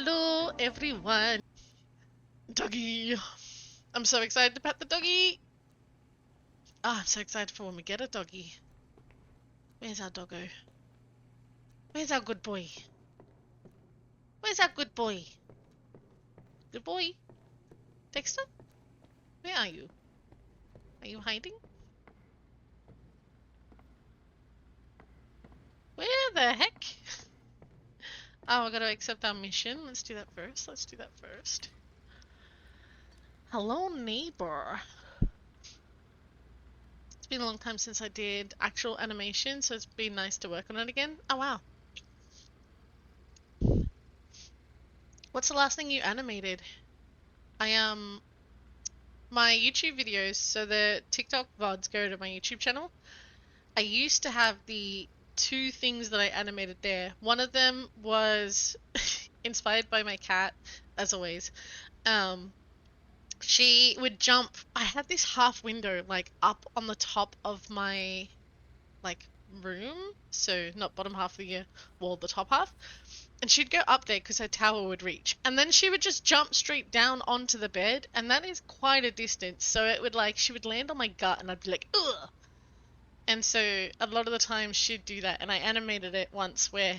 Hello, everyone. Doggy. I'm so excited to pet the doggy. I'm so excited for when we get a doggy. Where's our doggo? Where's our good boy? Where's our good boy? Good boy? Dexter? Where are you? Are you hiding? Where the heck? Oh, I gotta accept our mission. Let's do that first. Hello, neighbor. It's been a long time since I did actual animation, so it's been nice to work on it again. Oh, wow. What's the last thing you animated? My YouTube videos, so the TikTok VODs go to my YouTube channel. I used to have the two things that I animated there. One of them was inspired by my cat, as always. She would jump. I had this half window like up on the top of my like room, so not bottom half of the wall, the top half. And she'd go up there because her tower would reach. And then she would just jump straight down onto the bed, and that is quite a distance. So it would she would land on my gut, and I'd be like, ugh. And so a lot of the time she'd do that, and I animated it once where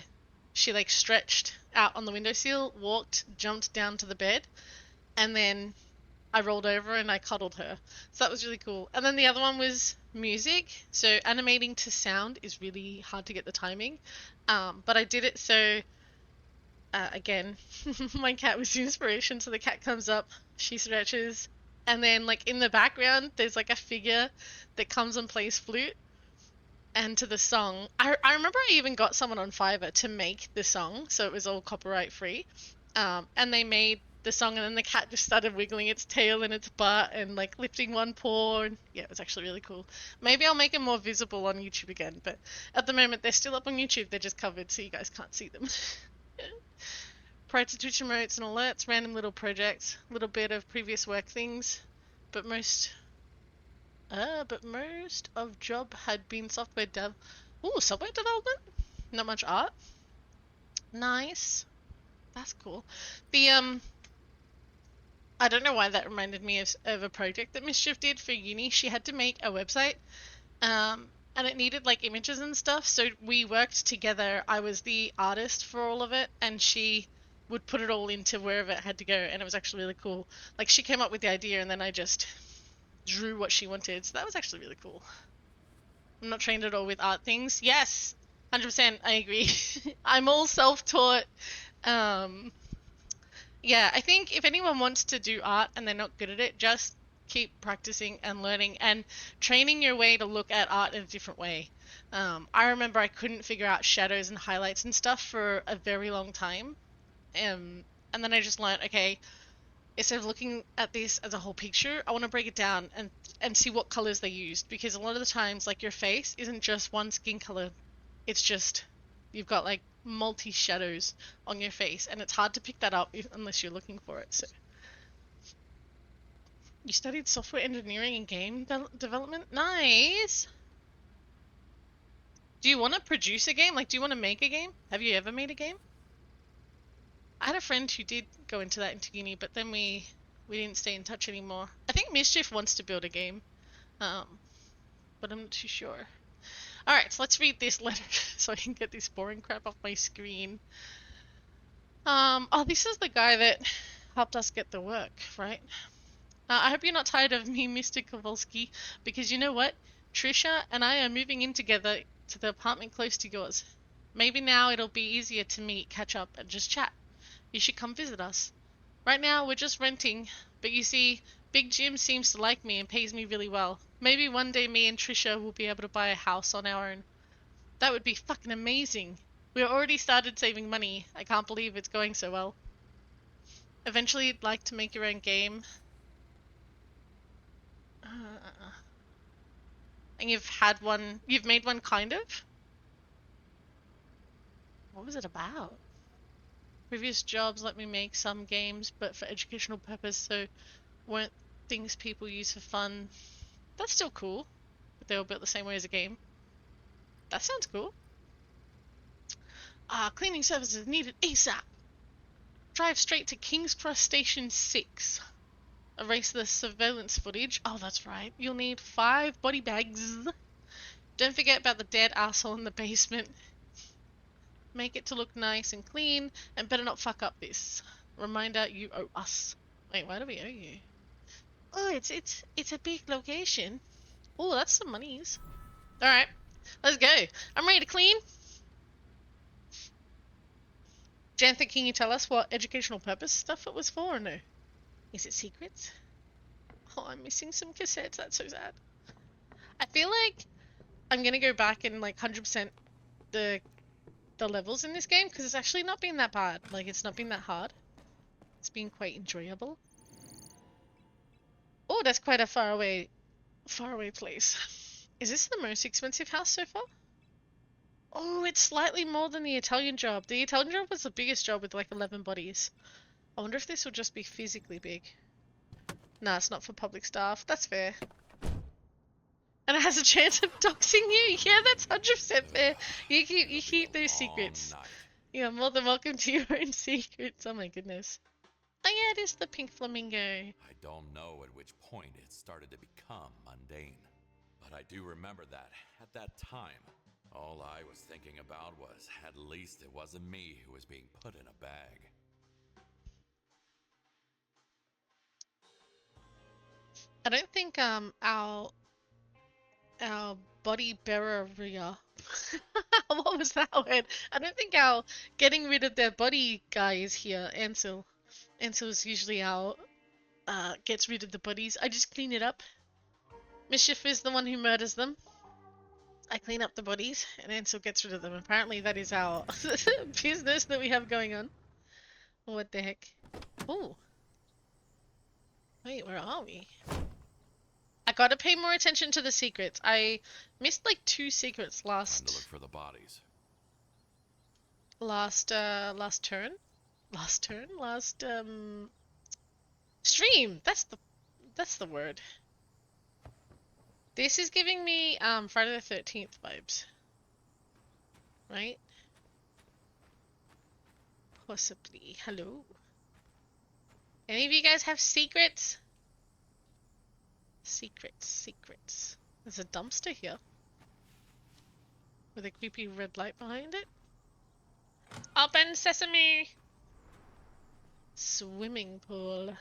she stretched out on the windowsill, walked, jumped down to the bed, and then I rolled over and I cuddled her. So that was really cool. And then the other one was music. So animating to sound is really hard to get the timing. But I did it so again, my cat was the inspiration. So the cat comes up, she stretches, and then in the background, there's a figure that comes and plays flute. And to the song, I remember I even got someone on Fiverr to make the song, so it was all copyright free. And they made the song, and then the cat just started wiggling its tail and its butt and lifting one paw. And yeah, it was actually really cool. Maybe I'll make it more visible on YouTube again, but at the moment they're still up on YouTube. They're just covered, so you guys can't see them. Prior to Twitch emotes and alerts, random little projects, little bit of previous work things, but most of job had been software dev. Ooh, software development? Not much art? Nice. That's cool. I don't know why that reminded me of a project that Mischief did for uni. She had to make a website, and it needed images and stuff, so we worked together. I was the artist for all of it, and she would put it all into wherever it had to go, and it was actually really cool. She came up with the idea, and then I just drew what she wanted, so that was actually really cool. I'm not trained at all with art things. Yes, 100%, I agree. I'm all self-taught. Yeah, I think if anyone wants to do art and they're not good at it, just keep practicing and learning and training your way to look at art in a different way. I remember I couldn't figure out shadows and highlights and stuff for a very long time. And then I just learned, okay, instead of looking at this as a whole picture, I want to break it down and see what colors they used, because a lot of the times your face isn't just one skin color, it's just you've got multi shadows on your face, and it's hard to pick that up unless you're looking for it. So you studied software engineering and game development? Nice. Do you want to produce a game? Do you want to make a game? Have you ever made a game? I had a friend who did go into that into uni, but then we didn't stay in touch anymore. I think Mischief wants to build a game, but I'm not too sure. Alright, so let's read this letter so I can get this boring crap off my screen. Oh, this is the guy that helped us get the work, right? I hope you're not tired of me, Mr. Kowalski, because you know what? Trisha and I are moving in together to the apartment close to yours. Maybe now it'll be easier to meet, catch up, and just chat. You should come visit us. Right now, we're just renting, but you see, Big Jim seems to like me and pays me really well. Maybe one day me and Trisha will be able to buy a house on our own. That would be fucking amazing. We already started saving money. I can't believe it's going so well. Eventually, you'd like to make your own game. And you've made one kind of? What was it about? Previous jobs let me make some games, but for educational purpose, so weren't things people use for fun. That's still cool, but they were built the same way as a game. That sounds cool. Cleaning services needed ASAP. drive straight to King's Cross Station 6. Erase the surveillance footage. Oh, that's right. You'll need 5 body bags. Don't forget about the dead asshole in the basement. Make it to look nice and clean, and better not fuck up this. Reminder, you owe us. Wait, why do we owe you? Oh, it's a big location. Oh, that's some monies. Alright, let's go. I'm ready to clean. Jantha, can you tell us what educational purpose stuff it was for or no? Is it secrets? Oh, I'm missing some cassettes. That's so sad. I feel like I'm gonna go back and like 100% the levels in this game because it's actually not been that bad. Like, it's not been that hard. It's been quite enjoyable. Oh, that's quite a far away place. Is this the most expensive house so far? Oh, it's slightly more than the Italian job. The Italian job was the biggest job with like 11 bodies. I wonder if this will just be physically big. Nah, it's not for public staff. That's fair. And it has a chance of doxing you. Yeah, that's 100% fair. You keep those secrets. You're more than welcome to your own secrets. Oh my goodness. Oh yeah, it is the pink flamingo. I don't know at which point it started to become mundane, but I do remember that at that time, all I was thinking about was at least it wasn't me who was being put in a bag. I don't think our body bearer what was that word? I don't think our getting rid of their body guy is here. Ansel is usually our gets rid of the bodies. I just clean it up. Mischief is the one who murders them. I clean up the bodies, and Ansel gets rid of them. Apparently that is our business that we have going on. What the heck? Oh. Wait, where are we? I gotta pay more attention to the secrets. I missed like 2 secrets last... To look for the bodies. Last turn? Stream! That's the word. This is giving me, Friday the 13th vibes. Right? Possibly. Hello? Any of you guys have secrets? Secrets. There's a dumpster here. With a creepy red light behind it. Open sesame! Swimming pool.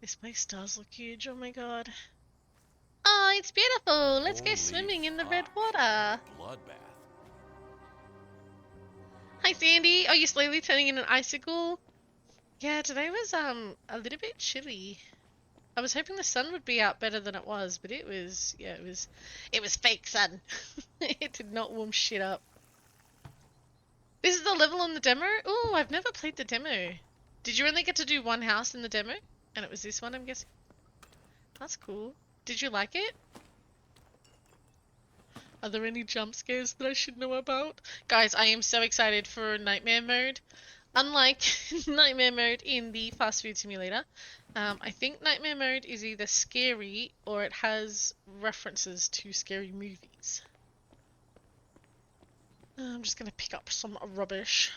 This place does look huge, oh my god. Oh, it's beautiful! Let's go swimming in the red water! Bloodbath. Hi Sandy! Are you slowly turning into an icicle? Yeah, today was a little bit chilly. I was hoping the sun would be out better than it was, but it was fake sun. It did not warm shit up. This is the level on the demo? Ooh, I've never played the demo. Did you only get to do one house in the demo? And it was this one, I'm guessing? That's cool. Did you like it? Are there any jump scares that I should know about? Guys, I am so excited for Nightmare Mode. Unlike Nightmare Mode in the Fast Food Simulator, I think Nightmare Mode is either scary or it has references to scary movies. I'm just gonna pick up some rubbish.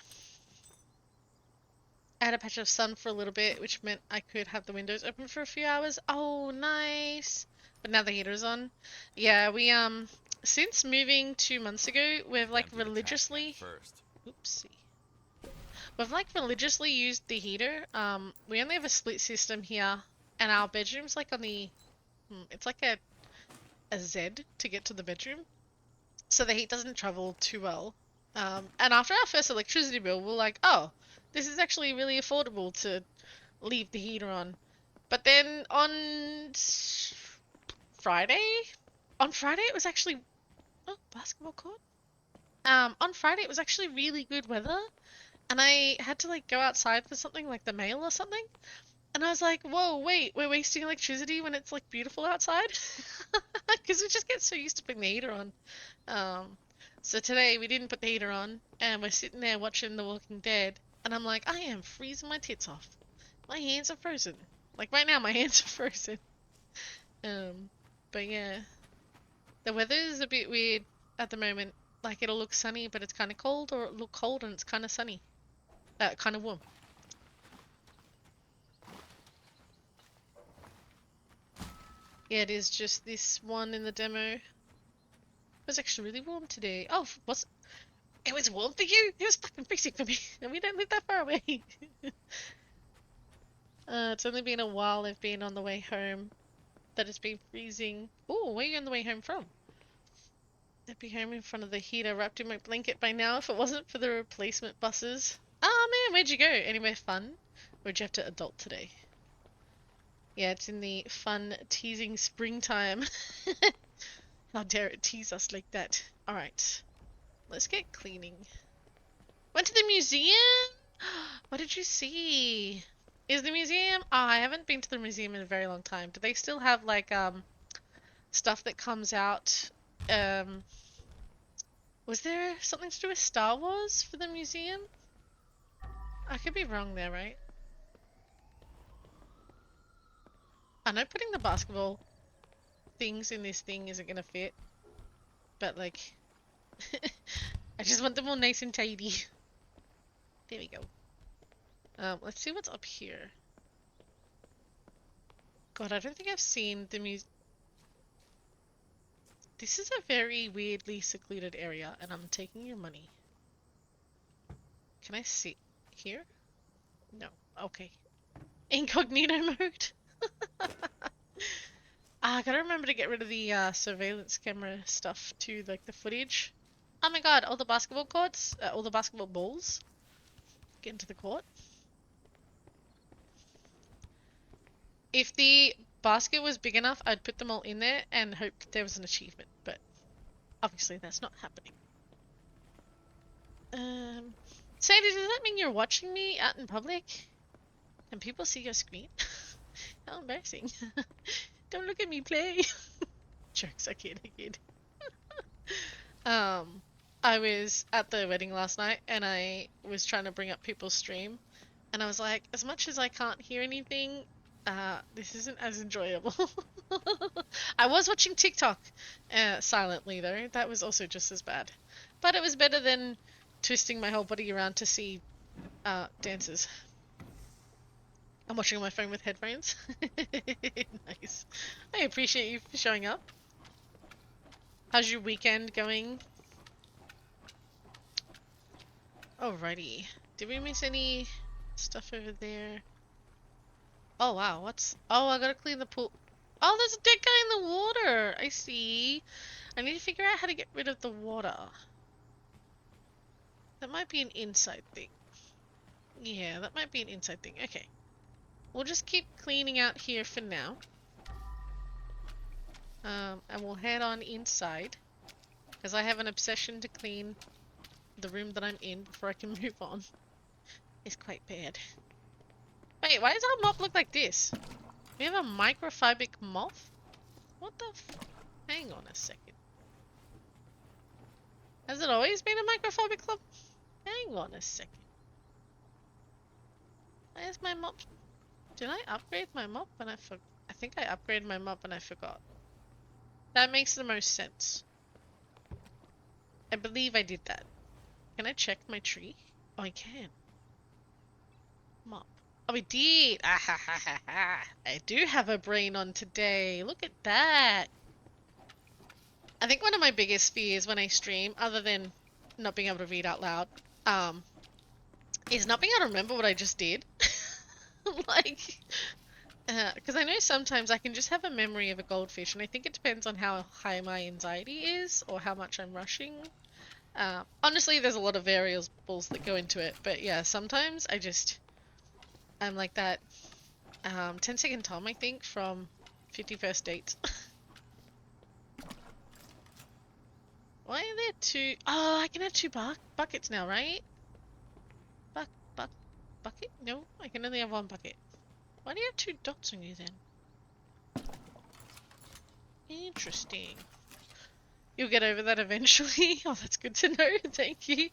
I had a patch of sun for a little bit, which meant I could have the windows open for a few hours. Oh, nice! But now the heater's on. Yeah, we, since moving 2 months ago, we've, like, religiously... Oopsie. We've, like, religiously used the heater. We only have a split system here, and our bedroom's, like, on the... It's like a Z to get to the bedroom. So the heat doesn't travel too well. And after our first electricity bill, we're like, oh, this is actually really affordable to leave the heater on. But then on Friday it was actually... Oh, basketball court? On Friday it was actually really good weather. And I had to, like, go outside for something, like the mail or something. And I was like, whoa, wait, we're wasting electricity when it's, like, beautiful outside? Because we just get so used to putting the heater on. So today we didn't put the heater on, and we're sitting there watching The Walking Dead, and I'm like, I am freezing my tits off. My hands are frozen. Like, right now my hands are frozen. But yeah. The weather is a bit weird at the moment. Like, it'll look sunny, but it's kind of cold, or it'll look cold and it's kind of sunny. kind of warm. Yeah, it is just this one in the demo. It was actually really warm today. Oh, it was warm for you? It was fucking freezing for me, and we don't live that far away. It's only been a while I've been on the way home that it's been freezing. Oh, where are you on the way home from? I'd be home in front of the heater wrapped in my blanket by now if it wasn't for the replacement buses. Ah man, where'd you go? Anywhere fun? Or did you have to adult today? Yeah, it's in the fun teasing springtime. How dare it tease us like that. Alright, let's get cleaning. Went to the museum? What did you see? Is the museum? Oh, I haven't been to the museum in a very long time. Do they still have like stuff that comes out? Was there something to do with Star Wars for the museum? I could be wrong there, right? I know putting the basketball things in this thing isn't gonna fit, but like, I just want them all nice and tidy. There we go. Let's see what's up here. God, I don't think I've seen the museum. This is a very weirdly secluded area, and I'm taking your money. Can I see here? No. Okay. Incognito mode. I gotta remember to get rid of the surveillance camera stuff too, like the footage. Oh my god, all the basketball courts, all the basketball balls. Get into the court. If the basket was big enough, I'd put them all in there and hope there was an achievement, but obviously that's not happening. Sadie, does that mean you're watching me out in public? Can people see your screen? How embarrassing. Don't look at me play. Jokes, I kid. I was at the wedding last night and I was trying to bring up people's stream and I was like, as much as I can't hear anything, this isn't as enjoyable. I was watching TikTok silently though. That was also just as bad. But it was better than twisting my whole body around to see dances. I'm watching on my phone with headphones. Nice. I appreciate you for showing up. How's your weekend going? Alrighty. Did we miss any stuff over there? Oh wow, what's... Oh, I gotta clean the pool. Oh, there's a dead guy in the water! I see. I need to figure out how to get rid of the water. That might be an inside thing. Yeah, that might be an inside thing. Okay. We'll just keep cleaning out here for now. And we'll head on inside. Because I have an obsession to clean the room that I'm in before I can move on. It's quite bad. Wait, why does our mop look like this? We have a microfibric mop? What the f... Hang on a second. Has it always been a microfibric club? Hang on a second. Where's my mop? Did I upgrade my mop and I forgot? I think I upgraded my mop and I forgot. That makes the most sense. I believe I did that. Can I check my tree? Oh, I can. Mop. Oh, I did! Ah ha ha ha ha! I do have a brain on today. Look at that! I think one of my biggest fears when I stream, other than not being able to read out loud, is not being able to remember what I just did. Like, because I know sometimes I can just have a memory of a goldfish, and I think it depends on how high my anxiety is or how much I'm rushing. Honestly, there's a lot of variables that go into it, but yeah, sometimes I'm like that 10-second Tom, I think, from 50 First Dates. Why are there two? Oh, I can have two buckets now, right? Bucket? No, I can only have one bucket. Why do you have two dots on you then? Interesting. You'll get over that eventually. Oh, that's good to know. Thank you.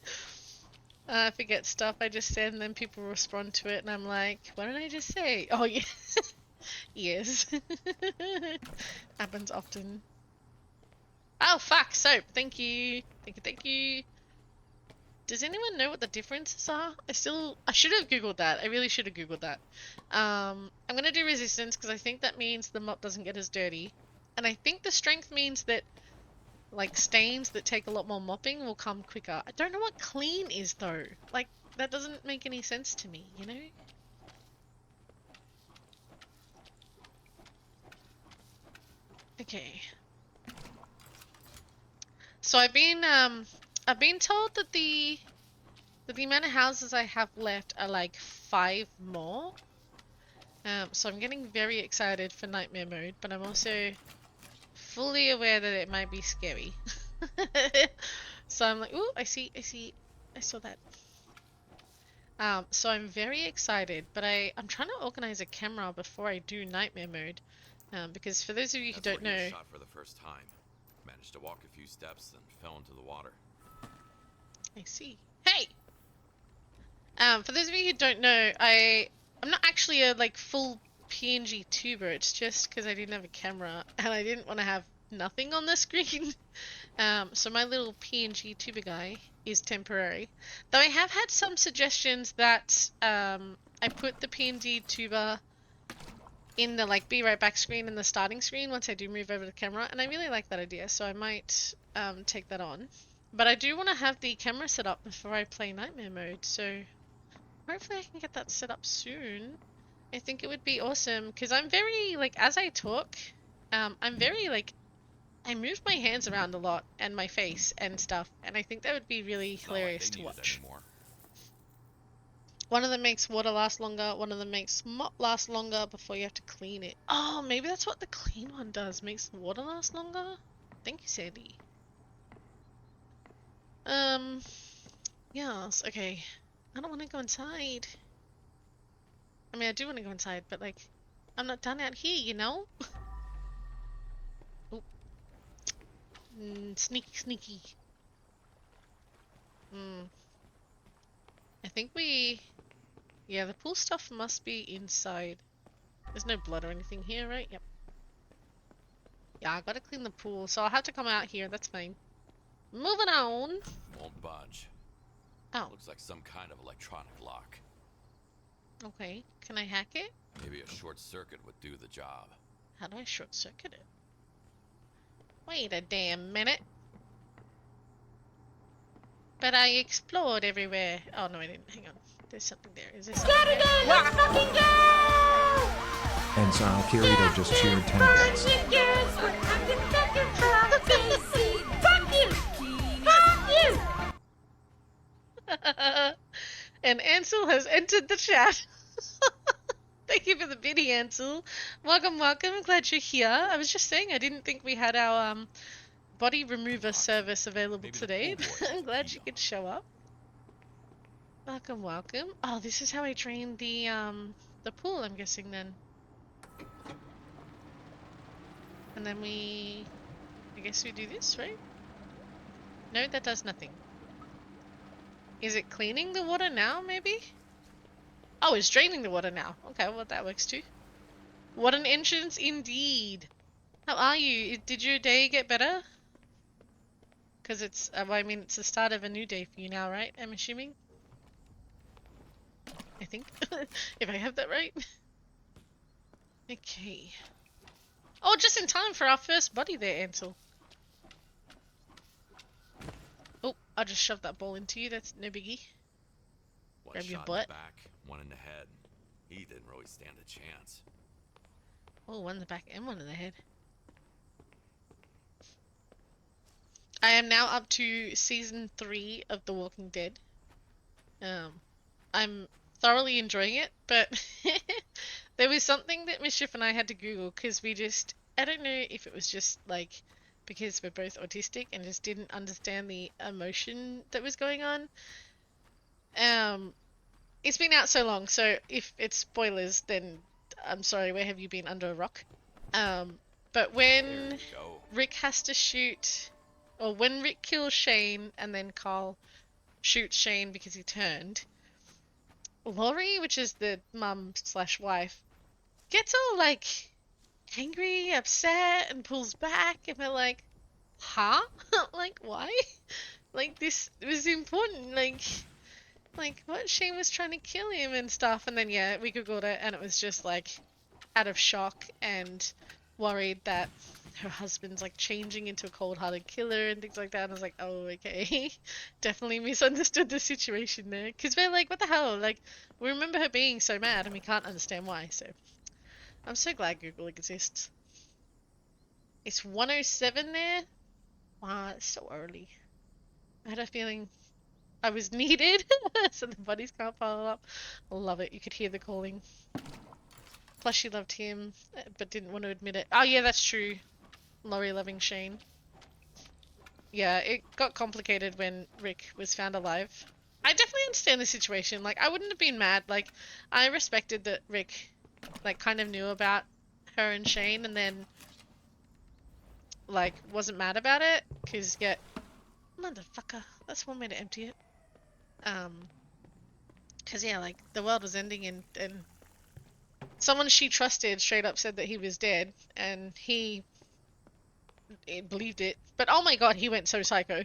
I forget stuff I just said and then people respond to it and I'm like, what did I just say? Oh, yeah. Yes. Happens often. Oh, fuck. Soap. Thank you. Thank you. Does anyone know what the differences are? I should have googled that. I really should have googled that. I'm gonna do resistance because I think that means the mop doesn't get as dirty, and I think the strength means that like stains that take a lot more mopping will come quicker. I don't know what clean is though. Like that doesn't make any sense to me, you know? Okay. So I've been told that the amount of houses I have left are like 5 more. So I'm getting very excited for nightmare mode, but I'm also fully aware that it might be scary. So I'm like, ooh, I saw that. So I'm very excited, but I'm trying to organize a camera before I do nightmare mode. Because for those of you who don't know, Shot for the first time. Managed to walk a few steps and fell into the water. I see. Hey! For those of you who don't know, I'm not actually a like full PNG tuber. It's just because I didn't have a camera and I didn't want to have nothing on the screen. So my little PNG tuber guy is temporary. Though I have had some suggestions that I put the PNG tuber in the like be right back screen and the starting screen once I do move over the camera, and I really like that idea, so I might take that on. But I do want to have the camera set up before I play nightmare mode, so hopefully I can get that set up soon. I think it would be awesome because I'm very like as I talk, I'm very like I move my hands around a lot and my face and stuff, and I think that would be really hilarious to watch. One of them makes water last longer, one of them makes mop last longer before you have to clean it. Oh, maybe that's what the clean one does, makes the water last longer? Thank you, Sandy. Yes, okay. I don't want to go inside. I mean, I do want to go inside, but like, I'm not done out here, you know? Oh. Sneaky, sneaky. I think yeah, the pool stuff must be inside. There's no blood or anything here, right? Yep. Yeah, I gotta clean the pool, so I'll have to come out here. That's fine. Moving on. Won't budge. Oh. Looks like some kind of electronic lock. Okay. Can I hack it? Maybe a short circuit would do the job. How do I short circuit it? Wait a damn minute. But I explored everywhere. Oh no, I didn't. Hang on. There's something there. Is there something there? Let's fucking go! And Sal Kirito just cheered 10 cents. And Ansel has entered the chat. Thank you for the biddy, Ansel. Welcome, welcome. Glad you're here. I was just saying I didn't think we had our body remover service available today. I'm glad you could show up. Welcome, welcome. Oh, this is how I drained the pool, I'm guessing then. And then I guess we do this, right? No, that does nothing. Is it cleaning the water now, maybe? Oh, it's draining the water now. Okay, well that works too. What an entrance indeed. How are you? Did your day get better? Because it's, I mean, it's the start of a new day for you now, right? I'm assuming? I think. If I have that right. Okay. Oh, just in time for our first buddy there, Ansel. Oh, I'll just shove that ball into you. That's no biggie. One Grab your shot butt. in the back, one in the head. He didn't really stand a chance. Oh, one in the back and one in the head. I am now up to season 3 of The Walking Dead. I'm thoroughly enjoying it, but there was something that Mischief and I had to Google because I don't know if it was just like because we're both autistic and just didn't understand the emotion that was going on. It's been out so long, so if it's spoilers, then I'm sorry, where have you been, under a rock? But when There you go. Rick has to shoot, or when Rick kills Shane and then Carl shoots Shane because he turned, Laurie, which is the mum/wife, gets all like angry, upset, and pulls back, and we're like, huh? Like, why? Like this was important. Like what? Shane was trying to kill him and stuff, and then yeah, we googled it, and it was just like out of shock and worried that her husband's like changing into a cold-hearted killer and things like that. And I was like, oh, okay. Definitely misunderstood the situation there. Because we're like, what the hell? Like, we remember her being so mad and we can't understand why. So, I'm so glad Google exists. It's 1:07 there? Wow, it's so early. I had a feeling I was needed, so the buddies can't follow up. I love it. You could hear the calling. Plus, she loved him, but didn't want to admit it. Oh, yeah, that's true. Laurie loving Shane. Yeah, it got complicated when Rick was found alive. I definitely understand the situation. Like, I wouldn't have been mad. Like, I respected that Rick, like, kind of knew about her and Shane and then, like, wasn't mad about it. Because, yeah, motherfucker. That's one way to empty it. Because, yeah, like, the world was ending and someone she trusted straight up said that he was dead, and he believed it. But oh my god, he went so psycho.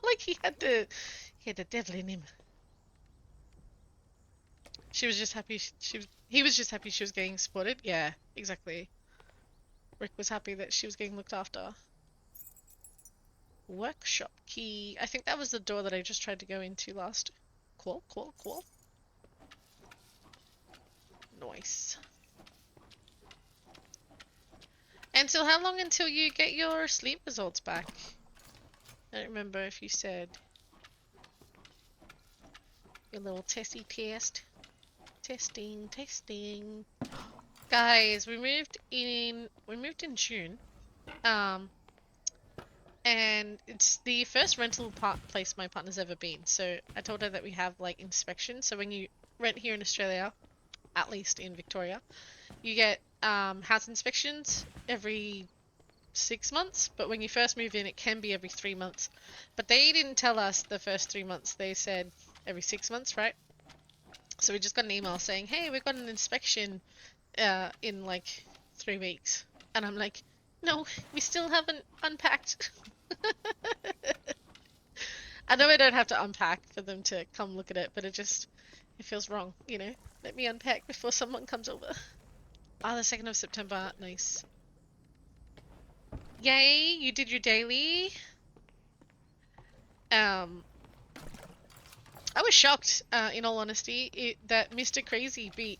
Like he had the devil in him. She was just happy. He was just happy she was getting spotted. Yeah, exactly. Rick was happy that she was getting looked after. Workshop key. I think that was the door that I just tried to go into last. Cool. Nice. And so how long until you get your sleep results back? I don't remember if you said. Your little testy test. Testing. Guys, we moved in June. And it's the first rental place my partner's ever been. So I told her that we have like inspections. So when you rent here in Australia, at least in Victoria, you get house inspections every 6 months, but when you first move in it can be every 3 months. But they didn't tell us the first 3 months. They said every 6 months, right? So we just got an email saying, hey, we've got an inspection in like 3 weeks. And I'm like, no, we still haven't unpacked. I know I don't have to unpack for them to come look at it, but it feels wrong, you know? Let me unpack before someone comes over. Ah, the 2nd of September. Nice. Yay, you did your daily. I was shocked, in all honesty, that Mr. Crazy beat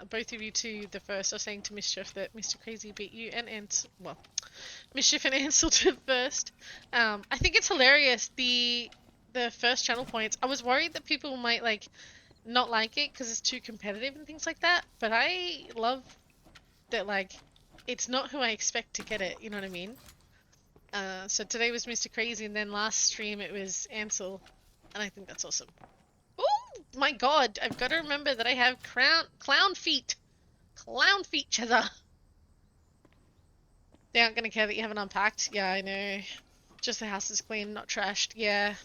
both of you to the first. I was saying to Mischief that Mr. Crazy beat you and Ansel. Well, Mischief and Ansel to the first. I think it's hilarious, the first channel points. I was worried that people might like not like it because it's too competitive and things like that, but I love that, like, it's not who I expect to get it, you know what I mean? So today was Mr. Crazy, and then last stream it was Ansel, and I think that's awesome. Oh my god, I've got to remember that I have clown feet. Clown feet, Cheddar. They aren't gonna care that you haven't unpacked. Yeah, I know. Just the house is clean, not trashed. Yeah.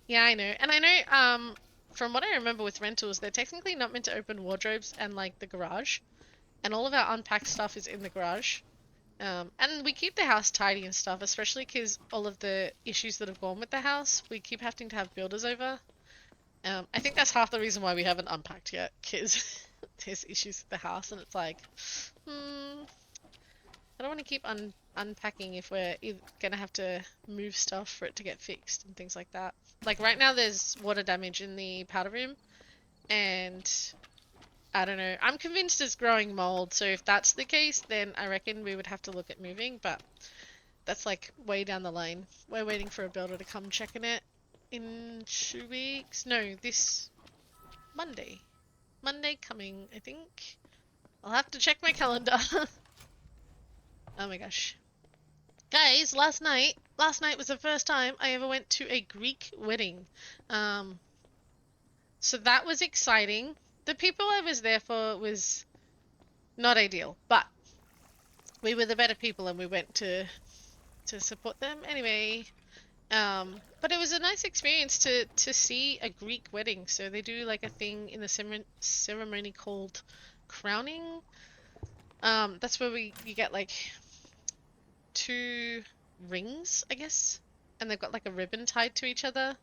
Yeah, I know. And I know, from what I remember with rentals, they're technically not meant to open wardrobes and, like, the garage. And all of our unpacked stuff is in the garage. And we keep the house tidy and stuff, especially because all of the issues that have gone with the house, we keep having to have builders over. I think that's half the reason why we haven't unpacked yet, because there's issues with the house, and it's like, I don't want to keep unpacking if we're gonna have to move stuff for it to get fixed and things like that. Like right now there's water damage in the powder room, and I don't know. I'm convinced it's growing mold, so if that's the case, then I reckon we would have to look at moving, but that's like way down the line. We're waiting for a builder to come checking it in 2 weeks. No, this Monday. Monday coming, I think. I'll have to check my calendar. Oh my gosh. Guys, last night was the first time I ever went to a Greek wedding. So that was exciting. The people I was there for was not ideal, but we were the better people and we went to support them anyway. But it was a nice experience to see a Greek wedding. So they do like a thing in the ceremony called crowning. That's where you get like 2 rings, I guess, and they've got like a ribbon tied to each other,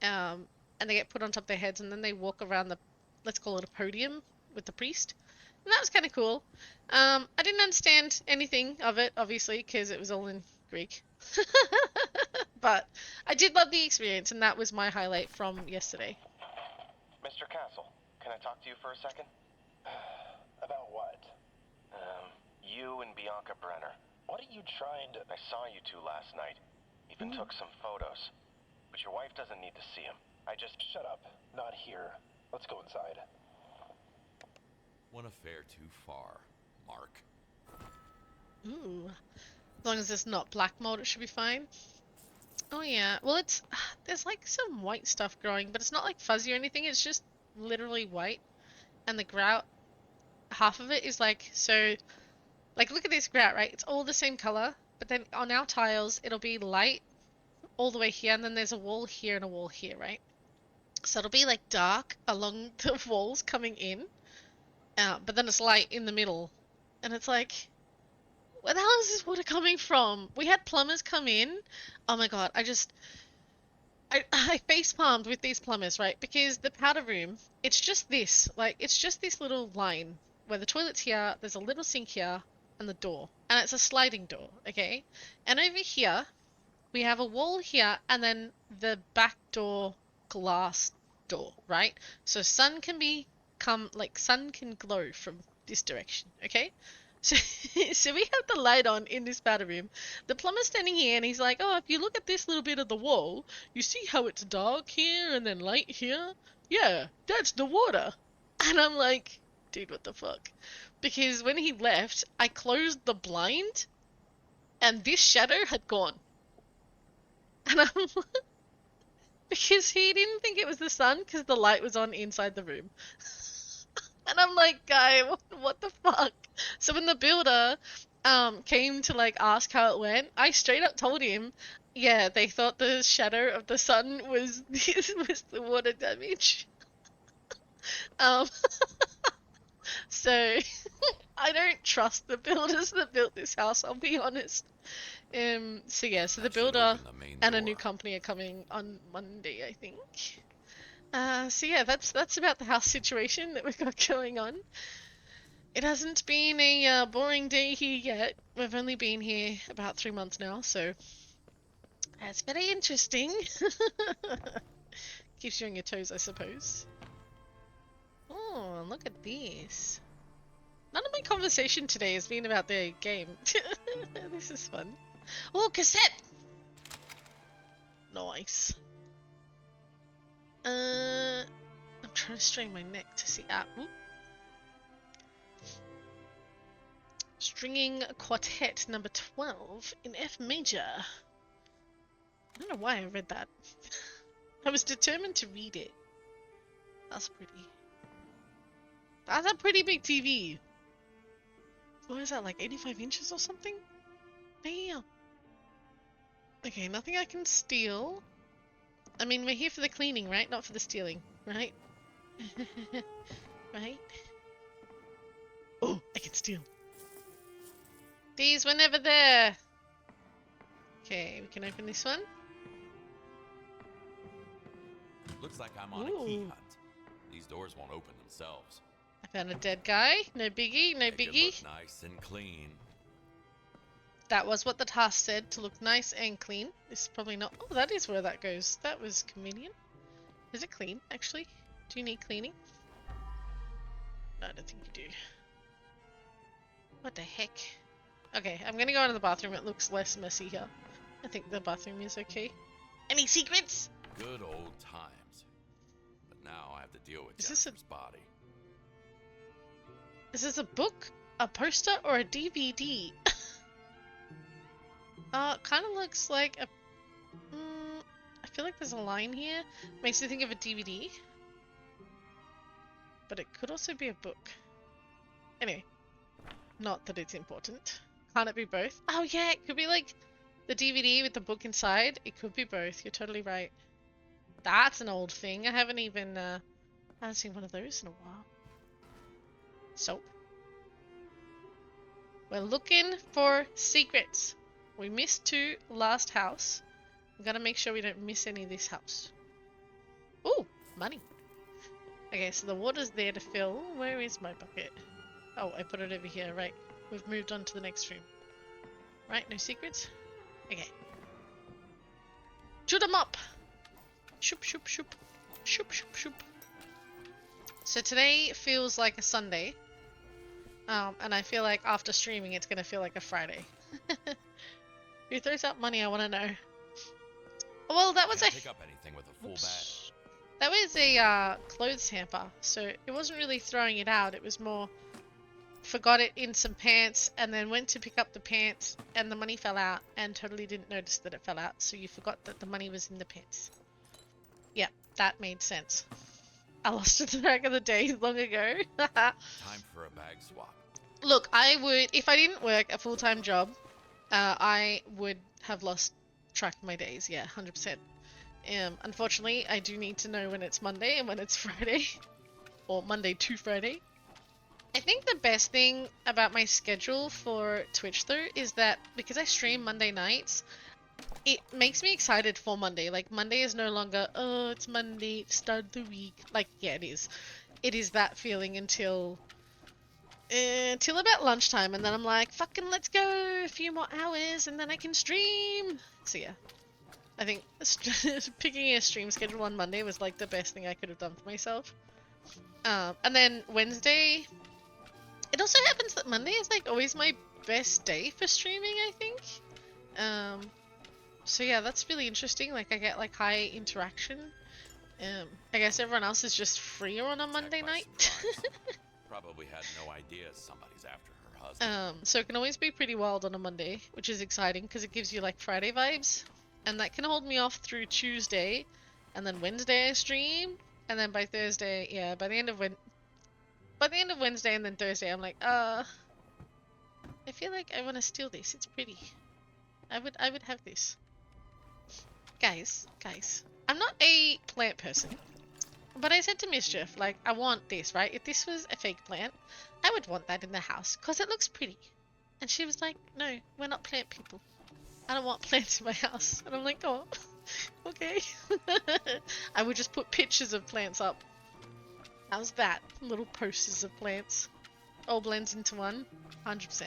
and they get put on top of their heads, and then they walk around the, let's call it a podium with the priest, and that was kind of cool. I didn't understand anything of it, obviously, because it was all in Greek. But I did love the experience, and that was my highlight from yesterday. Mr. Castle, can I talk to you for a second? About what? You and Bianca Brenner. What are you trying to... I saw you two last night. Even took some photos. But your wife doesn't need to see them. I just... Shut up. Not here. Let's go inside. One affair too far, Mark. Ooh. As long as it's not black mold, it should be fine. Oh yeah, well it's, there's like some white stuff growing, but it's not like fuzzy or anything, it's just literally white. And the grout, half of it is like, so, like look at this grout, right? It's all the same color, but then on our tiles, it'll be light all the way here, and then there's a wall here and a wall here, right? So it'll be like dark along the walls coming in, but then it's light in the middle. And it's like, where the hell is this water coming from? We had plumbers come in. Oh my god, I face palmed with these plumbers, right? Because the powder room, it's just this. Like, it's just this little line where the toilet's here, there's a little sink here, and the door. And it's a sliding door, okay? And over here, we have a wall here, and then the back door glass door, right? So sun can glow from this direction, okay? So, so we have the light on in this powder room. The plumber's standing here and he's like, oh, if you look at this little bit of the wall, you see how it's dark here and then light here? Yeah, that's the water. And I'm like, dude, what the fuck? Because when he left, I closed the blind and this shadow had gone. And I'm because he didn't think it was the sun because the light was on inside the room. And I'm like, guy, what the fuck? So when the builder came to like ask how it went, I straight up told him, yeah, they thought the shadow of the sun was was the water damage. So I don't trust the builders that built this house, I'll be honest. So yeah, so the That should builder open the main and a new door. company are coming on Monday, I think. So yeah, that's about the house situation that we've got going on. It hasn't been a boring day here yet. We've only been here about 3 months now, so that's very interesting. Keeps you on your toes, I suppose. Oh, look at this. None of my conversation today has been about the game. This is fun. Oh, cassette! Nice. I'm trying to strain my neck to see. Oop. Stringing Quartet number 12 in F major. I don't know why I read that. I was determined to read it. That's pretty. That's a pretty big TV. What is that, like 85 inches or something? Damn. Okay, nothing I can steal. I mean, we're here for the cleaning, right? Not for the stealing, right? Right? Oh, I can steal. These were never there. Okay, we can open this one. Looks like I'm on a key Ooh. hunt. These doors won't open themselves. I found a dead guy. No biggie, no Make it biggie. look nice and clean. That was what the task said, to look nice and clean. This is probably not... Oh, that is where that goes. That was convenient. Is it clean, actually? Do you need cleaning? No, I don't think you do. What the heck? Okay, I'm gonna go into the bathroom. It looks less messy here. I think the bathroom is okay. Any secrets? Good old times. But now I have to deal with Is this a- Jennifer's body. Is this a book, a poster, or a DVD? Kind of looks like a... I feel like there's a line here. Makes me think of a DVD. But it could also be a book. Anyway. Not that it's important. Can't it be both? Oh yeah, it could be like the DVD with the book inside. It could be both. You're totally right. That's an old thing. I haven't even, I haven't seen one of those in a while. So. We're looking for secrets. We missed 2 last house. We gotta make sure we don't miss any of this house. Ooh, money. Okay, so the water's there to fill. Where is my bucket? Oh, I put it over here, right. We've moved on to the next room. Right, no secrets? Okay. Shoot 'em up! Shoop, shoop, shoop. Shoop, shoop, shoop. So today feels like a Sunday. And I feel like after streaming it's gonna feel like a Friday. Who throws out money, I wanna know. Well, that was Can't a... pick up anything with a full bag. Oops. That was a clothes hamper, so it wasn't really throwing it out, it was more forgot it in some pants and then went to pick up the pants and the money fell out and totally didn't notice that it fell out, so you forgot that the money was in the pants. Yeah, that made sense. I lost it back of the day long ago. Time for a bag swap. Look, I would, if I didn't work a full-time job, I would have lost track of my days, yeah, 100%. Unfortunately, I do need to know when it's Monday and when it's Friday. Or Monday to Friday. I think the best thing about my schedule for Twitch though is that because I stream Monday nights, it makes me excited for Monday. Like Monday is no longer, oh, it's Monday, start the week. Like, yeah, it is. It is that feeling until about lunchtime, and then I'm like, fucking let's go, a few more hours and then I can stream. So yeah. I think picking a stream schedule on Monday was like the best thing I could have done for myself. And then Wednesday, it also happens that Monday is like always my best day for streaming, I think. So yeah, that's really interesting. Like I get like high interaction. I guess everyone else is just freer on a Monday night. Probably had no idea somebody's after her husband. So it can always be pretty wild on a Monday, which is exciting because it gives you like Friday vibes. And that can hold me off through Tuesday, and then Wednesday I stream, and then by Thursday, yeah, by the end of Wednesday and then Thursday, I'm like, I feel like I want to steal this. It's pretty. I would have this. Guys, I'm not a plant person, but I said to Mischief, like, I want this, right? If this was a fake plant, I would want that in the house because it looks pretty. And she was like, no, we're not plant people. I don't want plants in my house. And I'm like, oh, okay. I would just put pictures of plants up. How's that? Little posters of plants. All blends into one. 100%.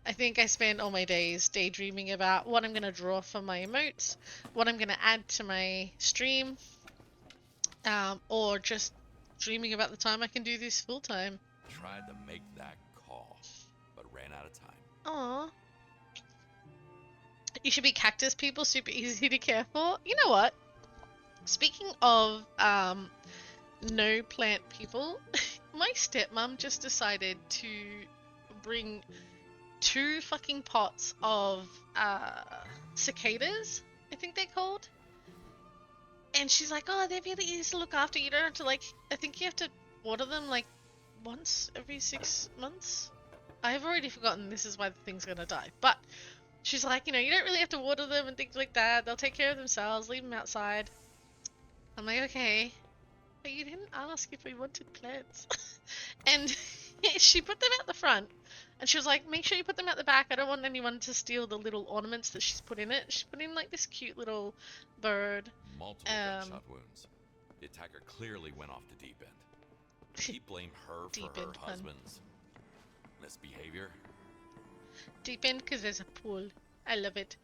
I think I spend all my days daydreaming about what I'm going to draw for my emotes, what I'm going to add to my stream, or just dreaming about the time I can do this full time. Tried to make that call, but ran out of time. Aww. You should be cactus people, super easy to care for. You know what? Speaking of no plant people, my stepmom just decided to bring 2 fucking pots of cicadas, I think they're called. And she's like, oh, they're really easy to look after. You don't have to like, I think you have to water them like once every 6 months. I've already forgotten this is why the thing's gonna die. But she's like, you know, you don't really have to water them and things like that. They'll take care of themselves. Leave them outside. I'm like, okay. But you didn't ask if we wanted plants. And she put them at the front. And she was like, make sure you put them at the back. I don't want anyone to steal the little ornaments that she's put in it. She put in like this cute little bird. Multiple gunshot wounds. The attacker clearly went off the deep end. Did he blame her Deep for her end fun. husband's misbehavior? Deep end because there's a pool. I love it.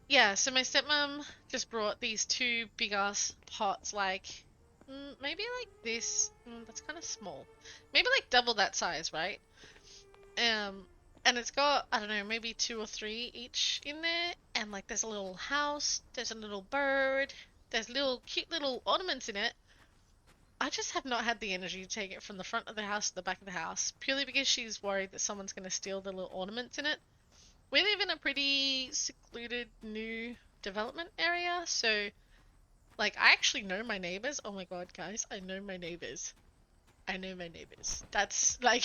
Yeah, so my stepmom just brought these 2 big ass pots, like maybe like this. That's kind of small. Maybe like double that size, right? And it's got, I don't know, maybe 2 or 3 each in there. And like there's a little house, there's a little bird, there's little cute little ornaments in it. I just have not had the energy to take it from the front of the house to the back of the house, purely because she's worried that someone's going to steal the little ornaments in it. We live in a pretty secluded new development area, so like I actually know my neighbors. Oh my god, guys, I know my neighbors. That's like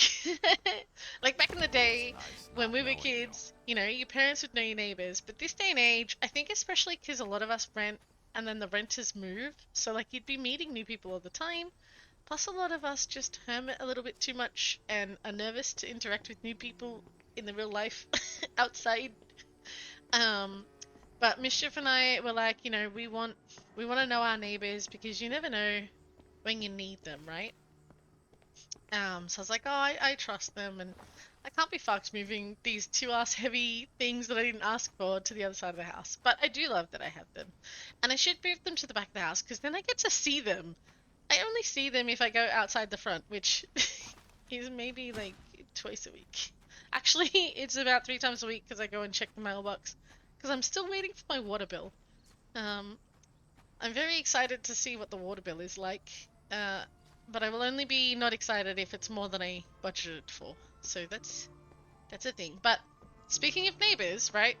like back in the day when we were kids, you know, your parents would know your neighbors, but this day and age, I think especially because a lot of us rent and then the renters move, so like you'd be meeting new people all the time. Plus a lot of us just hermit a little bit too much and are nervous to interact with new people in the real life outside But Mischief and I were like, you know, we want to know our neighbors because you never know when you need them, right? So I was like, oh, I trust them, and I can't be fucked moving these 2 ass heavy things that I didn't ask for to the other side of the house. But I do love that I have them, and I should move them to the back of the house because then I get to see them. I only see them if I go outside the front, which is maybe like twice a week. Actually, it's about 3 times a week because I go and check the mailbox because I'm still waiting for my water bill. I'm very excited to see what the water bill is like. But I will only be not excited if it's more than I budgeted for. So that's a thing. But speaking of neighbors, right?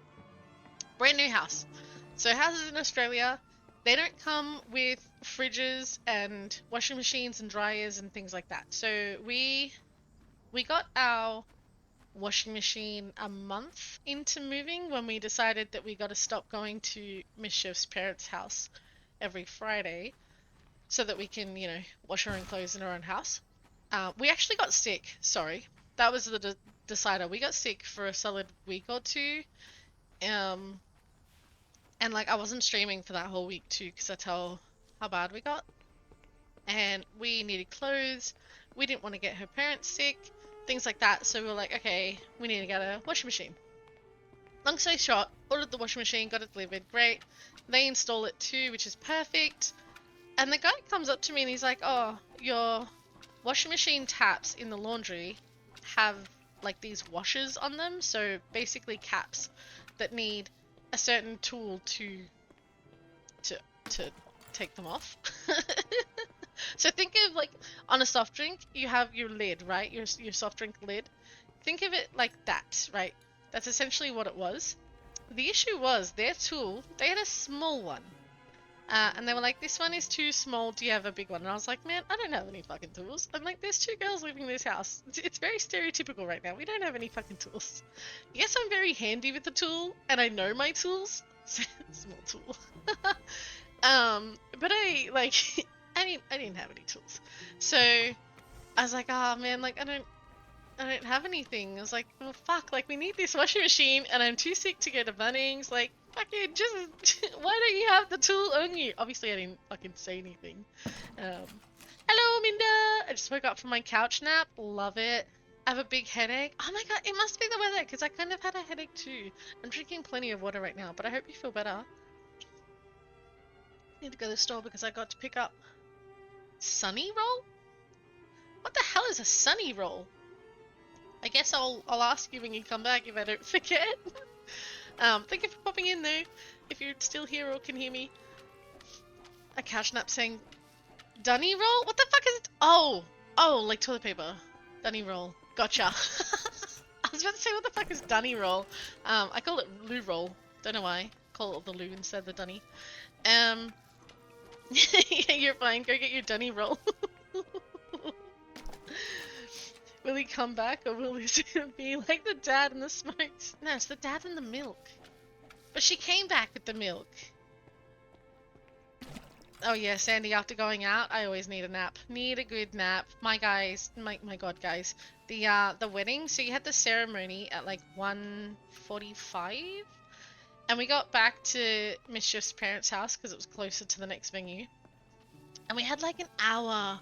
Brand new house. So houses in Australia, they don't come with fridges and washing machines and dryers and things like that. So we got our washing machine a month into moving when we decided that we got to stop going to Mischief's parents' house every Friday so that we can, you know, wash our own clothes in our own house. We actually got sick. Sorry, that was the decider. We got sick for a solid week or two, and like I wasn't streaming for that whole week too because that's how bad we got. And we needed clothes. We didn't want to get her parents sick, things like that. So we were like, okay, we need to get a washing machine. Long story short, ordered the washing machine, got it delivered. Great. They install it too, which is perfect. And the guy comes up to me and he's like, oh, your washing machine taps in the laundry have like these washers on them. So basically caps that need a certain tool to take them off. So think of like on a soft drink, you have your lid, right? Your soft drink lid. Think of it like that, right? That's essentially what it was. The issue was their tool, they had a small one. And they were like, this one is too small, do you have a big one? And I was like, man, I don't have any fucking tools. I'm like, there's 2 girls living in this house. It's very stereotypical right now. We don't have any fucking tools. Yes, I'm very handy with the tool, and I know my tools. Small tool. But I, like, I didn't have any tools. So, I was like, oh man, like, I don't have anything. I was like, well, fuck, like, we need this washing machine, and I'm too sick to go to Bunnings, like, fucking just, why don't you have the tool on you? Obviously, I didn't fucking say anything. Hello, Minda! I just woke up from my couch nap. Love it. I have a big headache. Oh my god, it must be the weather, because I kind of had a headache too. I'm drinking plenty of water right now, but I hope you feel better. Need to go to the store because I got to pick up Sunny Roll? What the hell is a Sunny Roll? I guess I'll ask you when you come back if I don't forget. Thank you for popping in though, if you're still here or can hear me. A couch nap saying Dunny roll? What the fuck is it? Oh, like toilet paper. Dunny roll. Gotcha. I was about to say, what the fuck is Dunny roll? I call it loo roll. Don't know why. Call it the loo instead of the Dunny. Yeah, you're fine. Go get your Dunny roll. Will he come back, or will this be like the dad and the smokes? No, it's the dad and the milk. But she came back with the milk. Oh yeah, Sandy, after going out, I always need a nap. Need a good nap. My guys, my god, guys. The wedding, so you had the ceremony at like 1:45? And we got back to Mischief's parents' house because it was closer to the next venue. And we had like an hour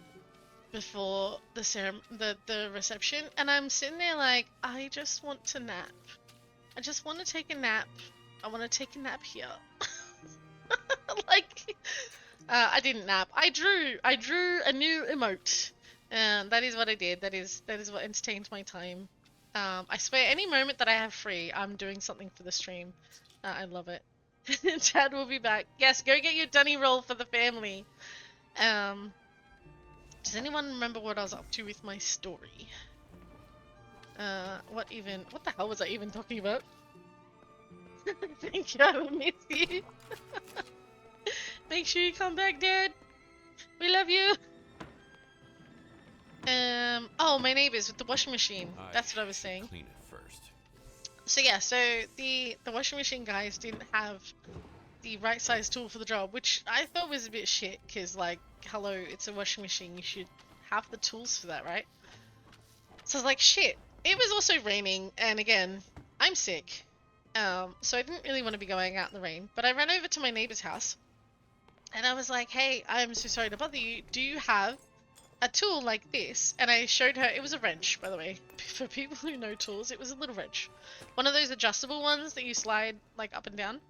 before the reception, and I'm sitting there like, I just want to nap. I just want to take a nap. I want to take a nap here. Like, I didn't nap. I drew a new emote. That is what I did. That is what entertains my time. I swear, any moment that I have free, I'm doing something for the stream. I love it. Chad will be back. Yes, go get your Dunny roll for the family. Does anyone remember what I was up to with my story? What the hell was I even talking about? Thank you, I will miss you. Make sure you come back, Dad. We love you. Oh, my neighbors with the washing machine. That's what I was saying. Clean it first. So yeah, so the washing machine guys didn't have the right size tool for the job, which I thought was a bit shit, because like, hello, it's a washing machine, you should have the tools for that, right? So I was like, shit. It was also raining, and again, I'm sick. So I didn't really want to be going out in the rain, but I ran over to my neighbor's house and I was like, hey, I'm so sorry to bother you. Do you have a tool like this? And I showed her, it was a wrench, by the way. For people who know tools, it was a little wrench. One of those adjustable ones that you slide like up and down.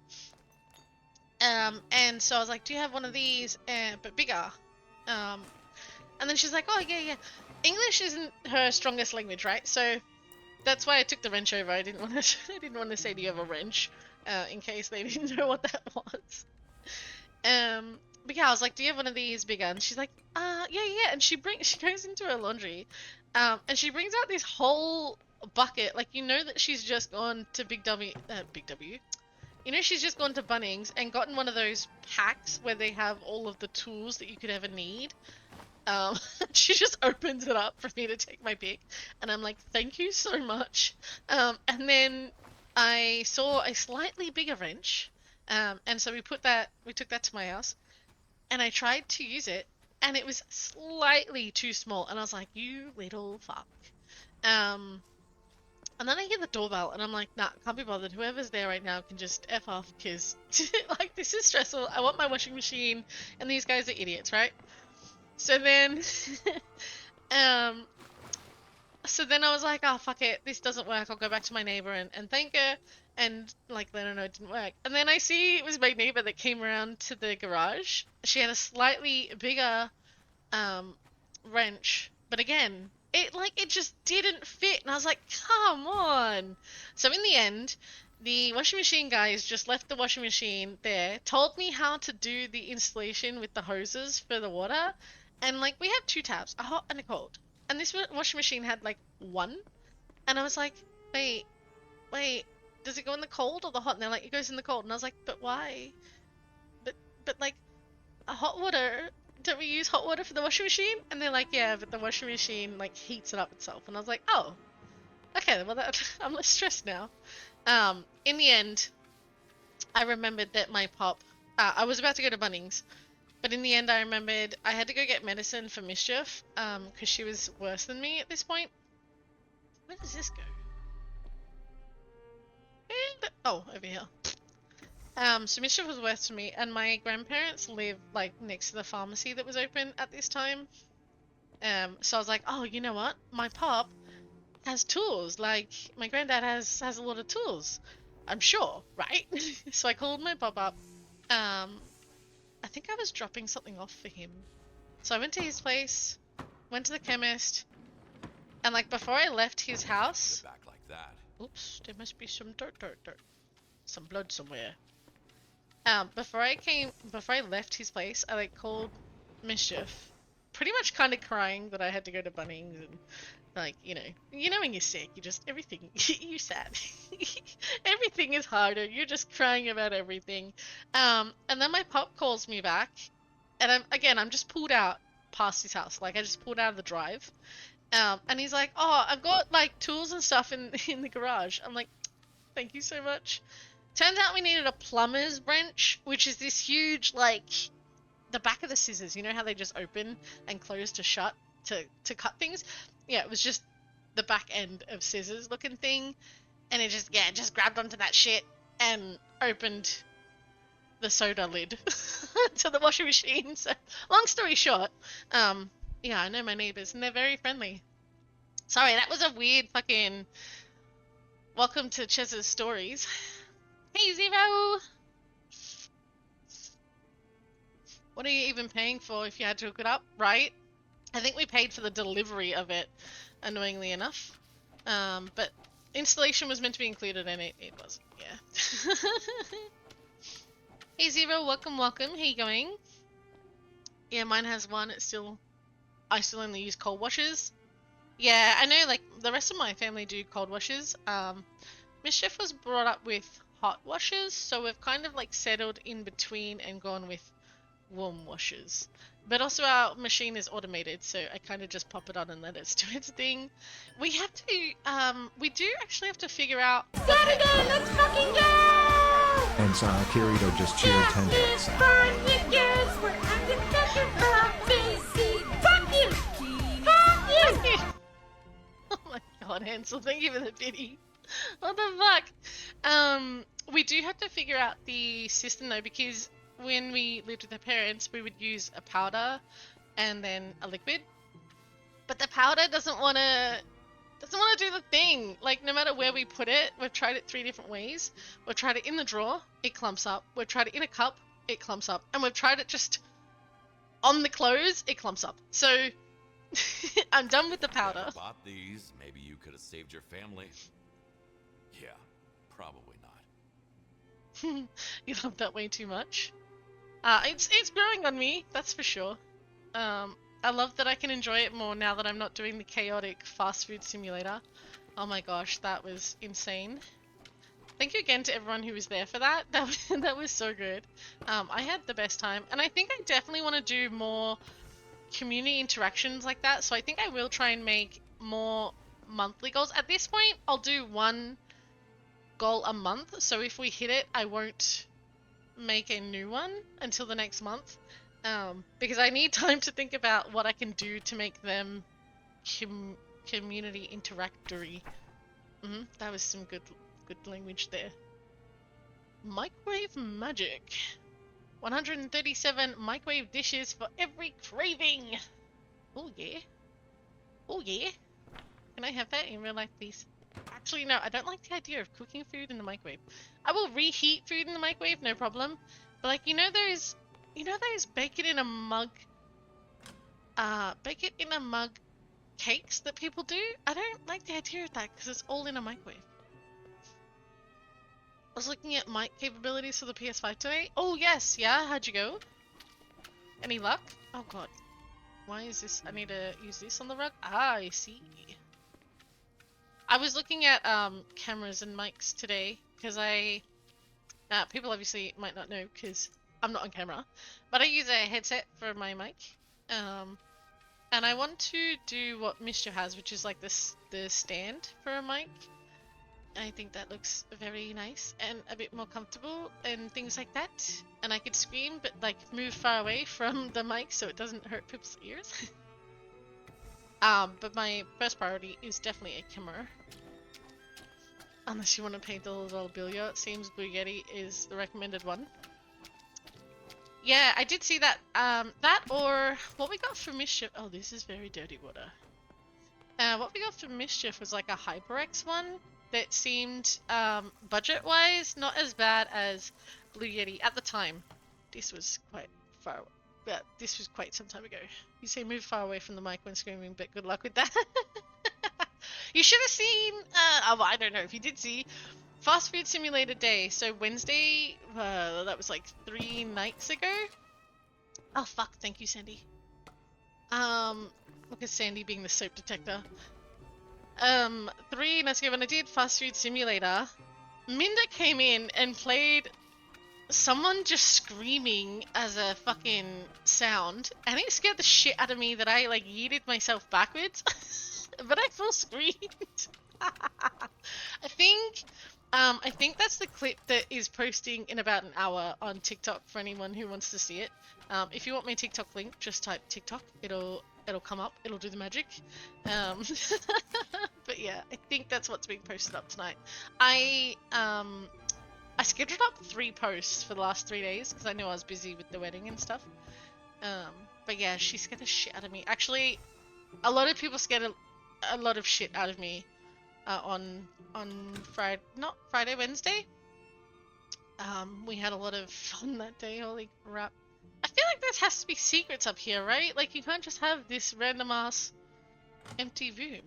And so I was like, do you have one of these, but bigger? And then she's like, oh, yeah, yeah. English isn't her strongest language, right? So that's why I took the wrench over. I didn't want to. I didn't want to say, "Do you have a wrench?" In case they didn't know what that was. But yeah, I was like, "Do you have one of these bigger?" And she's like, yeah, yeah." And she goes into her laundry, and she brings out this whole bucket. Like, you know that she's just gone to Big W. You know, she's just gone to Bunnings and gotten one of those packs where they have all of the tools that you could ever need. She just opens it up for me to take my pick, and I'm like, thank you so much. And then I saw a slightly bigger wrench, and so we took that to my house, and I tried to use it, and it was slightly too small, and I was like, you little fuck. And then I hear the doorbell, and I'm like, nah, can't be bothered. Whoever's there right now can just F off, because, like, this is stressful. I want my washing machine, and these guys are idiots, right? So then, I was like, oh, fuck it, this doesn't work. I'll go back to my neighbor and thank her, and, like, let her know it didn't work. And then I see it was my neighbor that came around to the garage. She had a slightly bigger, wrench, but again, it just didn't fit, and I was like, come on. So in the end, the washing machine guys just left the washing machine there, told me how to do the installation with the hoses for the water, and, like, we have two taps, a hot and a cold, and this washing machine had, like, one, and I was like, wait, does it go in the cold or the hot? And they're like, it goes in the cold, and I was like, but why? But like, a hot water, don't we use hot water for the washing machine? And they're like, yeah, but the washing machine, like, heats it up itself, and I was like, oh, okay, well, I'm less stressed now. In the end, I remembered that my pop, I was about to go to Bunnings, but in the end I remembered I had to go get medicine for Mischief, because she was worse than me at this point. Where does this go? And, oh, over here. So Mischief was worse than me, and my grandparents live, like, next to the pharmacy that was open at this time. So I was like, oh, you know what? My pop has tools. Like, my granddad has a lot of tools. I'm sure, right? So I called my pop up. I think I was dropping something off for him. So I went to his place, went to the chemist, and, like, before I left his house... Back like that. Oops, there must be some dirt. Some blood somewhere. Before I left his place, I, like, called Mischief, pretty much kind of crying that I had to go to Bunnings, and, like, you know when you're sick, everything, you're sad. Everything is harder, you're just crying about everything. And then my pop calls me back, and I'm just pulled out past his house, like, I just pulled out of the drive. And he's like, oh, I've got, like, tools and stuff in the garage. I'm like, thank you so much. Turns out we needed a plumber's wrench, which is this huge, like, the back of the scissors. You know how they just open and close to shut to cut things? Yeah, it was just the back end of scissors looking thing. And it just grabbed onto that shit and opened the soda lid to the washing machine. So, long story short, yeah, I know my neighbors, and they're very friendly. Sorry, that was a weird fucking... Welcome to Chez's stories. Hey, Zero! What are you even paying for if you had to hook it up, right? I think we paid for the delivery of it, annoyingly enough. But installation was meant to be included, and it wasn't, yeah. Hey, Zero, welcome. How you going? Yeah, mine has one. I still only use cold washers. Yeah, I know, like, the rest of my family do cold washers. Mischief was brought up with hot washers, so we've kind of, like, settled in between and gone with warm washers. But also our machine is automated, so I kind of just pop it on and let it do its thing. We have to, we do actually have to figure out... Saturday, let's fucking go! And Kirito just cheered 10 It's bucks. fun, you girls, we're undercover for busy. Fuck you! Fuck you! Oh my god, Hansel, thank you for the pity. What the fuck? We do have to figure out the system though, because when we lived with our parents, we would use a powder and then a liquid. But the powder doesn't want to do the thing. Like, no matter where we put it, we've tried it 3 different ways. We've tried it in the drawer, it clumps up. We've tried it in a cup, it clumps up. And we've tried it just on the clothes, it clumps up. So I'm done with the powder. If I bought these, maybe you could have saved your family. Yeah, probably not. You love that way too much. It's growing on me, that's for sure. I love that I can enjoy it more now that I'm not doing the chaotic fast food simulator. Oh my gosh, that was insane. Thank you again to everyone who was there for that. That was so good. I had the best time, and I think I definitely want to do more community interactions like that. So I think I will try and make more monthly goals. At this point, I'll do 1 goal a month. So if we hit it, I won't make a new one until the next month. Because I need time to think about what I can do to make them community interactory. That was some good language there. Microwave magic. 137 microwave dishes for every craving. Oh yeah. Oh yeah. Can I have that in real life, please? Actually, no, I don't like the idea of cooking food in the microwave. I will reheat food in the microwave, no problem. But like, you know those bake it in a mug cakes that people do? I don't like the idea of that because it's all in a microwave. I was looking at mic capabilities for the PS5 today. Oh yes, yeah, how'd you go? Any luck? Oh god. Why is this? I need to use this on the rug? Ah, I see. I was looking at cameras and mics today because people obviously might not know because I'm not on camera, but I use a headset for my mic, and I want to do what Mischief has, which is like the stand for a mic. I think that looks very nice and a bit more comfortable and things like that. And I could scream, but like move far away from the mic so it doesn't hurt people's ears. But my first priority is definitely a camera. Unless you want to paint the little Bilio, it seems Blue Yeti is the recommended one. Yeah, I did see that. That or what we got for Mischief. Oh, this is very dirty water. What we got for Mischief was like a HyperX one that seemed, budget-wise, not as bad as Blue Yeti at the time. This was quite far. Yeah, this was quite some time ago. You say move far away from the mic when screaming, but good luck with that. You should have seen. Oh, I don't know if you did see. Fast Food Simulator Day. So Wednesday, that was like 3 nights ago. Oh fuck! Thank you, Sandy. Look at Sandy being the soap detector. 3 nights ago when I did Fast Food Simulator, Minda came in and played someone just screaming as a fucking sound, and it scared the shit out of me that I like yeeted myself backwards. But I full screamed. I think that's the clip that is posting in about an hour on TikTok for anyone who wants to see it. If you want my TikTok link, just type TikTok. It'll come up. It'll do the magic. But yeah, I think that's what's being posted up tonight. I scheduled up 3 posts for the last 3 days because I knew I was busy with the wedding and stuff. But yeah, she scared the shit out of me. Actually, a lot of people scared a lot of shit out of me on Friday, not Friday, Wednesday. We had a lot of fun that day. Holy crap! I feel like there has to be secrets up here, right? Like you can't just have this random ass empty room.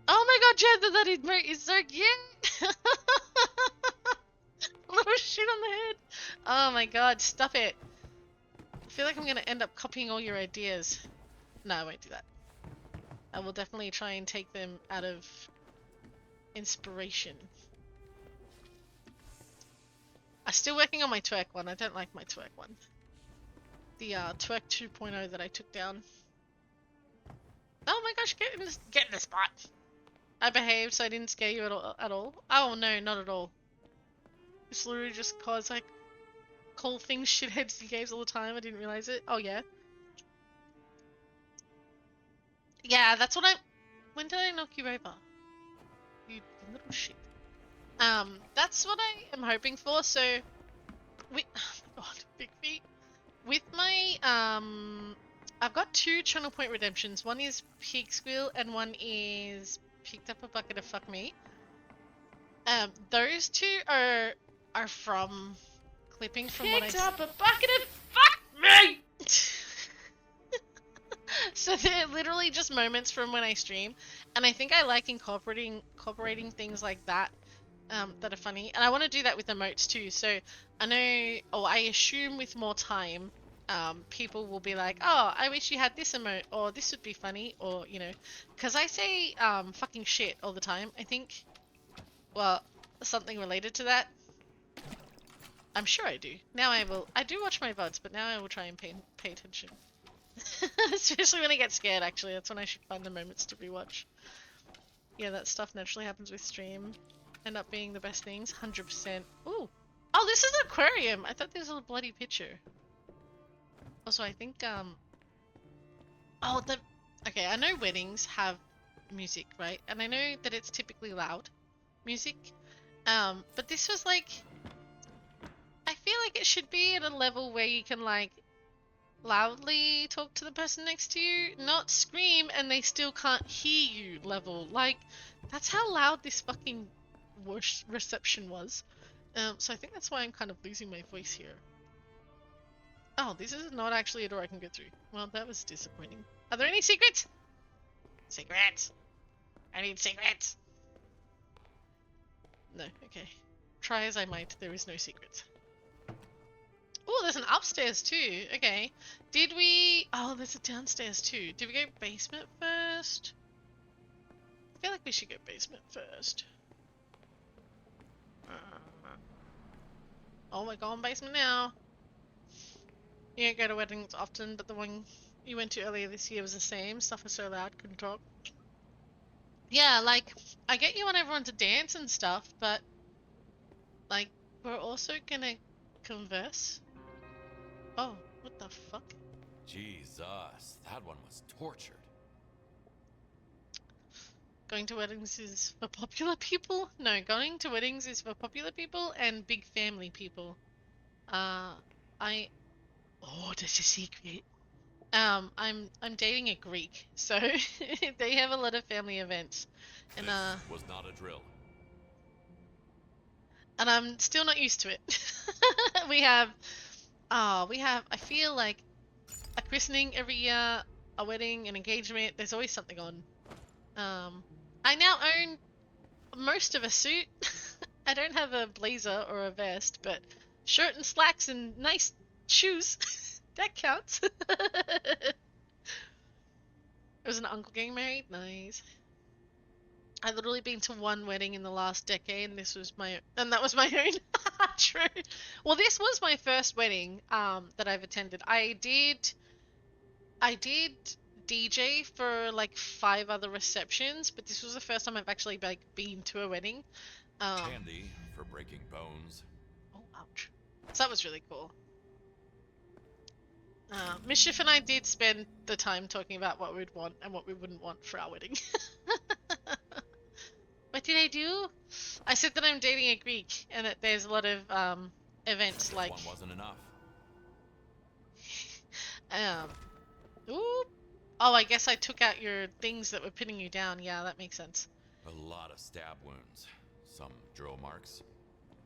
Oh my god, Jen, that is so cute! Little shit on the head. Oh my god, stop it. I feel like I'm gonna end up copying all your ideas. No, I won't do that. I will definitely try and take them out of inspiration. I'm still working on my twerk one. I don't like my twerk one. The twerk 2.0 that I took down. Oh my gosh, get in the spot. I behaved so I didn't scare you at all. Oh no, not at all. It's literally just cause I call things shitheads in games all the time. I didn't realize it. Oh yeah. Yeah, that's what when did I knock you over? You little shit. That's what I am hoping for. So, with oh my god, big feet. With my I've got 2 channel point redemptions. One is Pig Squeal and one is Picked Up a Bucket of Fuck Me. Those 2 are from clipping from what I Picked up a bucket of fuck me! So they're literally just moments from when I stream, and I think I like incorporating things like that that are funny, and I want to do that with emotes too. So I know, or I assume with more time, people will be like, oh, I wish you had this emote, or this would be funny, or you know, because I say fucking shit all the time. I think, well, something related to that. I'm sure I do. Now I will. I do watch my VODs, but now I will try and pay attention. Especially when I get scared, actually. That's when I should find the moments to rewatch. Yeah, that stuff naturally happens with stream. End up being the best things. 100%. Ooh. Oh, this is an aquarium! I thought this was a bloody picture. Also, I think, oh, okay, I know weddings have music, right? And I know that it's typically loud music. But this was like... I feel like it should be at a level where you can, like, loudly talk to the person next to you, not scream and they still can't hear you level. Like, that's how loud this fucking reception was. So I think that's why I'm kind of losing my voice here. Oh, this is not actually a door I can go through. Well, that was disappointing. Are there any secrets? Secrets! I need secrets! No, okay. Try as I might, there is no secrets. Oh, there's an upstairs too. Okay. Did we... Oh, there's a downstairs too. Did we go basement first? I feel like we should go basement first. Oh, we're going basement now. You don't go to weddings often, but the one you went to earlier this year was the same. Stuff was so loud, couldn't talk. Yeah, like, I get you want everyone to dance and stuff, but... Like, we're also gonna converse. Oh, what the fuck? Jesus, that one was tortured. Going to weddings is for popular people? No, going to weddings is for popular people and big family people. Oh, there's a secret. I'm dating a Greek, so they have a lot of family events. And This was not a drill. and I'm still not used to it. we have, I feel like a christening every year, a wedding, an engagement. There's always something on. I now own most of a suit. I don't have a blazer or a vest, but shirt and slacks and nice shoes. That counts. It was an uncle getting married. Nice. I've literally been to one wedding in the last decade, and that was my own. True. Well, this was my first wedding that I've attended. I did DJ for like 5 other receptions, but this was the first time I've actually like been to a wedding. Candy for breaking bones. Oh, ouch. So that was really cool. Mischief and I did spend the time talking about what we'd want and what we wouldn't want for our wedding. What did I do? I said that I'm dating a Greek and that there's a lot of events like... One wasn't enough. Ooh. Oh, I guess I took out your things that were pinning you down. Yeah, that makes sense. A lot of stab wounds. Some drill marks.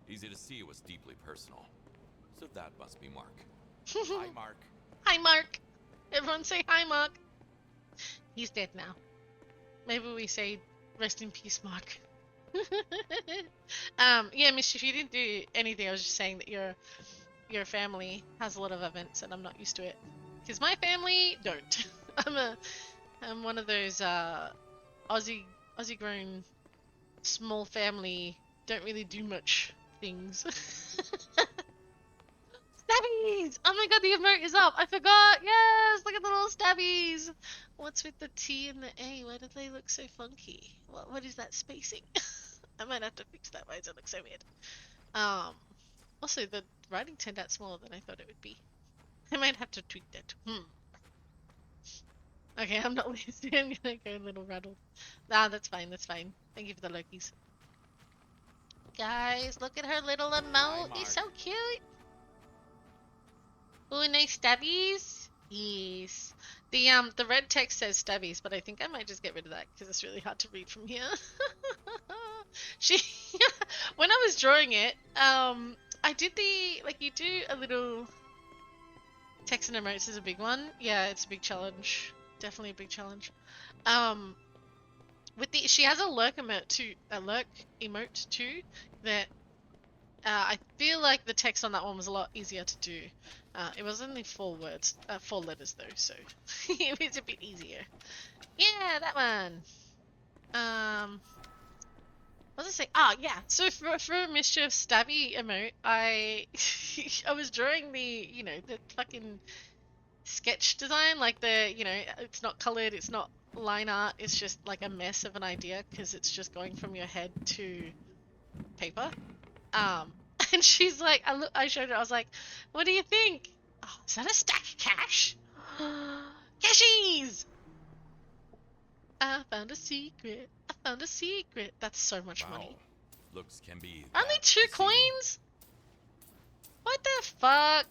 Easy to see it was deeply personal. So that must be Mark. Hi, Mark. Hi, Mark. Everyone say hi, Mark. He's dead now. Maybe we say rest in peace, Mark. Yeah, Mischief, you didn't do anything. I was just saying that your family has a lot of events and I'm not used to it. Because my family don't. I'm one of those Aussie grown small family, don't really do much things. Stabbies! Oh my god, the emote is up! I forgot! Yes! Look at the little stabbies! What's with the T and the A? Why do they look so funky? What is that spacing? I might have to fix that. Why does it look so weird? Also, the writing turned out smaller than I thought it would be. I might have to tweak that. Okay, I'm not listening. I'm gonna go a little rattled. Nah, that's fine, that's fine. Thank you for the Lokis. Guys, look at her little Hi, emote. Mark. It's so cute. Ooh, nice stabbies. Yes. The red text says stabbies, but I think I might just get rid of that because it's really hard to read from here. She, when I was drawing it, I did you do a little text and emotes is a big one. Yeah, it's a big challenge. Definitely a big challenge. She has a lurk emote too that I feel like the text on that one was a lot easier to do. It was only 4 words, 4 letters though, so it was a bit easier. Yeah, that one. What was I saying? Ah, yeah. So for Mischief Stabby emote, I I was drawing the fucking sketch design, like it's not colored, it's not line art, it's just like a mess of an idea because it's just going from your head to paper. And she's like, I showed her, I was like, what do you think? Oh, is that a stack of cash? Cashies! I found a secret. I found a secret. That's so much Wow. money. Looks can be Only that 2 deceiving. coins? What the fuck?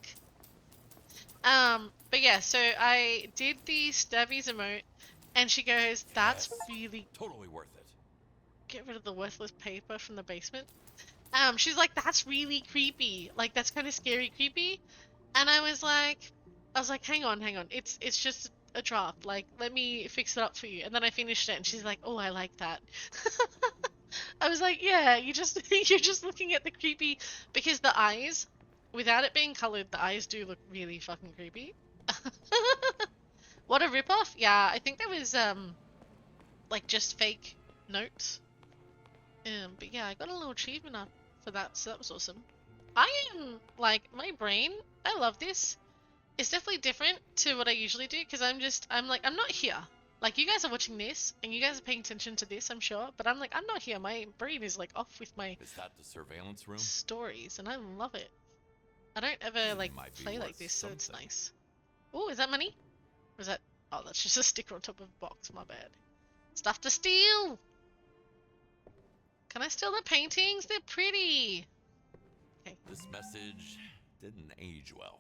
But yeah, so I did the stabbies emote, and she goes, that's Yes. really... Totally worth it. Get rid of the worthless paper from the basement. She's like, that's really creepy. Like, that's kind of scary creepy. And I was like, hang on. It's just a draft. Like, let me fix it up for you. And then I finished it, and she's like, oh, I like that. I was like, yeah, you're just looking at the creepy, because the eyes, without it being colored, the eyes do look really fucking creepy. What a ripoff! Yeah, I think that was like just fake notes. But yeah, I got a little achievement up for that, so that was awesome. I am like, my brain, I love this. It's definitely different to what I usually do because I'm like, I'm not here. Like, you guys are watching this and you guys are paying attention to this, I'm sure, but I'm like, I'm not here. My brain is like off with my Is that the surveillance room? stories and I love it. I don't ever like Might be play like worth this, so it's something. nice. Oh, is that money? Or is that, oh, that's just a sticker on top of a box, my bad. Stuff to steal! Can I steal the paintings? They're pretty! Okay. This message didn't age well.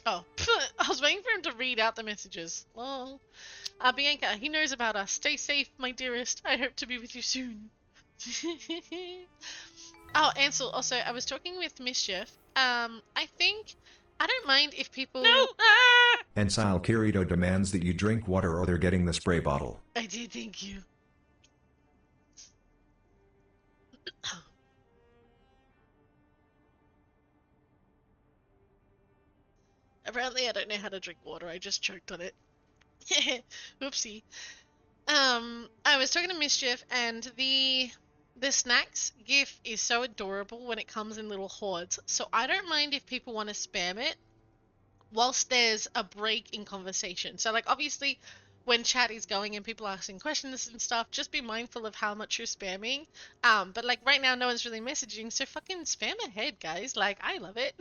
Oh, I was waiting for him to read out the messages. Lol. Bianca, he knows about us. Stay safe, my dearest. I hope to be with you soon. Oh, Ansel, also, I was talking with Mischief. I think, I don't mind if people... No! Ah! Ensile Kirito demands that you drink water or they're getting the spray bottle. I did, thank you. Apparently I don't know how to drink water, I just choked on it. Oopsie. I was talking to Mischief, and the snacks GIF is so adorable when it comes in little hordes, so I don't mind if people want to spam it whilst there's a break in conversation. So, like, obviously, when chat is going and people are asking questions and stuff, just be mindful of how much you're spamming. But, like, right now, no one's really messaging, so fucking spam ahead, guys. Like, I love it.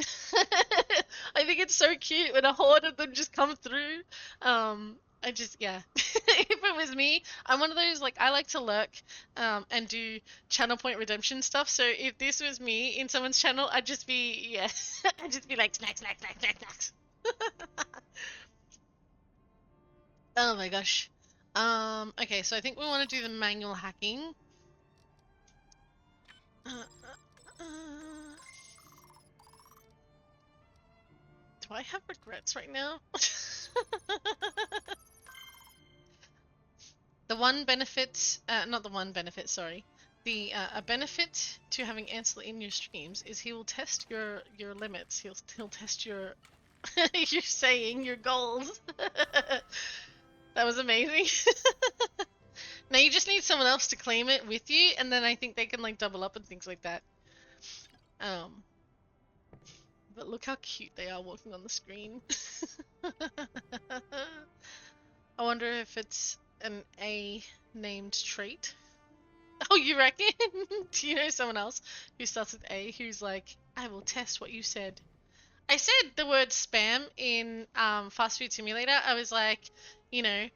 I think it's so cute when a horde of them just come through. Yeah. If it was me, I'm one of those, like, I like to lurk and do channel point redemption stuff. So if this was me in someone's channel, I'd just be, yeah, I'd just be like, snacks. Oh my gosh. Okay, so I think we want to do the manual hacking. Do I have regrets right now? The one benefit, not the one benefit, sorry. The a benefit to having Ansel in your streams is he will test your limits. He'll test your your saying, your goals. That was amazing. Now you just need someone else to claim it with you, and then I think they can like double up and things like that. But look how cute they are walking on the screen. I wonder if it's an A named trait. Oh, you reckon? Do you know someone else who starts with A who's like, I will test what you said? I said the word spam in Fast Food Simulator. I was like, you know,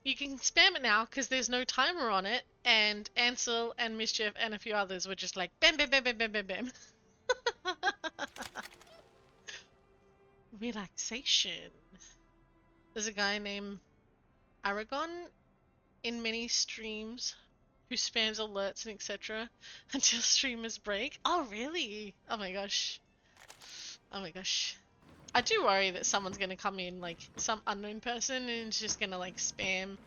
You can spam it now because there's no timer on it, and Ansel and Mischief and a few others were just like bam, bam, bam, bam, bam, bam, bam. Relaxation. There's a guy named Aragon in many streams who spams alerts and etc. until streamers break. Oh, really? Oh my gosh. Oh my gosh. I do worry that someone's gonna come in, like some unknown person, and is just gonna like spam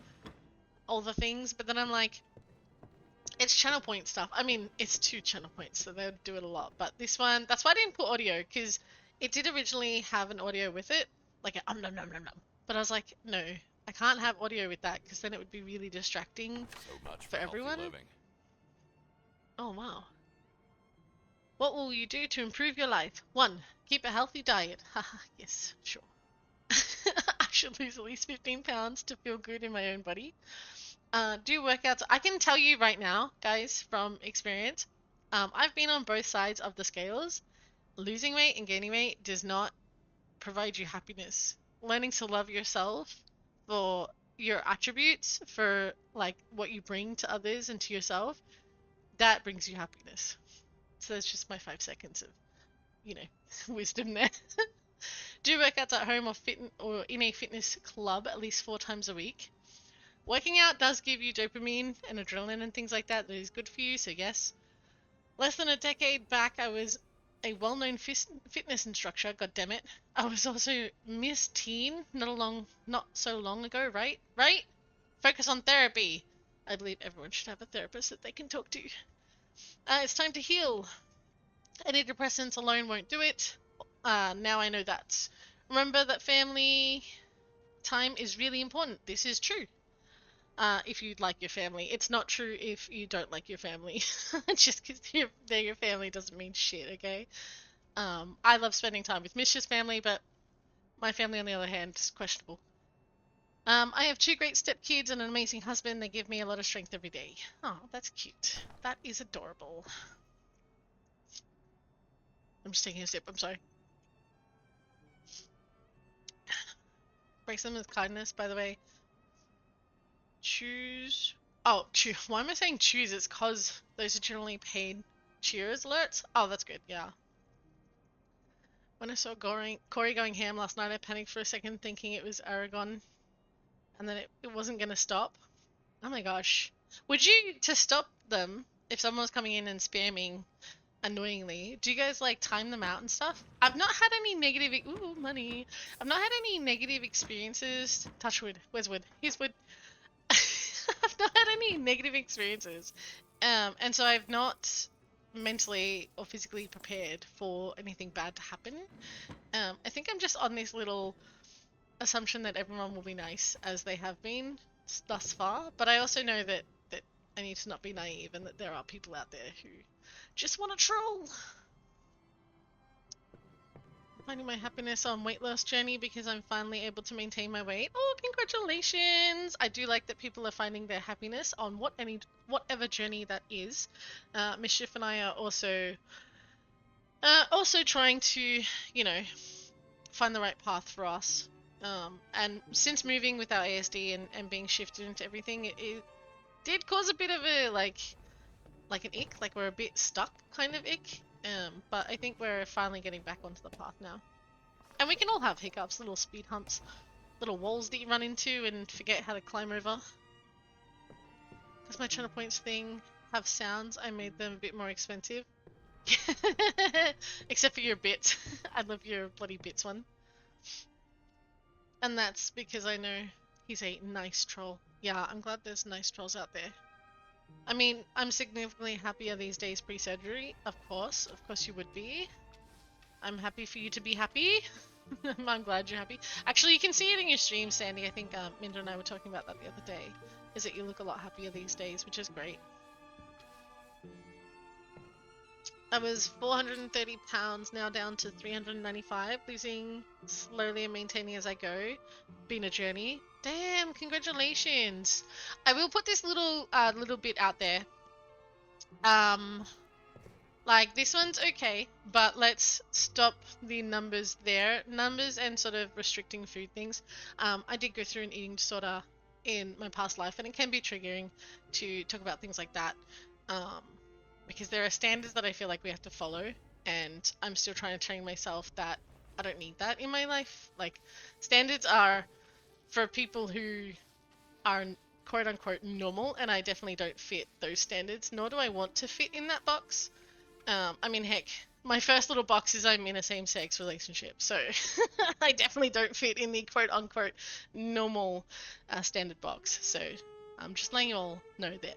all the things, but then I'm like, it's channel point stuff. I mean, it's 2 channel points, so they'll do it a lot. But this one, that's why I didn't put audio, because it did originally have an audio with it, like a nom nom nom nom. But I was like, no, I can't have audio with that, because then it would be really distracting. So much For healthy everyone? living. Oh wow. What will you do to improve your life? 1. Keep a healthy diet. Haha, yes, sure. I should lose at least 15 pounds to feel good in my own body. Do workouts. I can tell you right now, guys, from experience, I've been on both sides of the scales. Losing weight and gaining weight does not provide you happiness. Learning to love yourself for your attributes, for like what you bring to others and to yourself, that brings you happiness. So that's just my 5 seconds of, you know, wisdom there. Do workouts at home or in a fitness club at least 4 times a week. Working out does give you dopamine and adrenaline and things like that is good for you, so yes. Less than a decade back, I was a well-known fitness instructor, god damn it. I was also Miss Teen not so long ago, right? Right? Focus on therapy. I believe everyone should have a therapist that they can talk to. It's time to heal. Antidepressants alone won't do it. Now I know that. Remember that family time is really important. This is true. If you like your family. It's not true if you don't like your family. Just because they're your family doesn't mean shit, okay? I love spending time with Misha's family, but my family, on the other hand, is questionable. I have 2 great stepkids and an amazing husband. They give me a lot of strength every day. Oh, that's cute. That is adorable. I'm just taking a sip, I'm sorry. Breaks them with kindness, by the way. Choose. Oh, choose. Why am I saying choose? It's because those are generally paid cheers alerts. Oh, that's good, yeah. When I saw Corey going ham last night, I panicked for a second thinking it was Aragon. And then it wasn't going to stop. Oh my gosh. Would you, to stop them, if someone was coming in and spamming annoyingly, do you guys like time them out and stuff? I've not had any negative, ooh, money. I've not had any negative experiences. Touch wood. Where's wood? Here's wood. I've not had any negative experiences. And so I've not mentally or physically prepared for anything bad to happen. I think I'm just on this little assumption that everyone will be nice as they have been thus far, but I also know that I need to not be naive and that there are people out there who just want to troll. Finding my happiness on weight loss journey because I'm finally able to maintain my weight. Oh, congratulations! I do like that people are finding their happiness on whatever journey that is. Mischief and I are also trying to, you know, find the right path for us. And since moving with our ASD and being shifted into everything, it did cause a bit of a like an ick, like we're a bit stuck kind of ick. But I think we're finally getting back onto the path now. And we can all have hiccups, little speed humps, little walls that you run into and forget how to climb over. Does my channel points thing have sounds? I made them a bit more expensive. Except for your bits. I love your bloody bits one. And that's because I know he's a nice troll. Yeah, I'm glad there's nice trolls out there. I mean, I'm significantly happier these days pre-surgery, of course you would be. I'm happy for you to be happy. I'm glad you're happy. Actually, you can see it in your stream, Sandy. I think Minda and I were talking about that the other day, is that you look a lot happier these days, which is great. I was 430 pounds, now down to 395, losing slowly and maintaining as I go. Been a journey. Damn, congratulations. I will put this little bit out there. Like this one's okay, but let's stop the numbers there. Numbers and sort of restricting food things. I did go through an eating disorder in my past life, and it can be triggering to talk about things like that, because there are standards that I feel like we have to follow, and I'm still trying to train myself that I don't need that in my life. Like, standards are for people who are quote unquote normal, and I definitely don't fit those standards, nor do I want to fit in that box. I mean, heck, my first little box is I'm in a same-sex relationship, so I definitely don't fit in the quote-unquote normal standard box. So I'm just letting you all know that.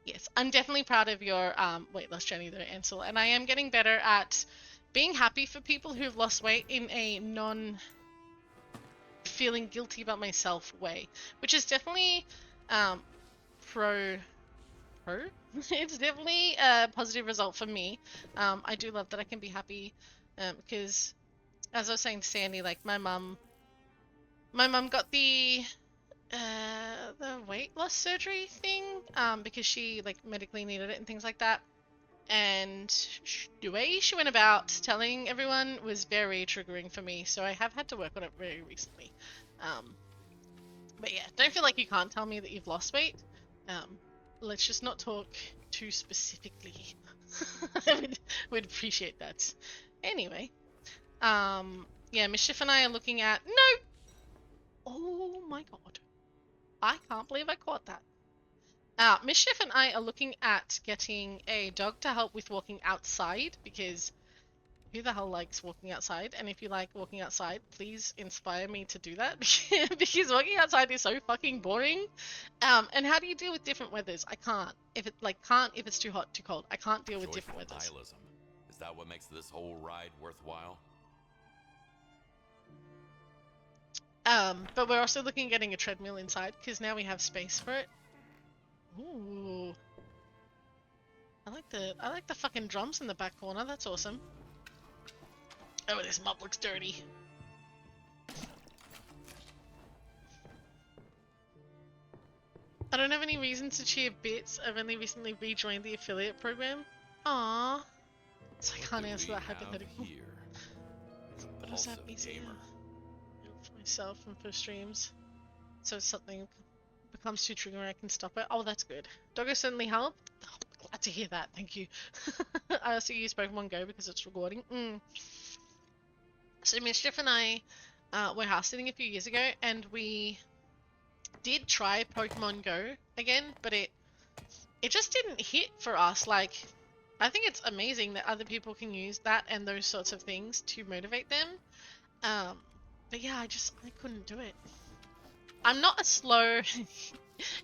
Yes, I'm definitely proud of your weight loss journey though, Ansel, and I am getting better at being happy for people who've lost weight in a non-feeling guilty about myself way, which is definitely pro. It's definitely a positive result for me. I do love that I can be happy, because, as I was saying to Sandy, like my mum got the weight loss surgery thing, because she like medically needed it and things like that. And the way she went about telling everyone was very triggering for me, so I have had to work on it very recently. But yeah, don't feel like you can't tell me that you've lost weight. Let's just not talk too specifically. I would appreciate that. Anyway, yeah, Mischief and I are looking at no. Oh my god, I can't believe I caught that. Mischief and I are looking at getting a dog to help with walking outside, because who the hell likes walking outside? And if you like walking outside, please inspire me to do that, because walking outside is so fucking boring. And how do you deal with different weathers? I can't. If it's too hot, too cold. I can't deal with different Joyful weathers. nihilism. Is that what makes this whole ride worthwhile? But we're also looking at getting a treadmill inside, because now we have space for it. Ooh. I like the fucking drums in the back corner. That's awesome. Oh, this mop looks dirty. I don't have any reason to cheer bits. I've only recently rejoined the affiliate program. Aww. So I can't answer that hypothetical. Here? What does that mean? Gamer. For myself and for streams. So if something becomes too triggering, I can stop it. Oh, that's good. Doggo certainly helped. Oh, glad to hear that. Thank you. I also use Pokemon Go because it's rewarding. So Mischief and I were house sitting a few years ago, and we did try Pokemon Go again, but it just didn't hit for us. Like, I think it's amazing that other people can use that and those sorts of things to motivate them. But yeah, I couldn't do it. I'm not a slow...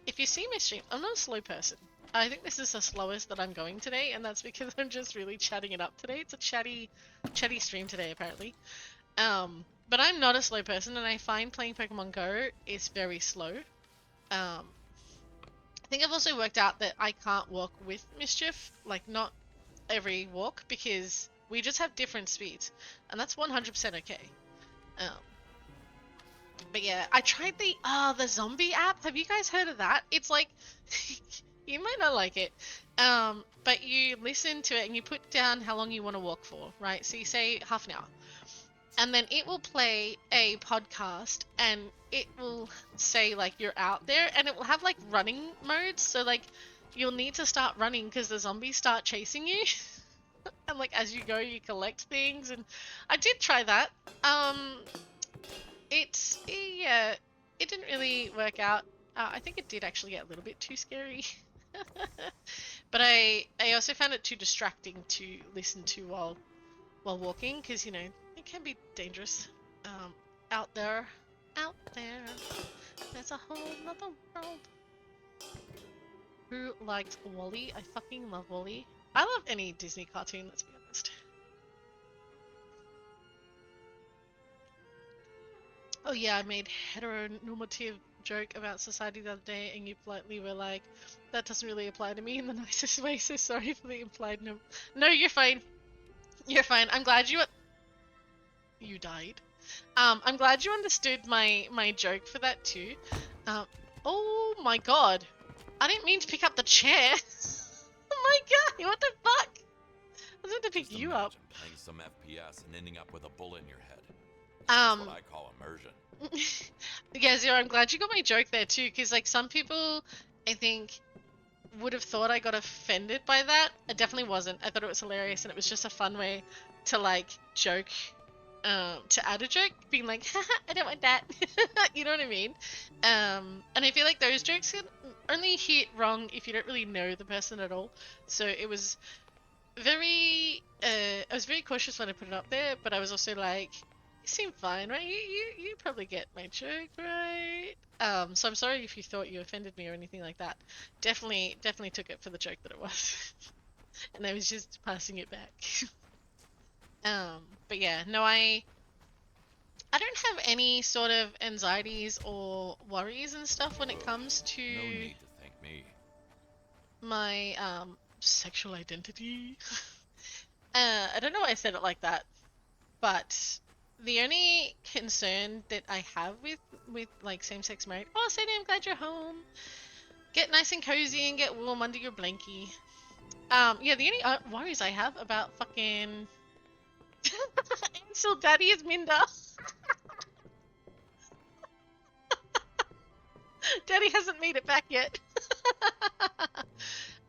If you see me stream, I'm not a slow person. I think this is the slowest that I'm going today, and that's because I'm just really chatting it up today. It's a chatty stream today, apparently. But I'm not a slow person, and I find playing Pokemon Go is very slow. I think I've also worked out that I can't walk with Mischief, like not every walk, because we just have different speeds, and that's 100% okay. But yeah, I tried the zombie app. Have you guys heard of that? It's like, you might not like it, but you listen to it and you put down how long you want to walk for, right? So you say half an hour. And then it will play a podcast, and it will say, like, you're out there, and it will have, like, running modes. So, like, you'll need to start running because the zombies start chasing you. And, like, as you go, you collect things. And I did try that. It didn't really work out. I think it did actually get a little bit too scary. But I also found it too distracting to listen to while walking, because, you know, it can be dangerous. Out there. There's a whole other world. Who liked WALL-E? I fucking love WALL-E. I love any Disney cartoon, let's be honest. Oh yeah, I made heteronormative joke about society the other day, and you politely were like, that doesn't really apply to me in the nicest way, so sorry for the implied no. No, you're fine. You're fine. I'm glad you died. I'm glad you understood my joke for that too. Oh my god. I didn't mean to pick up the chair. Oh my god, what the fuck? I was meant to pick Just you up. imagine playing some FPS and ending up with a bullet in your head. That's what I call immersion. Yeah, Zero, I'm glad you got my joke there too, because like some people, I think, would have thought I got offended by that. I definitely wasn't. I thought it was hilarious, and it was just a fun way to like joke, to add a joke, being like, haha, I don't want that. You know what I mean? And I feel like those jokes can only hit wrong if you don't really know the person at all. So it was very, I was very cautious when I put it up there, but I was also like, you seem fine, right? You probably get my joke, right? So I'm sorry if you thought you offended me or anything like that. Definitely took it for the joke that it was. And I was just passing it back. But yeah, no, I don't have any sort of anxieties or worries and stuff when it comes to No need to thank me. my sexual identity. I don't know why I said it like that, but the only concern that I have with like same-sex marriage. Oh, Sadie, I'm glad you're home. Get nice and cozy and get warm under your blankie. Yeah, the only worries I have about fucking Ansel Daddy is Minda. Daddy hasn't made it back yet.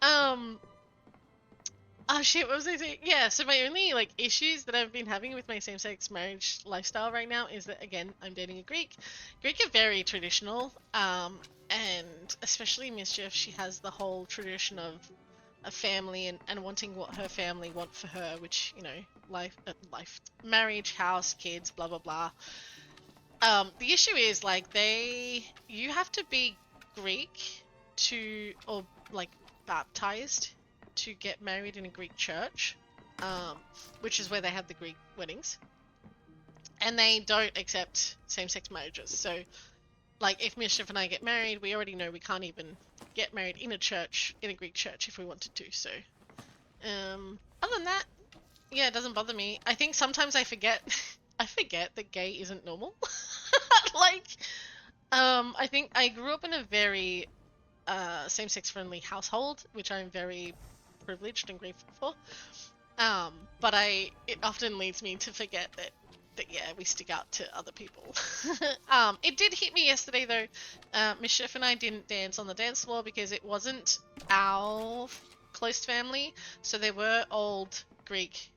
um. Oh shit, what was I saying? Yeah, so my only like issues that I've been having with my same-sex marriage lifestyle right now is that again, I'm dating a Greek. Greek are very traditional, and especially Mischief, she has the whole tradition of a family and wanting what her family want for her, which, you know, life, marriage, house, kids, blah blah blah. The issue is like you have to be Greek or like baptized to get married in a Greek church, which is where they have the Greek weddings, and they don't accept same-sex marriages. So, like, if Mischief and I get married, we already know we can't even get married in a Greek church if we wanted to. So, other than that, yeah, it doesn't bother me. I think sometimes I forget, I forget that gay isn't normal. Like, I think I grew up in a very same-sex friendly household, which I'm very privileged and grateful for. But it often leads me to forget that yeah, we stick out to other people. It did hit me yesterday though. Mischief and I didn't dance on the dance floor because it wasn't our close family, so there were old Greek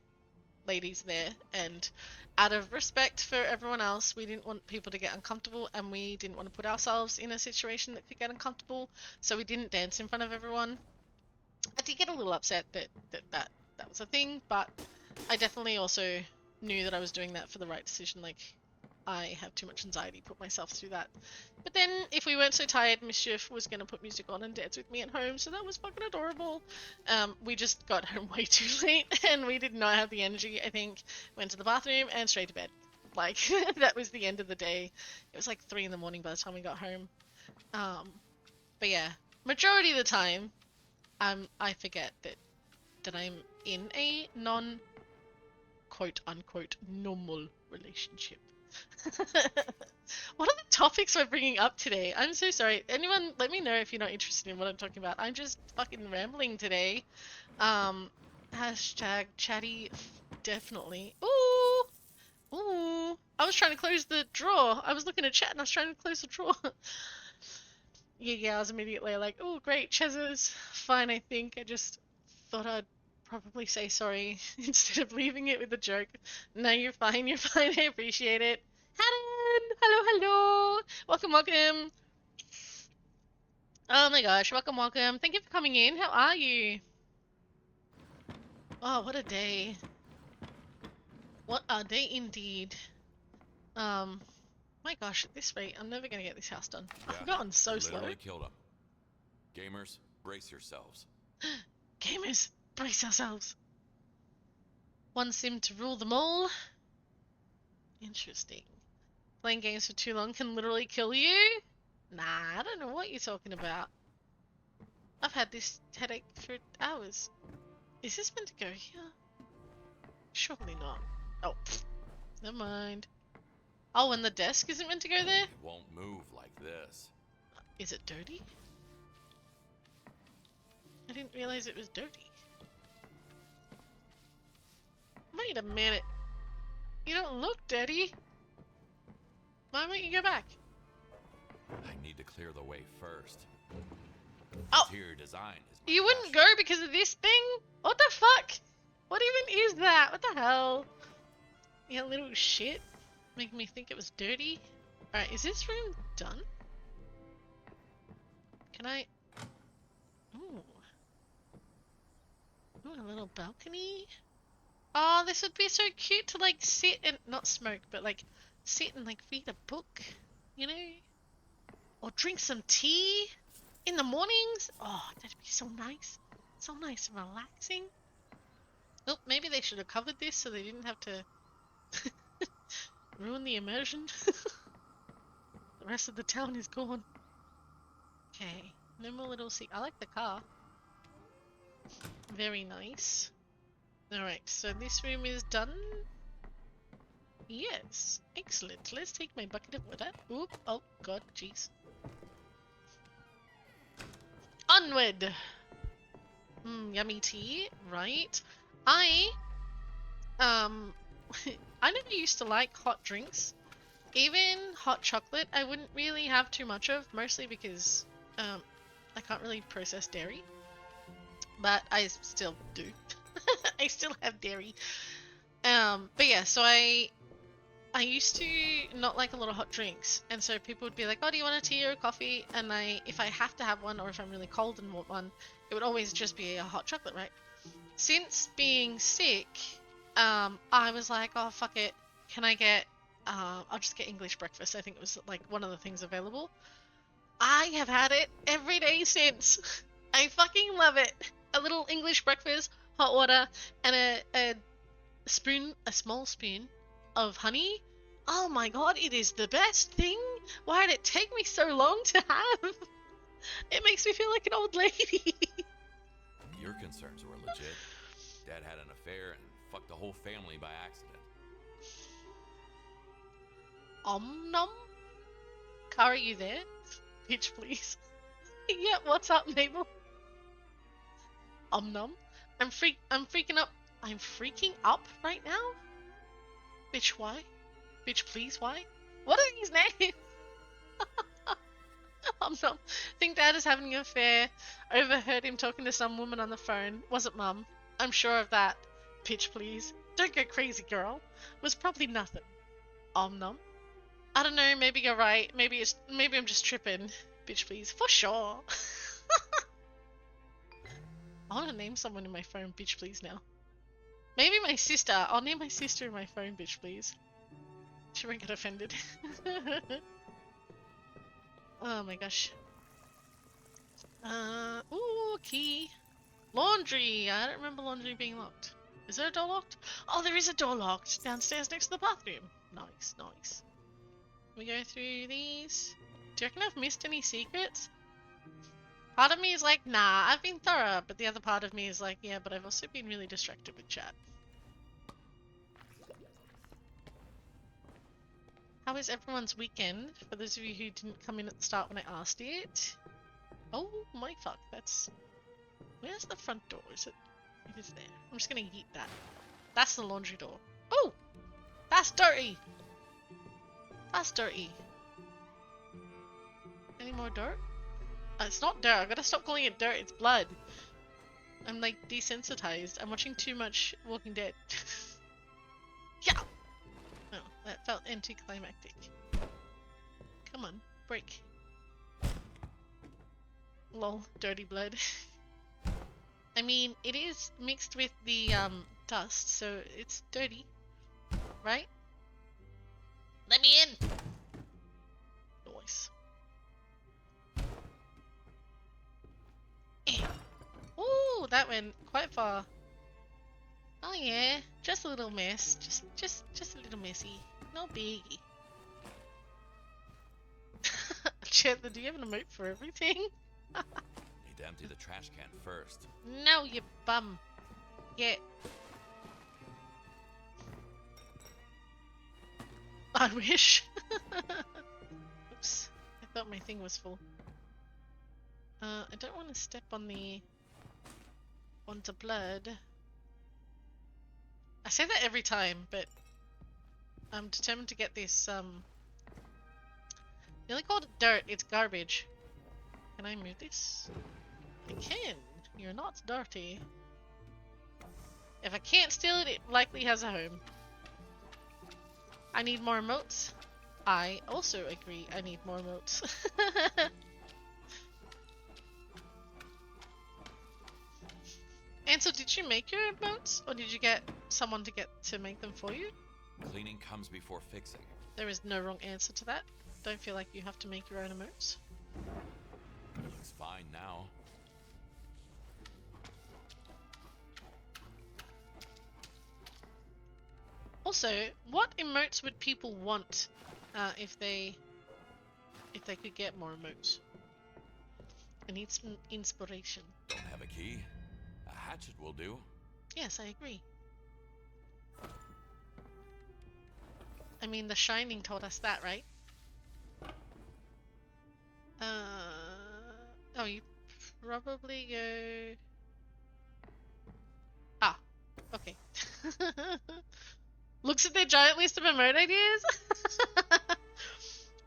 ladies there, and out of respect for everyone else, we didn't want people to get uncomfortable, and we didn't want to put ourselves in a situation that could get uncomfortable, so we didn't dance in front of everyone. I did get a little upset that was a thing, but I definitely also knew that I was doing that for the right decision. Like, I have too much anxiety, put myself through that. But then, if we weren't so tired, Mischief was going to put music on and dance with me at home, so that was fucking adorable. We just got home way too late, and we did not have the energy, I think. Went to the bathroom and straight to bed. Like, that was the end of the day. It was like 3 in the morning by the time we got home. But yeah, majority of the time, I forget that I'm in a non quote unquote normal relationship. What are the topics we're bringing up today? I'm so sorry. Anyone, let me know if you're not interested in what I'm talking about. I'm just fucking rambling today. Hashtag chatty, definitely. Ooh, ooh. I was trying to close the drawer. I was looking at chat and I was trying to close the drawer. Yeah, I was immediately like, oh, great, Chez's fine, I think. I just thought I'd probably say sorry instead of leaving it with a joke. No, you're fine, I appreciate it. Haddon! Hello! Welcome. Oh my gosh, welcome. Thank you for coming in. How are you? Oh, what a day. What a day indeed. My gosh, at this rate, I'm never gonna get this house done. Yeah, I've gotten so slow. literally killed him. Gamers, brace yourselves. Gamers, brace yourselves. One sim to rule them all. Interesting. Playing games for too long can literally kill you? Nah, I don't know what you're talking about. I've had this headache for hours. Is this meant to go here? Surely not. Oh, never mind. Oh, and the desk isn't meant to go there? It won't move like this. Is it dirty? I didn't realize it was dirty. Wait a minute. You don't look dirty. Why won't you go back? I need to clear the way first. Oh. Interior design is my You wouldn't go passion. because of this thing? What the fuck? What even is that? What the hell? You little shit. Making me think it was dirty. Alright, is this room done? Can I... Ooh. Ooh, a little balcony. Oh, this would be so cute to like sit and not smoke, but like sit and like read a book, you know? Or drink some tea in the mornings. Oh, that'd be so nice. So nice and relaxing. Oh, maybe they should have covered this so they didn't have to ruin the immersion. The rest of the town is gone. Okay, no more little sea. I like the car. Very nice. Alright, so this room is done. Yes, excellent. Let's take my bucket of water. Oop, oh god, jeez. Onward! Yummy tea, right. I never used to like hot drinks. Even hot chocolate I wouldn't really have too much of, mostly because I can't really process dairy. But I still do. I still have dairy. But yeah, so I used to not like a lot of hot drinks, and so people would be like, "Oh, do you want a tea or a coffee?" And if I have to have one, or if I'm really cold and want one, it would always just be a hot chocolate, right? Since being sick, I was like, "Oh, fuck it, can I get? I'll just get English breakfast." I think it was like one of the things available. I have had it every day since. I fucking love it. A little English breakfast, hot water, and a spoon, a small spoon of honey. Oh my god, it is the best thing. Why did it take me so long to have? It makes me feel like an old lady. Your concerns were legit. Dad had an affair and fucked the whole family by accident. Nom? Car, are you there? Bitch, please. Yeah, what's up, Mabel? Nom? I'm freaking up. I'm freaking up right now? Bitch, why? Bitch, please, why? What are these names? Nom. Think Dad is having an affair. Overheard him talking to some woman on the phone. Wasn't Mum. I'm sure of that. Bitch, please. Don't go crazy, girl. Was probably nothing. Nom. I don't know, maybe you're right. Maybe I'm just tripping. Bitch, please. For sure. I want to name someone in my phone Bitch, please now. Maybe my sister. I'll name my sister in my phone Bitch, please. She won't get offended. Oh my gosh. Ooh, key. Laundry. I don't remember laundry being locked. Is there a door locked? Oh, there is a door locked downstairs next to the bathroom. Nice, nice. We go through these. Do you reckon I've missed any secrets? Part of me is like, nah, I've been thorough, but the other part of me is like, yeah, but I've also been really distracted with chat. How was everyone's weekend? For those of you who didn't come in at the start when I asked it. Oh my fuck, that's... Where's the front door? Is it? It is there. I'm just gonna yeet that. That's the laundry door. Oh! That's dirty! That's dirty. Any more dirt? It's not dirt. I gotta stop calling it dirt. It's blood. I'm like desensitized. I'm watching too much Walking Dead. Yeah! Oh, that felt anticlimactic. Come on, break. Lol, dirty blood. I mean, it is mixed with the dust, so it's dirty. Right? Let me in! Noise. Ooh, that went quite far. Oh yeah, just a little mess. Just a little messy. No biggie. Chandler, do you have an emote for everything? Need to empty the trash can first. No, you bum. Yeah. I wish. Oops. I thought my thing was full. I don't want to step on the... onto blood. I say that every time, but I'm determined to get this, Nearly called it dirt. It's garbage. Can I move this? I can. You're not dirty. If I can't steal it, it likely has a home. I need more emotes. I also agree I need more emotes. And so did you make your emotes? Or did you get someone to make them for you? Cleaning comes before fixing. There is no wrong answer to that. Don't feel like you have to make your own emotes. Looks fine now. Also, what emotes would people want if they could get more emotes? I need some inspiration. Don't have a key. A hatchet will do. Yes, I agree. I mean, The Shining told us that, right? Oh, you probably go... Ah, okay. Looks at their giant list of emote ideas.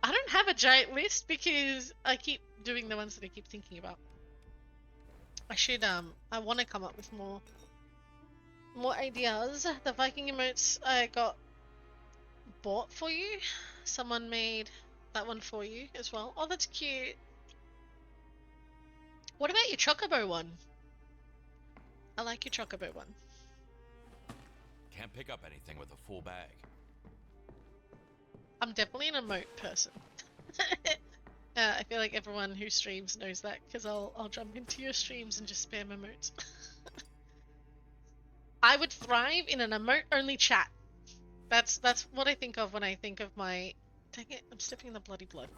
I don't have a giant list because I keep doing the ones that I keep thinking about. I should, I want to come up with more ideas. The Viking emotes I got bought for you. Someone made that one for you as well. Oh, that's cute. What about your Chocobo one? I like your Chocobo one. Can't pick up anything with a full bag. I'm definitely an emote person. I feel like everyone who streams knows that because I'll jump into your streams and just spam emotes. I would thrive in an emote-only chat. That's what I think of when I think of my... Dang it, I'm stepping in the bloody blood.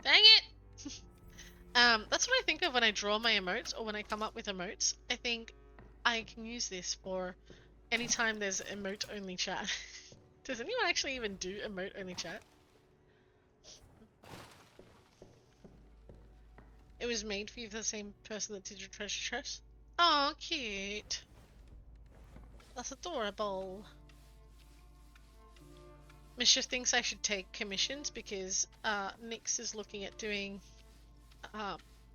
Dang it! That's what I think of when I draw my emotes or when I come up with emotes. I think I can use this for anytime there's emote-only chat. Does anyone actually even do emote-only chat? It was made for you for the same person that did your treasure chest? Oh, cute. That's adorable. Mischief thinks I should take commissions because Nyx is looking at doing...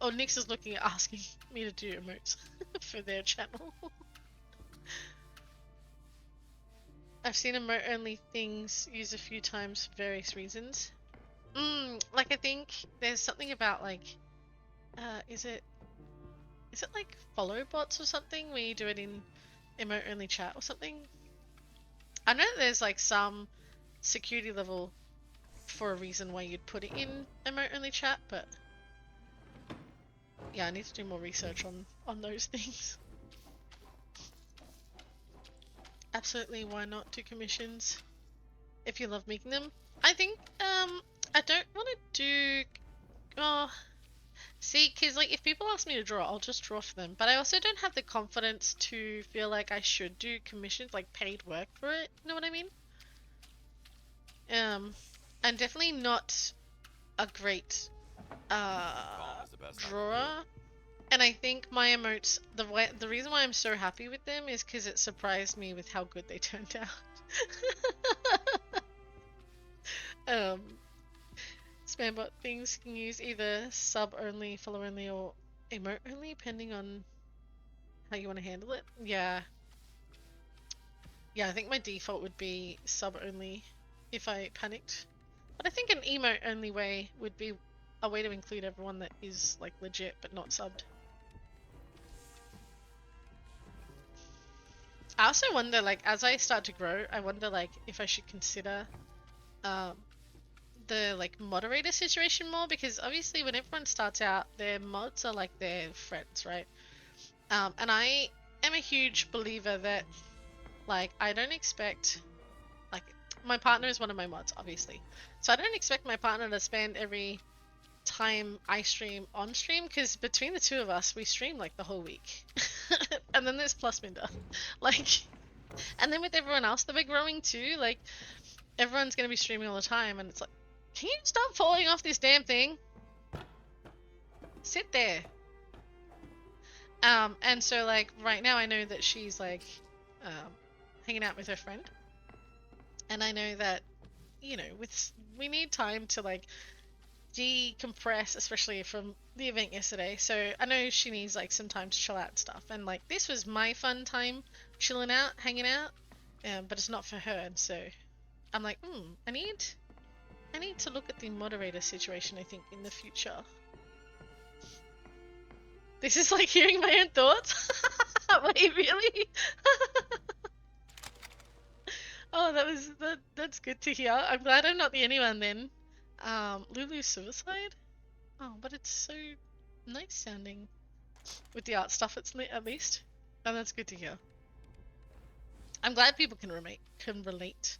Nyx is looking at asking me to do emotes for their channel. I've seen emote-only things used a few times for various reasons. Like I think there's something about like... is it like follow bots or something where you do it in emote-only chat or something? I know that there's like some security level for a reason why you'd put it in emote-only chat, but yeah, I need to do more research on those things. Absolutely, why not do commissions if you love making them? I think I don't want to do... Oh, see, because like if people ask me to draw, I'll just draw for them. But I also don't have the confidence to feel like I should do commissions, like paid work for it. You know what I mean? I'm definitely not a great drawer. And I think my emotes, the reason why I'm so happy with them is because it surprised me with how good they turned out. Spambot things can use either sub only, follow only, or emote only, depending on how you want to handle it. Yeah. Yeah, I think my default would be sub only if I panicked. But I think an emote only way would be a way to include everyone that is like legit but not subbed. I also wonder, like, as I start to grow, I wonder, like, if I should consider the, like, moderator situation more, because obviously when everyone starts out, their mods are, like, their friends, right? And I am a huge believer that, like, I don't expect, like, my partner is one of my mods, obviously. So I don't expect my partner to spend every time I stream on stream, because between the two of us, we stream, like, the whole week. And then there's Plus Minder. Like, and then with everyone else that we're growing too, like, everyone's gonna be streaming all the time, and it's like, can you stop falling off this damn thing? Sit there. And so, like, right now I know that she's, like, hanging out with her friend. And I know that, you know, we need time to, like, decompress, especially from the event yesterday. So I know she needs like some time to chill out and stuff. And like this was my fun time, chilling out, hanging out. But it's not for her. And so I'm like, I need to look at the moderator situation. I think in the future. This is like hearing my own thoughts. Wait, really? Oh, that's good to hear. I'm glad I'm not the only one then. Lulu's suicide? Oh, but it's so nice sounding with the art stuff. It's at least, and that's good to hear. I'm glad people can relate.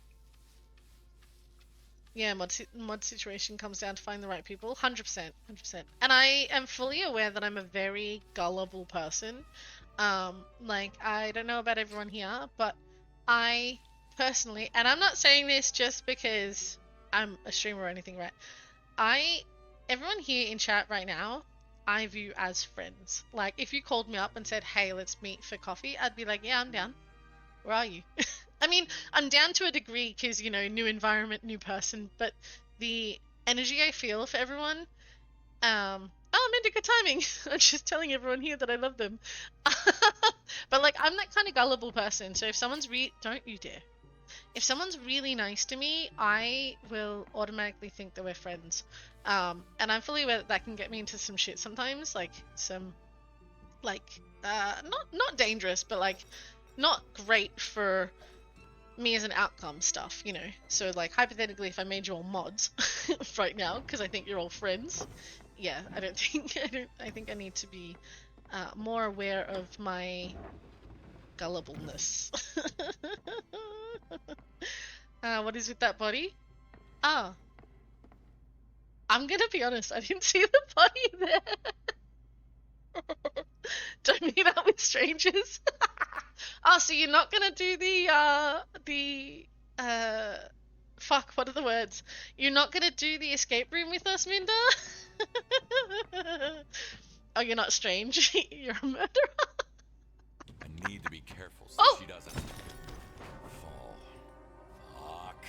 Yeah, mod situation comes down to finding the right people. 100%, 100%. And I am fully aware that I'm a very gullible person. Like I don't know about everyone here, but I personally, and I'm not saying this just because I'm a streamer or anything, right? Everyone here in chat right now, I view as friends. Like if you called me up and said, "Hey, let's meet for coffee," I'd be like, "Yeah, I'm down. Where are you?" I mean, I'm down to a degree because, you know, new environment, new person, but the energy I feel for everyone, I'm into good timing. I'm just telling everyone here that I love them. But like, I'm that kind of gullible person, so if someone's don't you dare. If someone's really nice to me, I will automatically think that we're friends. And I'm fully aware that can get me into some shit sometimes, like some, like, not dangerous, but like, not great for me as an outcome stuff, you know. So like hypothetically, if I made you all mods right now because I think you're all friends, yeah, I think I need to be more aware of my gullibleness. What is with that body? Ah, I'm gonna be honest, I didn't see the body there. Don't meet up with strangers. Oh, so you're not gonna do fuck, what are the words? You're not gonna do the escape room with us, Minda? Oh, you're not strange. You're a murderer. I need to be careful so she doesn't fall. Fuck.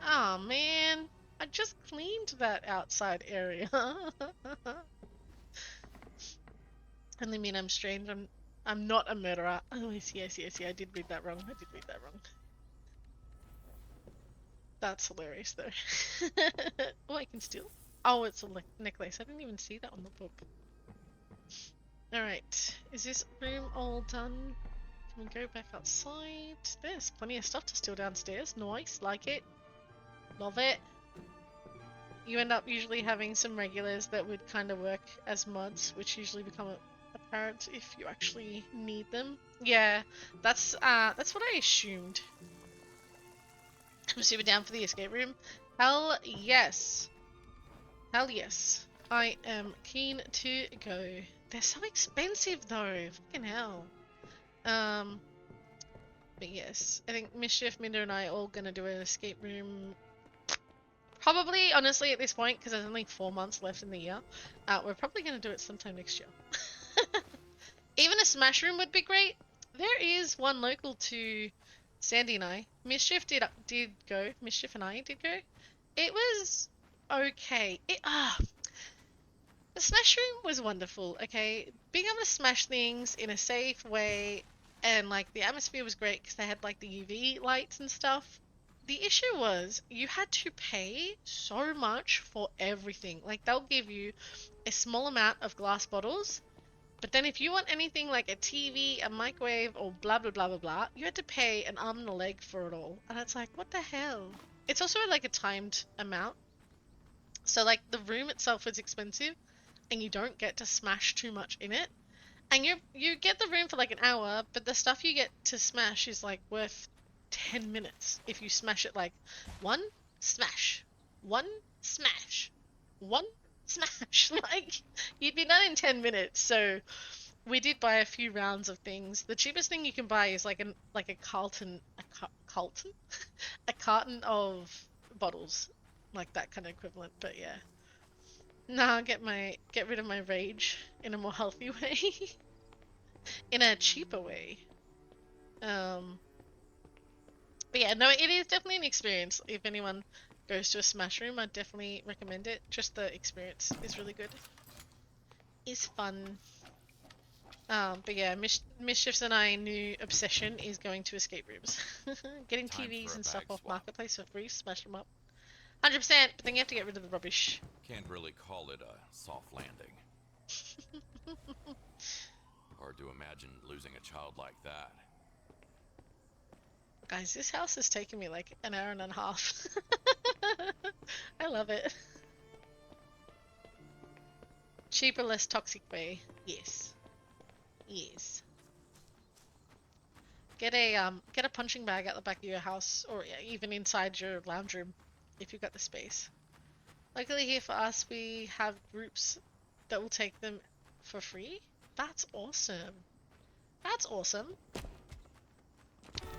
Oh man, I just cleaned that outside area. Only mean I'm strange. I'm not a murderer. Oh, yes. I did read that wrong. That's hilarious, though. Oh, I can steal. Oh, it's a necklace. I didn't even see that on the book. Alright. Is this room all done? Can we go back outside? There's plenty of stuff to steal downstairs. Nice. Like it. Love it. You end up usually having some regulars that would kind of work as mods, which usually become apparent if you actually need them. Yeah, that's what I assumed. I'm super down for the escape room. Hell yes. Hell yes. I am keen to go. They're so expensive though. Fucking hell. But yes, I think Mischief, Minder, and I are all gonna do an escape room. Probably, honestly, at this point, because there's only 4 months left in the year, we're probably gonna do it sometime next year. Even a smash room would be great. There is one local to Sandy and I. Mischief did go. Mischief and I did go. It was okay. The smash room was wonderful. Okay, being able to smash things in a safe way, and like the atmosphere was great because they had like the UV lights and stuff. The issue was you had to pay so much for everything. Like they'll give you a small amount of glass bottles. But then if you want anything like a TV, a microwave, or blah blah blah blah blah, you had to pay an arm and a leg for it all. And it's like, what the hell? It's also like a timed amount. So like the room itself was expensive and you don't get to smash too much in it. And you get the room for like an hour, but the stuff you get to smash is like worth 10 minutes if you smash it like one smash, one smash, one smash. Like you'd be done in 10 minutes. So we did buy a few rounds of things. The cheapest thing you can buy is like a carton a carton of bottles, like that kind of equivalent. But yeah, nah, get rid of my rage in a more healthy way. In a cheaper way. But yeah, no, it is definitely an experience if anyone goes to a Smash Room, I'd definitely recommend it. Just the experience is really good. It's fun. But yeah, Mischief's and I new obsession is going to escape rooms. Getting Time for TVs a and stuff bag off swap. Marketplace for free, smash them up. 100%, but then you have to get rid of the rubbish. Can't really call it a soft landing. Hard to imagine losing a child like that. Guys, this house has taken me like an hour and a half. I love it. Cheaper, less toxic way. Yes. Yes. Get a punching bag at the back of your house, or yeah, even inside your lounge room, if you've got the space. Luckily here for us, we have groups that will take them for free. That's awesome. That's awesome.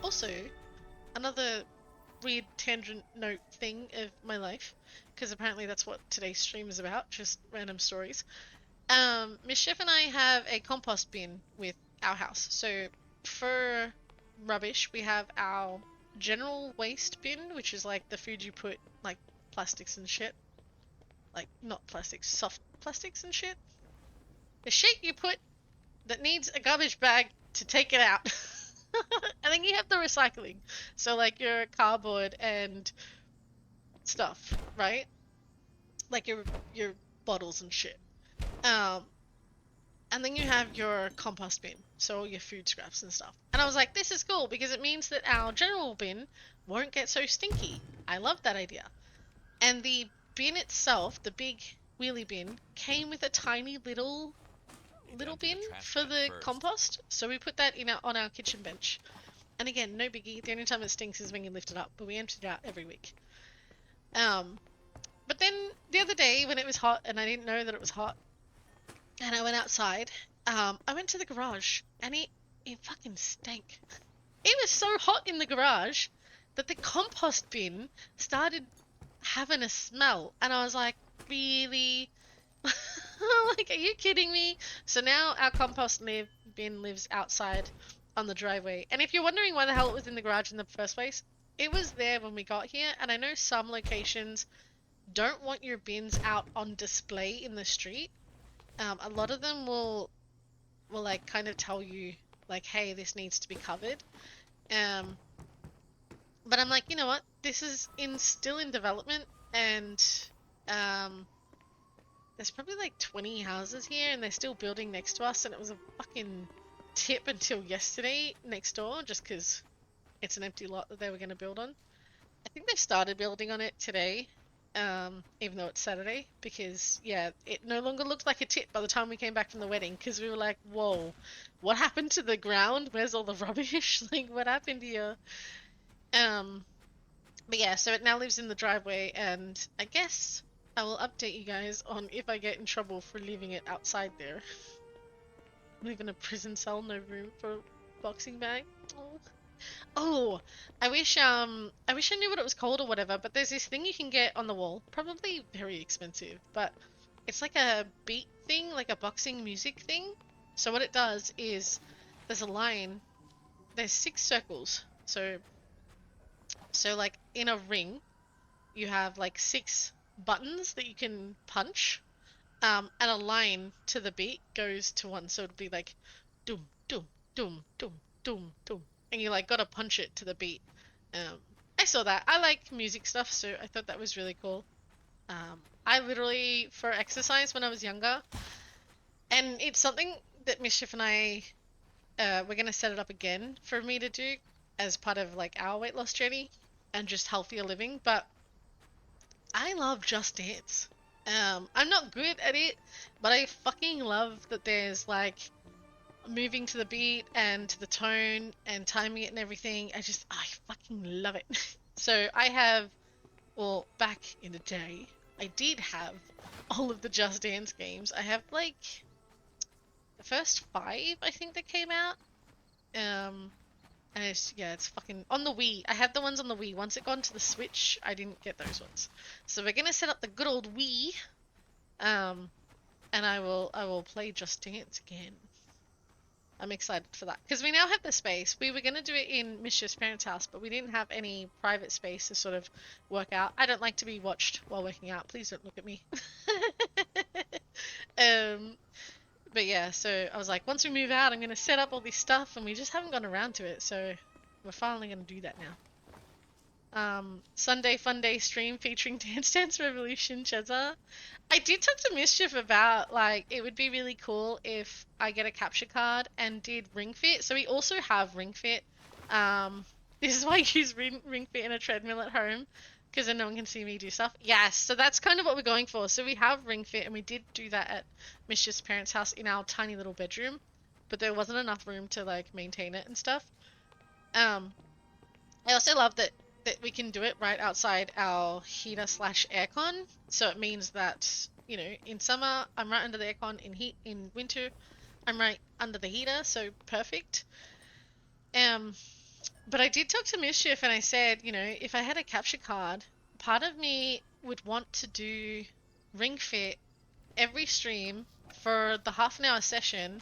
Also, another weird tangent note thing of my life, because apparently that's what today's stream is about, just random stories. Mischief and I have a compost bin with our house. So for rubbish, we have our general waste bin, which is like the food you put, like plastics and shit. Like, not plastics, soft plastics and shit. The shit you put that needs a garbage bag to take it out. And then you have the recycling. So like your cardboard and stuff, right? Like your bottles and shit. And then you have your compost bin, so all your food scraps and stuff. And I was like, this is cool because it means that our general bin won't get so stinky. I love that idea. And the bin itself, the big wheelie bin, came with a tiny little Need to empty bin trash for can the first. compost. So we put that in on our kitchen bench. And again, no biggie. The only time it stinks is when you lift it up, but we empty it out every week. But then the other day when it was hot and I didn't know that it was hot, and I went outside, I went to the garage and it fucking stank. It was so hot in the garage that the compost bin started having a smell, and I was like, really? Like, are you kidding me? So now our compost bin lives outside on the driveway. And if you're wondering why the hell it was in the garage in the first place, it was there when we got here, and I know some locations don't want your bins out on display in the street. A lot of them will like kind of tell you like, hey, this needs to be covered. But I'm like, you know what? This is still in development, and there's probably like 20 houses here, and they're still building next to us, and it was a fucking tip until yesterday next door, just because it's an empty lot that they were going to build on. I think they started building on it today, even though it's Saturday, because yeah, it no longer looked like a tip by the time we came back from the wedding, because we were like, whoa, what happened to the ground? Where's all the rubbish? Like, what happened here? But yeah, so it now lives in the driveway, and I guess I will update you guys on if I get in trouble for leaving it outside there. Live in a prison cell, no room for a boxing bag. Oh, I wish I knew what it was called or whatever, but there's this thing you can get on the wall, probably very expensive, but it's like a beat thing, like a boxing music thing. So what it does is there's a line, there's 6 circles. So like in a ring, you have like 6 buttons that you can punch, and a line to the beat goes to one, so it'll be like doom doom doom doom doom doom, and you like gotta punch it to the beat. I saw that. I like music stuff, so I thought that was really cool. I literally, for exercise when I was younger, and it's something that Mischief and I, we're gonna set it up again for me to do as part of like our weight loss journey and just healthier living, but I love Just Dance. I'm not good at it, but I fucking love that there's like moving to the beat and to the tone and timing it and everything. I fucking love it. So I have, well, back in the day, I did have all of the Just Dance games. I have like the first 5, I think, that came out. And it's fucking on the Wii. I have the ones on the Wii. Once it got onto the Switch, I didn't get those ones. So we're gonna set up the good old Wii, and I will play Just Dance again. I'm excited for that because we now have the space. We were going to do it in Mischief's parents' house, but we didn't have any private space to sort of work out. I don't like to be watched while working out. Please don't look at me. um, but yeah, so I was like, once we move out, I'm going to set up all this stuff, and we just haven't gone around to it. So we're finally going to do that now. Sunday Fun Day stream featuring Dance Dance Revolution, Cheza. I did talk to Mischief about, like, it would be really cool if I get a capture card and did Ring Fit. So we also have Ring Fit. This is why I use Ring Fit in a treadmill at home, because then no one can see me do stuff. Yes, so that's kind of what we're going for. So we have Ring Fit, and we did do that at Mischief's parents' house in our tiny little bedroom, but there wasn't enough room to, like, maintain it and stuff. I also love that we can do it right outside our heater / aircon. So it means that, you know, in summer I'm right under the aircon, in winter I'm right under the heater, so perfect. But I did talk to Mischief and I said, you know, if I had a capture card, part of me would want to do Ring Fit every stream for the half-an-hour session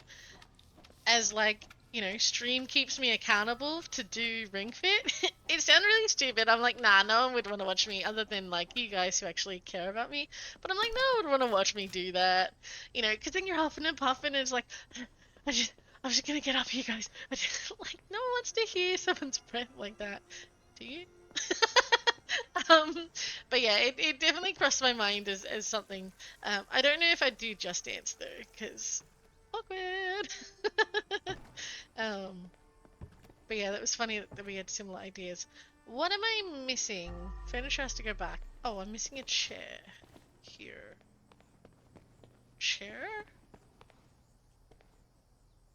as, like, you know, stream keeps me accountable to do Ring Fit. It sounds really stupid. I'm like, nah, no one would want to watch me other than, like, you guys who actually care about me. But I'm like, no one would want to watch me do that. You know, because then you're huffing and puffing and it's like, I'm just gonna get up, you guys. Like, no one wants to hear someone's breath like that. Do you? But yeah, it definitely crossed my mind as something. I don't know if I'd do Just Dance though, because awkward. But yeah, that was funny that we had similar ideas. What am I missing? Furniture has to go back. Oh, I'm missing a chair. Here. Chair?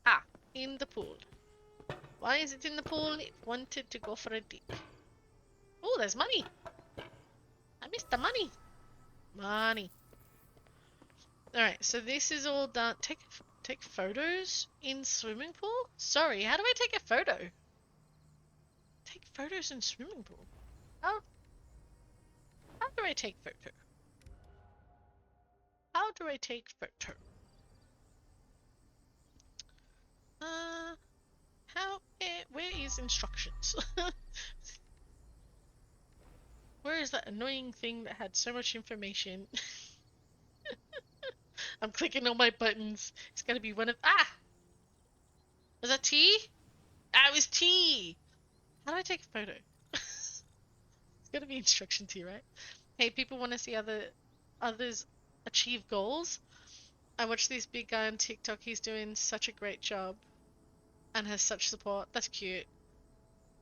Ah, in the pool. Why is it in the pool? It wanted to go for a dip. Oh, there's money. I missed the money. Money. Alright, so this is all done. Take photos in swimming pool? Sorry, how do I take a photo? Take photos in swimming pool? How do I take photo? How do I take photo? Where is instructions? Where is that annoying thing that had so much information? I'm clicking on my buttons. It's gonna be one of... Ah! Was that T? Ah, it was T! How do I take a photo? It's gonna be instruction T, right? Hey, people want to see others achieve goals? I watched this big guy on TikTok. He's doing such a great job and has such support. That's cute.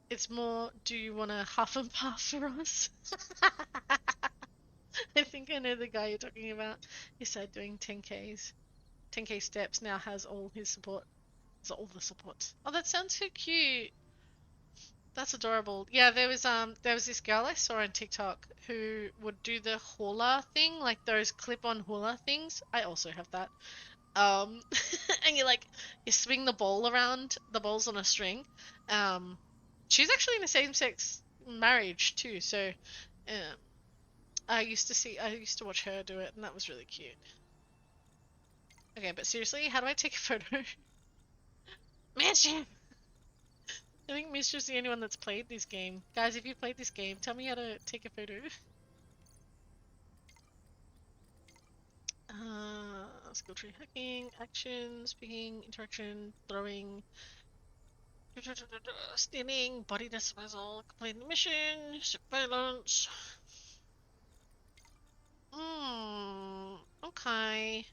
It's more, do you want to huff and puff for us? I think I know the guy you're talking about. He started doing 10Ks. 10K steps, now has all his support. Has all the support. Oh, that sounds so cute. That's adorable. Yeah, there was this girl I saw on TikTok who would do the hula thing, like those clip-on hula things. I also have that. And you swing the ball around, the ball's on a string. She's actually in a same-sex marriage too, so I used to watch her do it, and that was really cute. Okay, but seriously, how do I take a photo? Mischief! I think Mischief's the only one that's played this game. Guys, if you played this game, tell me how to take a photo. Skill tree hacking, action, speaking, interaction, throwing, stealing, body disposal, completing the mission, surveillance. Okay.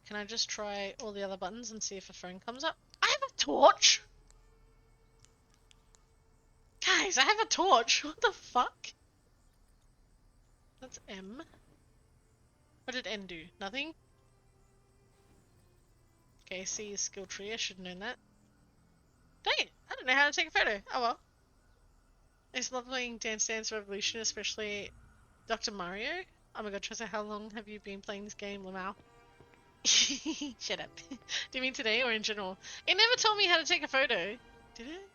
Can I just try all the other buttons and see if a phone comes up? I have a torch! Guys, I have a torch! What the fuck? That's M. What did N do? Nothing? Okay, C is skill tree. I should have known that. Dang it! I don't know how to take a photo. Oh well. I just love playing Dance Dance Revolution, especially Dr. Mario. Oh my god, Tressa, how long have you been playing this game, Lamau? Shut up. Do you mean today or in general? It never told me how to take a photo. Did it?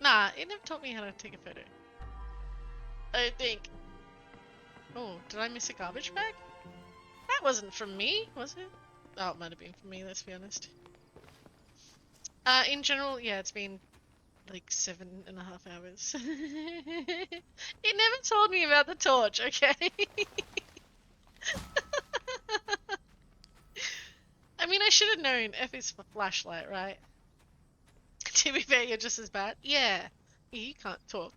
Nah, it never taught me how to take a photo. I don't think. Oh, did I miss a garbage bag? That wasn't from me, was it? Oh, it might have been from me, let's be honest. In general, yeah, it's been like 7.5 hours. It never told me about the torch, okay? I mean, I should have known. F is for flashlight, right? To be fair, you're just as bad. Yeah. You can't talk.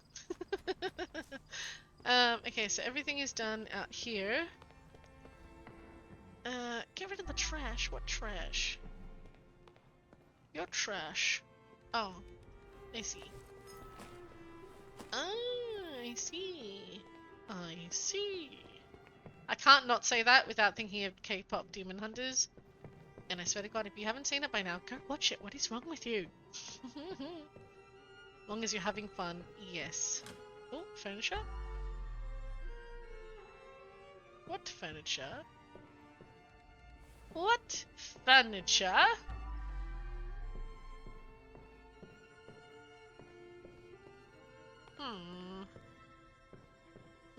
Okay, so everything is done out here. Get rid of the trash. What trash? Your trash. Oh, I see. Ah, I see. I see. I can't not say that without thinking of K-pop Demon Hunters. And I swear to God, if you haven't seen it by now, go watch it. What is wrong with you? Long as you're having fun, yes. Oh, furniture? What furniture? What furniture?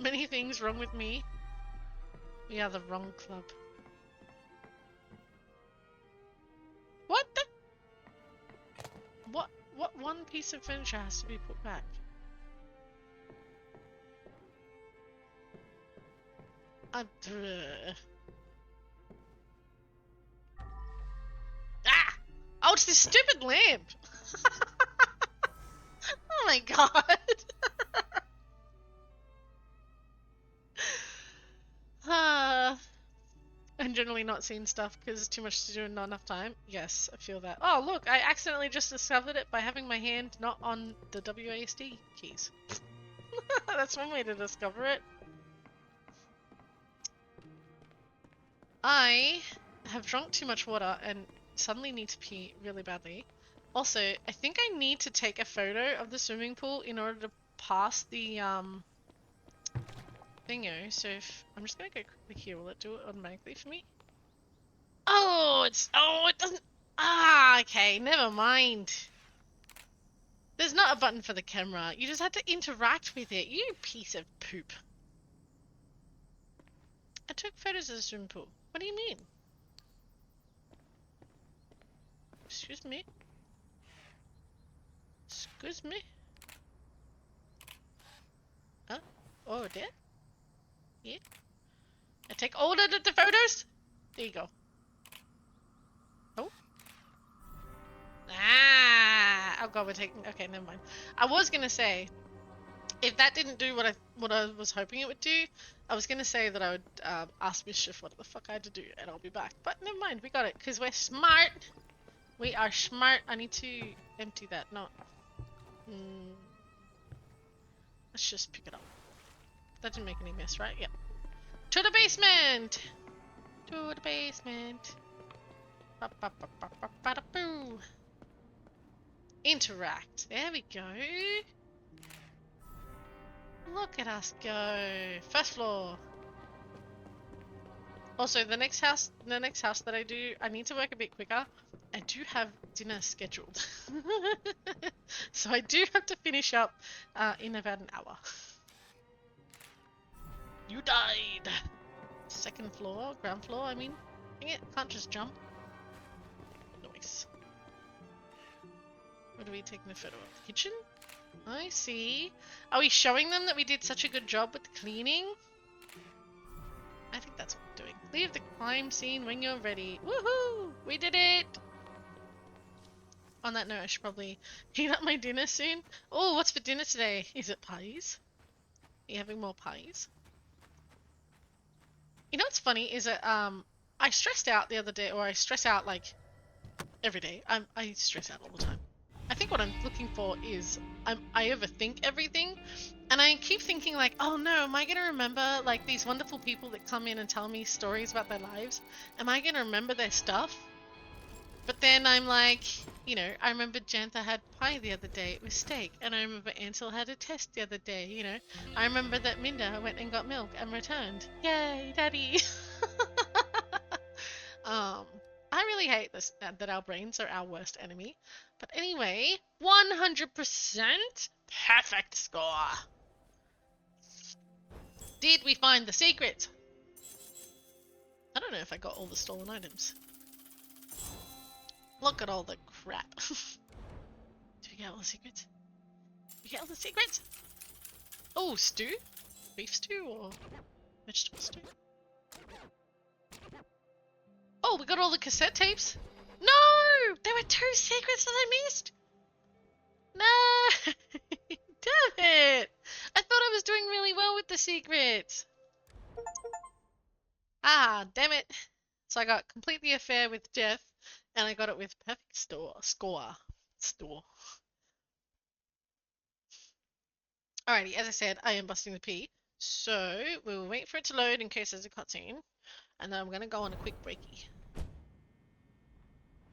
Many things wrong with me. We are the wrong club. What the? What one piece of furniture has to be put back? Ah! Oh, it's this stupid lamp! Oh my god! I'm generally not seeing stuff because there's too much to do and not enough time. Yes, I feel that. Oh look, I accidentally just discovered it by having my hand not on the WASD keys. That's one way to discover it. I have drunk too much water and suddenly need to pee really badly. Also, I think I need to take a photo of the swimming pool in order to pass the thingo. So if I'm just gonna go quickly here, will it do it automatically for me? Oh, it doesn't. Ah, okay, never mind. There's not a button for the camera. You just have to interact with it. You piece of poop. I took photos of the swimming pool. What do you mean? Excuse me? Excuse me? Huh? Oh, there? Yeah? I take all of the photos? There you go. Oh? Ah! Oh god, we're taking... Okay, never mind. I was gonna say, if that didn't do what I was hoping it would do, I was gonna say that I would ask Mischief what the fuck I had to do, and I'll be back. But never mind, we got it, because we're smart! We are smart. I need to empty that, not... Let's just pick it up. That didn't make any mess, right? Yep. To the basement! To the basement. Ba-ba-ba-ba-ba-ba-da-boo. Interact. There we go. Look at us go. First floor. Also, the next house that I do, I need to work a bit quicker. I do have dinner scheduled. So I do have to finish up in about an hour. You died! Second floor, ground floor, I mean. Dang it, can't just jump. Nice. What are we taking a photo of? The kitchen? I see. Are we showing them that we did such a good job with the cleaning? I think that's what we're doing. Leave the crime scene when you're ready. Woohoo! We did it! On that note, I should probably heat up my dinner soon. Oh, what's for dinner today? Is it pies? Are you having more pies? You know what's funny is that I stressed out the other day, or I stress out like every day. I stress out all the time. I think what I'm looking for is I overthink everything, and I keep thinking like, oh no, am I gonna remember like these wonderful people that come in and tell me stories about their lives? Am I gonna remember their stuff? But then I'm like, you know, I remember Jantha had pie the other day. It was steak. And I remember Ansel had a test the other day, you know. I remember that Minda went and got milk and returned. Yay, Daddy! I really hate this, that our brains are our worst enemy. But anyway, 100% perfect score! Did we find the secret? I don't know if I got all the stolen items. Look at all the crap. Did we get all the secrets? Did we get all the secrets? Oh, stew? Beef stew or vegetable stew? Oh, we got all the cassette tapes? No! There were 2 secrets that I missed! No! Damn it! I thought I was doing really well with the secrets! Ah, damn it! So I got complete the affair with death, and I got it with perfect score. Alrighty, as I said, I am busting the P. So, we will wait for it to load in case there's a cutscene. And then I'm gonna go on a quick breaky.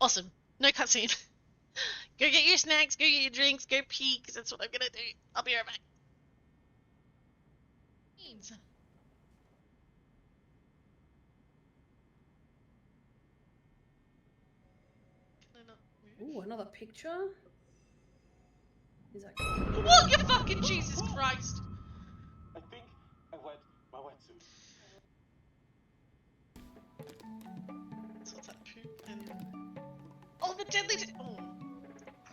Awesome. No cutscene. Go get your snacks, go get your drinks, go pee, because that's what I'm gonna do. I'll be right back. Can I not move? Ooh, another picture. Is that? What? You fucking Jesus Christ! I think I wet my wetsuit. So what's that poop and... Oh, the deadly oh.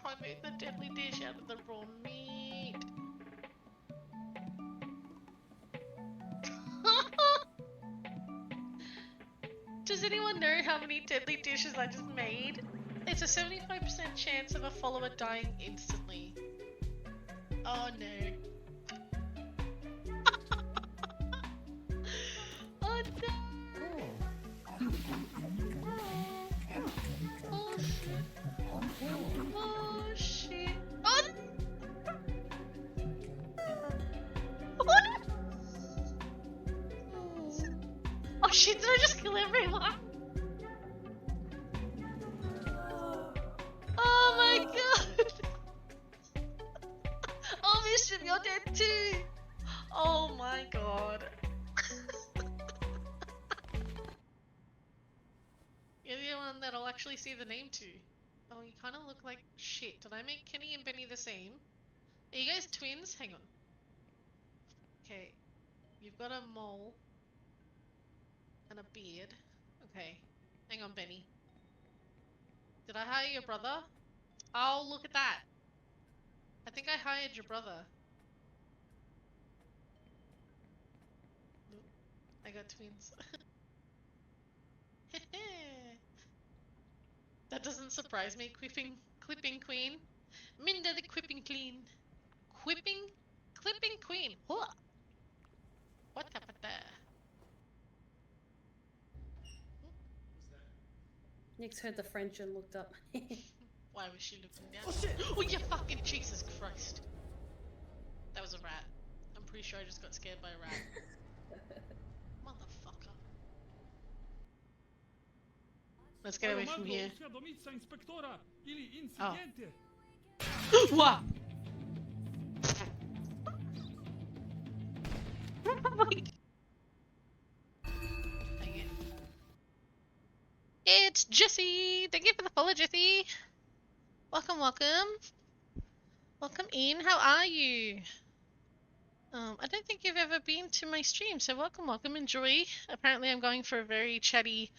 I made the deadly dish out of the raw meat. Does anyone know how many deadly dishes I just made? It's a 75% chance of a follower dying instantly. Oh no. Oh no. Oh shit. Oh shit. Oh no. Oh no. Oh shit, did I just kill everyone? Oh my god. Oh Mischief, you're dead too. Oh my god. You're the one that I'll actually see the name to. Oh, you kind of look like shit. Did I make Kenny and Benny the same? Are you guys twins? Hang on. Okay. You've got a mole. And a beard. Okay. Hang on, Benny. Did I hire your brother? Oh, look at that. I think I hired your brother. Nope. I got twins. That doesn't surprise me. Clipping queen. Minda the quipping clean. Clipping queen. What? What happened there? Nick's heard the French and looked up. Why was she looking down? Oh shit! Oh you fucking Jesus Christ! That was a rat. I'm pretty sure I just got scared by a rat. Motherfucker. Let's get away from here. Oh. What? It's Jesse! Thank you for the follow, Jesse! Welcome, welcome. Welcome in, how are you? I don't think you've ever been to my stream, so welcome, welcome, enjoy. Apparently I'm going for a very chatty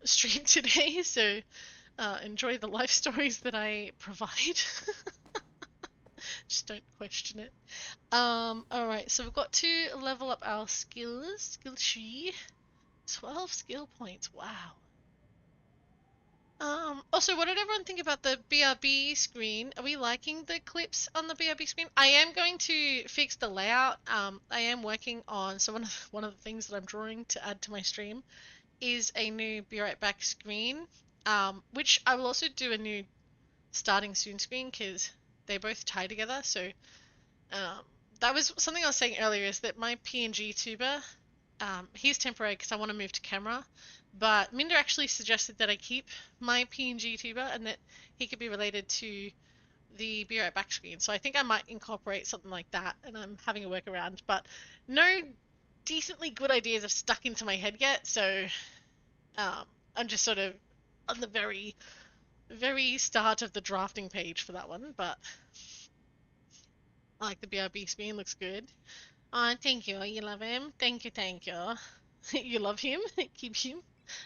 stream today, so enjoy the life stories that I provide. Just don't question it. Alright, so we've got to level up our skills. Skill tree. 12 skill points, wow. Also, what did everyone think about the BRB screen? Are we liking the clips on the BRB screen? I am going to fix the layout. I am working on, so one of the things that I'm drawing to add to my stream is a new Be Right Back screen, which I will also do a new starting soon screen because they both tie together. So that was something I was saying earlier, is that my PNG tuber, he's temporary because I want to move to camera. But Minder actually suggested that I keep my PNG tuber and that he could be related to the Be Right Back screen. So I think I might incorporate something like that, and I'm having a workaround. But no decently good ideas have stuck into my head yet, so I'm just sort of on the very, very start of the drafting page for that one. But I like the BRB screen, looks good. Oh, thank you. You love him? Thank you, thank you. You love him? Keep him?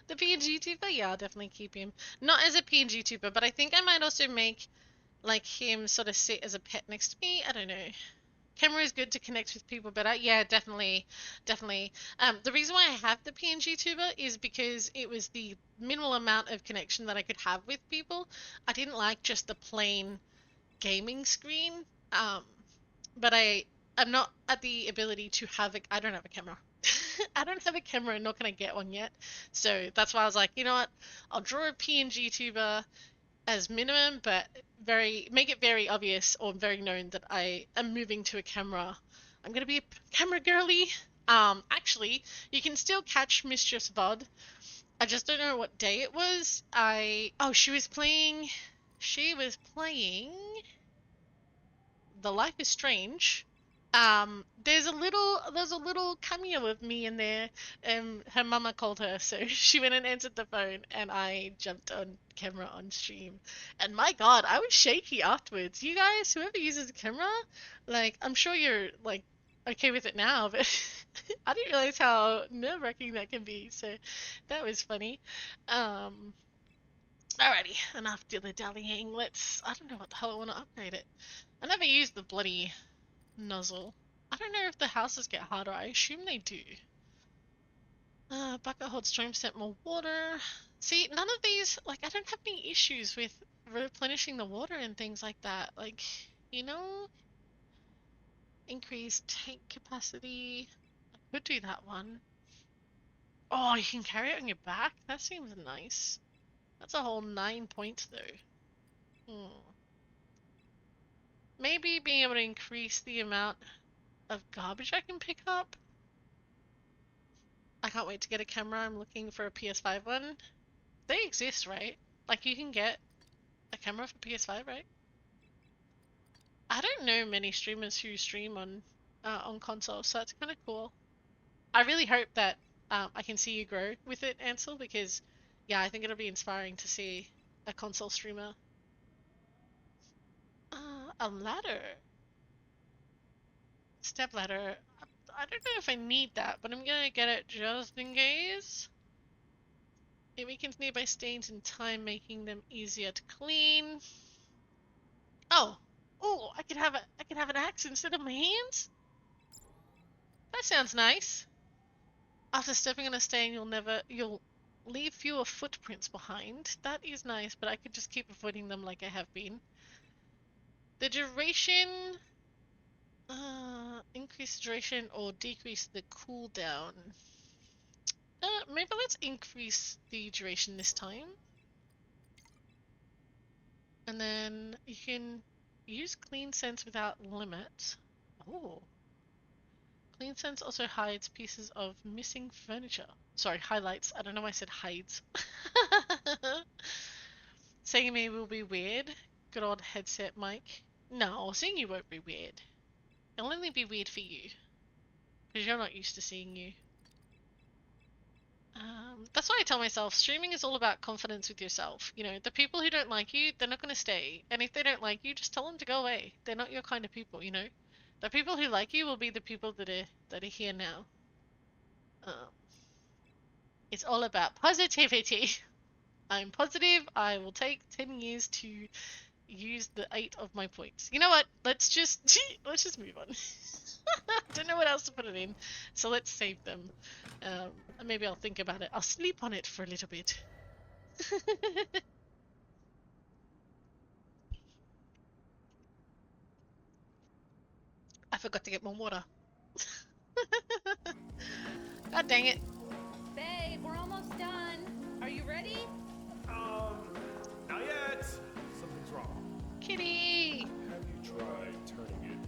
The PNG tuber? Yeah, I'll definitely keep him. Not as a PNG tuber, but I think I might also make like him sort of sit as a pet next to me. I don't know. Camera is good to connect with people better. Yeah, definitely, definitely. The reason why I have the PNG tuber is because it was the minimal amount of connection that I could have with people. I didn't like just the plain gaming screen. But I'm not at the ability to have a. I don't have a camera. I don't have a camera, nor can I get one yet. So that's why I was like, you know what? I'll draw a PNG tuber as minimum, but make it very obvious or very known that I am moving to a camera. I'm gonna be a camera girly. Actually, you can still catch Mistress VOD. I just don't know what day it was. She was playing. She was playing. The Life is Strange. There's a little cameo of me in there. Her mama called her, so she went and answered the phone, and I jumped on camera on stream. And my God, I was shaky afterwards. You guys, whoever uses a camera, like, I'm sure you're like okay with it now, but I didn't realize how nerve-wracking that can be. So that was funny. Alrighty, enough dilly-dallying. I don't know what the hell I want to upgrade it. I never used the bloody nozzle. I don't know if the houses get harder. I assume they do. Bucket holds stream, sent more water. See, none of these, like, I don't have any issues with replenishing the water and things like that. Like, you know, increase tank capacity. I could do that one. Oh, you can carry it on your back? That seems nice. That's a whole 9 points, though. Maybe being able to increase the amount of garbage I can pick up. I can't wait to get a camera. I'm looking for a PS5 one. They exist, right? Like, you can get a camera for PS5, right? I don't know many streamers who stream on console, so that's kind of cool. I really hope that I can see you grow with it, Ansel, because yeah, I think it'll be inspiring to see a console streamer. A ladder. Step ladder. I don't know if I need that, but I'm gonna get it just in case. It weakens nearby stains in time, making them easier to clean. Oh, I could have an axe instead of my hands. That sounds nice. After stepping on a stain, you'll leave fewer footprints behind. That is nice, but I could just keep avoiding them like I have been. The duration, increase the duration or decrease the cooldown. Maybe let's increase the duration this time. And then you can use Clean Sense without limit. Oh. Clean Sense also hides pieces of missing furniture. Sorry, highlights. I don't know why I said hides. Saying me will be weird. Good old headset mic. No, seeing you won't be weird. It'll only be weird for you. Because you're not used to seeing you. That's why I tell myself, streaming is all about confidence with yourself. You know, the people who don't like you, they're not going to stay. And if they don't like you, just tell them to go away. They're not your kind of people, you know? The people who like you will be the people that are here now. It's all about positivity. I'm positive. I will take 10 years to use the 8 of my points. You know what? Let's just move on. Don't know what else to put it in, so let's save them. Maybe I'll think about it. I'll sleep on it for a little bit. I forgot to get more water. God dang it. Babe, we're almost done. Are you ready? Not yet. Something's wrong. Kitty! Have you tried turning it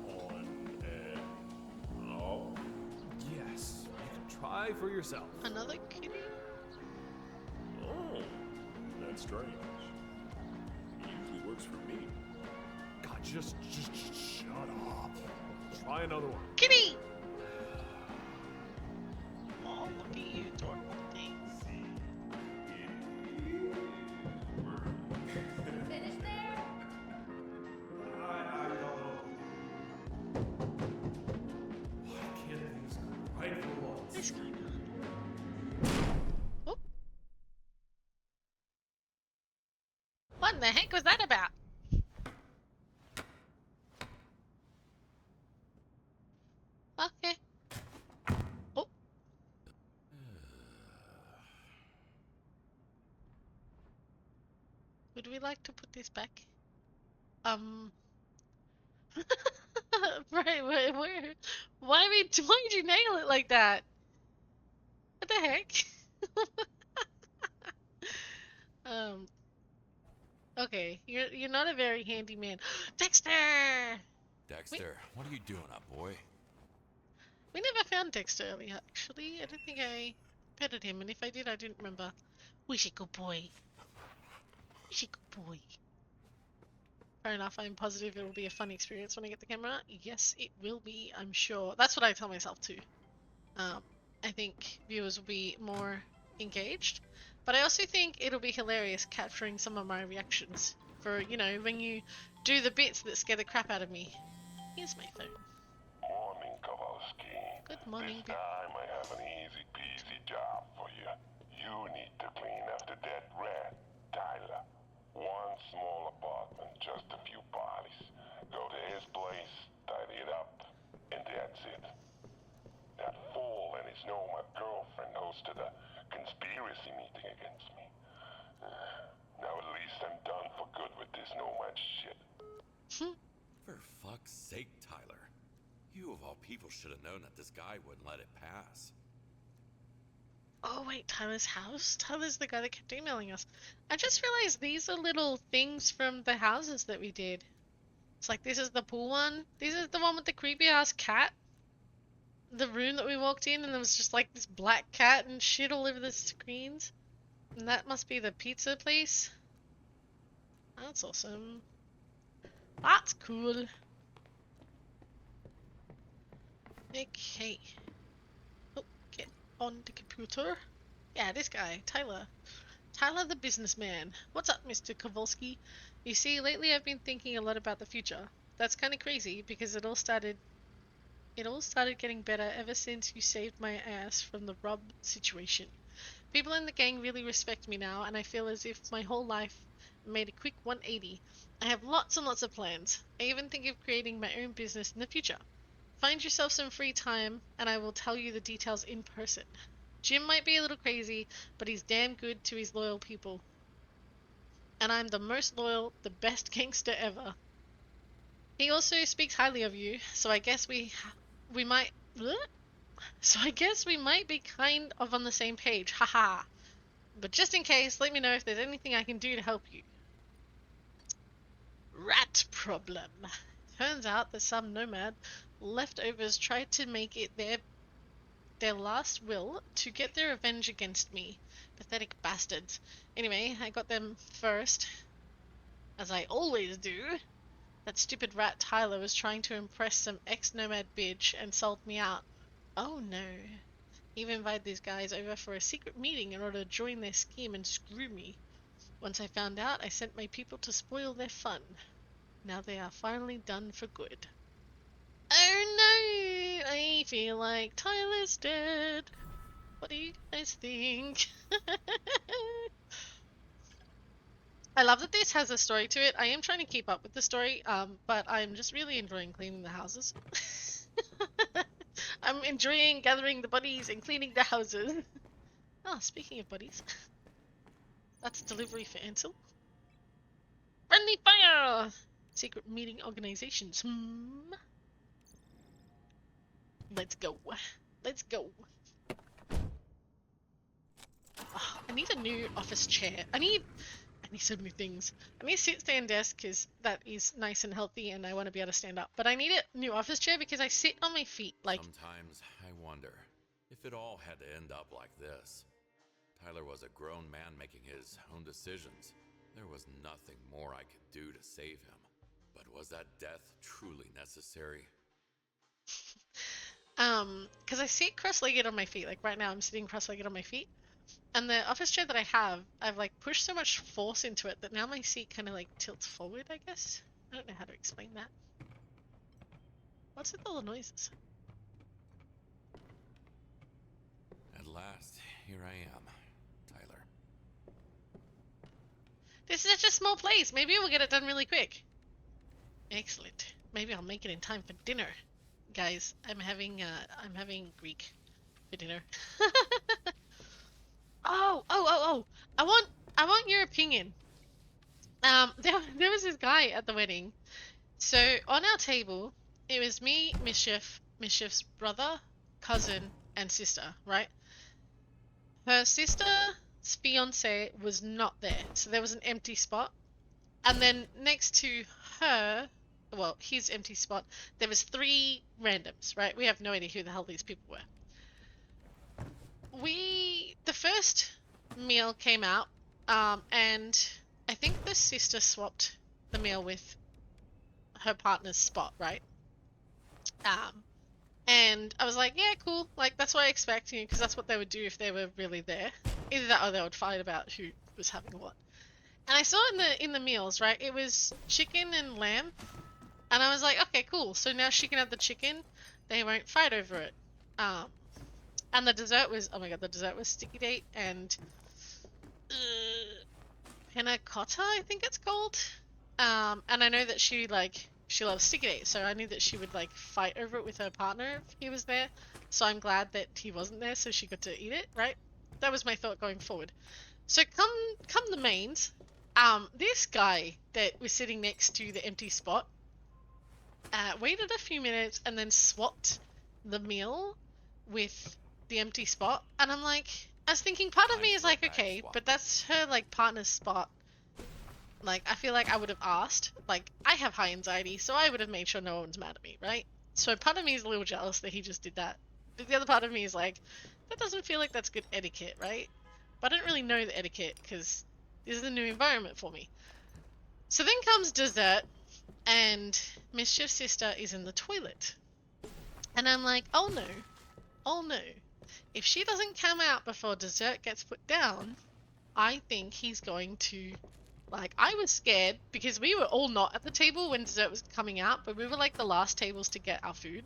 on and off? Yes, you can try for yourself. Another kitty? Oh, that's strange. It usually works for me. God, just shut up. Try another one. Kitty! Oh, look at you, adorable thing. Finish there? I don't know. Why can't things go right for once? What's going on? the heck was that about? Okay. Oh. Would we like to put this back? Right, where? Why did you nail it like that? What the heck? Um, okay, you're not a very handy man. Dexter! Dexter, what are you doing up, boy? We never found Dexter earlier, actually. I don't think I petted him, and if I did, I didn't remember. Wishy good boy. Wishy good boy. Fair enough, I'm positive it will be a fun experience when I get the camera. Yes, it will be, I'm sure. That's what I tell myself too. I think viewers will be more engaged. But I also think it'll be hilarious capturing some of my reactions. For, you know, when you do the bits that scare the crap out of me. Here's my phone. Morning, Kowalski. Good morning, This time I have an easy peasy job for you. You need to clean up the dead rat, Tyler. One small apartment, just a few bodies. Go to his place, tidy it up, and that's it. That fool and his nomad girlfriend hosted a conspiracy meeting against me. Now at least I'm done for good with this nomad shit. For fuck's sake, Tyler. You of all people should have known that this guy wouldn't let it pass. Oh wait, Tyler's house? Tyler's the guy that kept emailing us. I just realized these are little things from the houses that we did. It's like, this is the pool one. This is the one with the creepy ass cat. The room that we walked in and there was just like this black cat and shit all over the screens. And that must be the pizza place. That's awesome. That's cool. Okay. Oh, get on the computer. Yeah, this guy, Tyler. Tyler the businessman. What's up, Mr. Kowalski? You see, lately I've been thinking a lot about the future. That's kind of crazy because it all started getting better ever since you saved my ass from the Rob situation. People in the gang really respect me now, and I feel as if my whole life made a quick 180. I have lots and lots of plans. I even think of creating my own business in the future. Find yourself some free time, and I will tell you the details in person. Jim might be a little crazy, but he's damn good to his loyal people. And I'm the most loyal, the best gangster ever. He also speaks highly of you, so I guess we might... So I guess we might be kind of on the same page, haha. But just in case, let me know if there's anything I can do to help you. Rat problem. Turns out that some nomad leftovers tried to make it their last will to get their revenge against me. Pathetic bastards. Anyway, I got them first. As I always do. That stupid rat Tyler was trying to impress some ex-nomad bitch and sold me out. Oh no. He even invited these guys over for a secret meeting in order to join their scheme and screw me. Once I found out, I sent my people to spoil their fun. Now they are finally done for good. Oh no! I feel like Tyler's dead. What do you guys think? I love that this has a story to it. I am trying to keep up with the story, but I'm just really enjoying cleaning the houses. I'm enjoying gathering the bodies and cleaning the houses. Oh, speaking of bodies. That's delivery for Ansel. Friendly fire! Secret meeting organizations. Let's go. Let's go. Oh, I need a new office chair. I need so many things. I need a sit-stand desk because that is nice and healthy and I want to be able to stand up. But I need a new office chair because I sit on my feet like... Sometimes I wonder if it all had to end up like this. Tyler was a grown man making his own decisions. There was nothing more I could do to save him. But was that death truly necessary? Because I sit cross-legged on my feet. Like right now I'm sitting cross-legged on my feet. And the office chair that I have, I've like pushed so much force into it that now my seat kind of like tilts forward, I guess. I don't know how to explain that. What's with all the noises? At last, here I am, Tyler. This is such a small place. Maybe we'll get it done really quick. Excellent. Maybe I'll make it in time for dinner. Guys, I'm having Greek for dinner. Oh. I want your opinion. There was this guy at the wedding. So on our table, it was me, Mischief's brother, cousin, and sister, right? Her sister's fiance was not there, so there was an empty spot. And then next to her, well, his empty spot, there was 3 randoms, right? We have no idea who the hell these people were. The first meal came out, and I think the sister swapped the meal with her partner's spot, right? And I was like, yeah, cool. Like, that's what I expect, you know, because that's what they would do if they were really there. Either that or they would fight about who was having what. And I saw in the meals, right? It was chicken and lamb. And I was like, okay, cool. So now she can have the chicken. They won't fight over it. And the dessert was, oh my god, the dessert was sticky date and panna cotta, I think it's called. And I know that she loves sticky date, so I knew that she would fight over it with her partner if he was there. So I'm glad that he wasn't there, so she got to eat it, right? That was my thought going forward. So come the mains, this guy that was sitting next to the empty spot waited a few minutes and then swapped the meal with the empty spot, and I was thinking, part of me is like, okay, but that's her partner's spot. I feel like I would have asked. I have high anxiety, so I would have made sure no one's mad at me, right? So part of me is a little jealous that he just did that. But the other part of me is like, that doesn't feel like that's good etiquette, right? But I don't really know the etiquette because this is a new environment for me. So then comes dessert, and Mischief's sister is in the toilet. And I'm like, oh no. If she doesn't come out before dessert gets put down, I think he's going to... I was scared because we were all not at the table when dessert was coming out, but we were the last tables to get our food.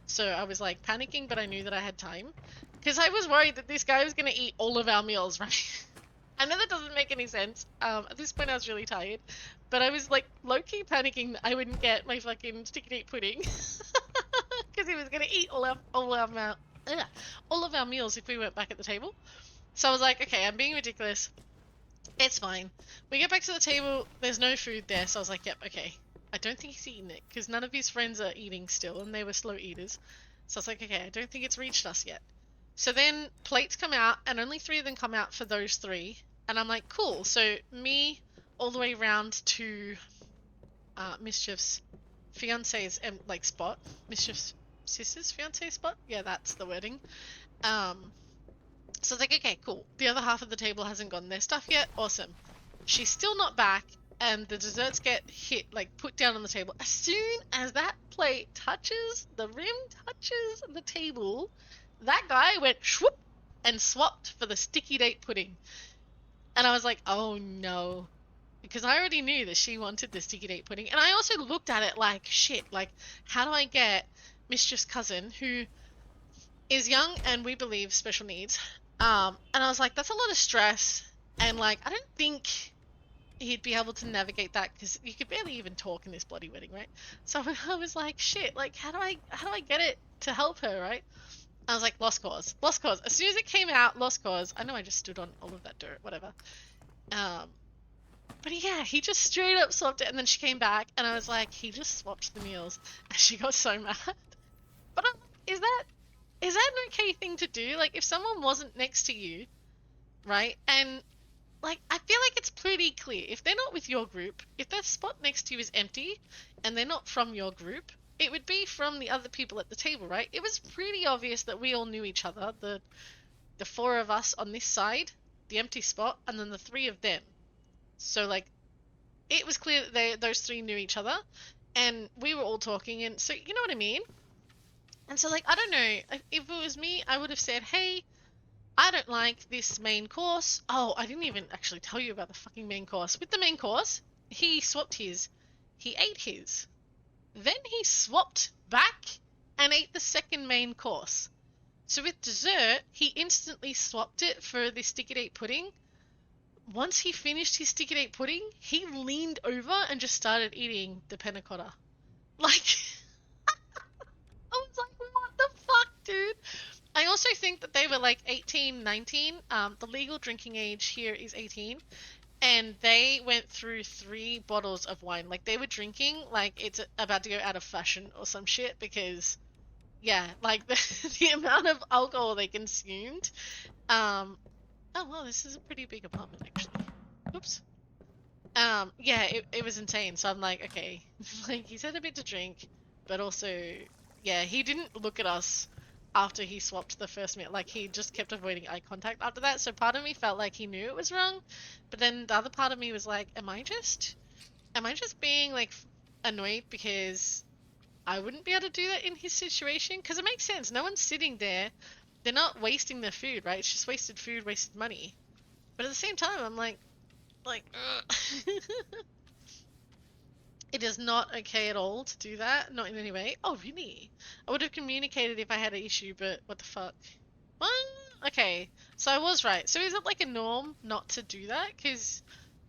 So I was panicking, but I knew that I had time. Because I was worried that this guy was going to eat all of our meals, right? I know that doesn't make any sense. At this point I was really tired. But I was low-key panicking that I wouldn't get my fucking sticky date pudding. Because he was going to eat all of our meals if we weren't back at the table. So I was like, okay, I'm being ridiculous. It's fine. We get back to the table, there's no food there, so I was like, yep, okay. I don't think he's eaten it, because none of his friends are eating still, and they were slow eaters. So I was like, okay, I don't think it's reached us yet. So then plates come out, and only 3 of them come out for those 3. And I'm like, cool. So me all the way around to Mischief's fiance's spot. Mischief's sister's fiance spot? Yeah, that's the wording. So I was like, okay, cool. The other half of the table hasn't gotten their stuff yet. Awesome. She's still not back, and the desserts get put down on the table. As soon as that plate touches, the rim touches the table, that guy went shwoop and swapped for the sticky date pudding. And I was like, oh no. Because I already knew that she wanted the sticky date pudding. And I also looked at it like, shit, how do I get Mischief's cousin, who is young and we believe special needs, and I was like, that's a lot of stress, and I don't think he'd be able to navigate that, because you could barely even talk in this bloody wedding, right? So I was like, shit, how do I get it to help her, right? I was like, lost cause. As soon as it came out, lost cause. I know I just stood on all of that dirt, whatever. But yeah, he just straight up swapped it, and then she came back, and I was like, he just swapped the meals, and she got so mad. But I'm like, is that an okay thing to do? If someone wasn't next to you, right, and I feel like it's pretty clear, if they're not with your group, if that spot next to you is empty and they're not from your group, it would be from the other people at the table, right? It was pretty obvious that we all knew each other, the 4 of us on this side, the empty spot, and then the 3 of them. So it was clear that those 3 knew each other, and we were all talking, and so you know what I mean? And so I don't know, if it was me, I would have said, hey, I don't like this main course. Oh, I didn't even actually tell you about the fucking main course. With the main course, he swapped his. He ate his. Then he swapped back and ate the second main course. So with dessert, he instantly swapped it for the sticky date pudding. once he finished his sticky date pudding, he leaned over and just started eating the panna cotta. Like, I was like, what the fuck, dude? I also think that they were like 18, 19. The legal drinking age here is 18. And they went through 3 bottles of wine. Like, they were drinking like it's about to go out of fashion or some shit because, yeah, like the amount of alcohol they consumed. Oh, well, this is a pretty big apartment, actually. Oops. Yeah, it was insane. So I'm like, okay, like, he's had a bit to drink, but also, yeah, he didn't look at us after he swapped the first meal. Like, he just kept avoiding eye contact after that. So part of me felt like he knew it was wrong, but then the other part of me was like, am I just being like annoyed because I wouldn't be able to do that in his situation? Because it makes sense. No one's sitting there. They're not wasting their food, right? It's just wasted food, wasted money. But at the same time, I'm like, it is not okay at all to do that. Not in any way. Oh, really? I would have communicated if I had an issue, but what the fuck? What? Okay, so I was right. So is it like a norm not to do that? Because,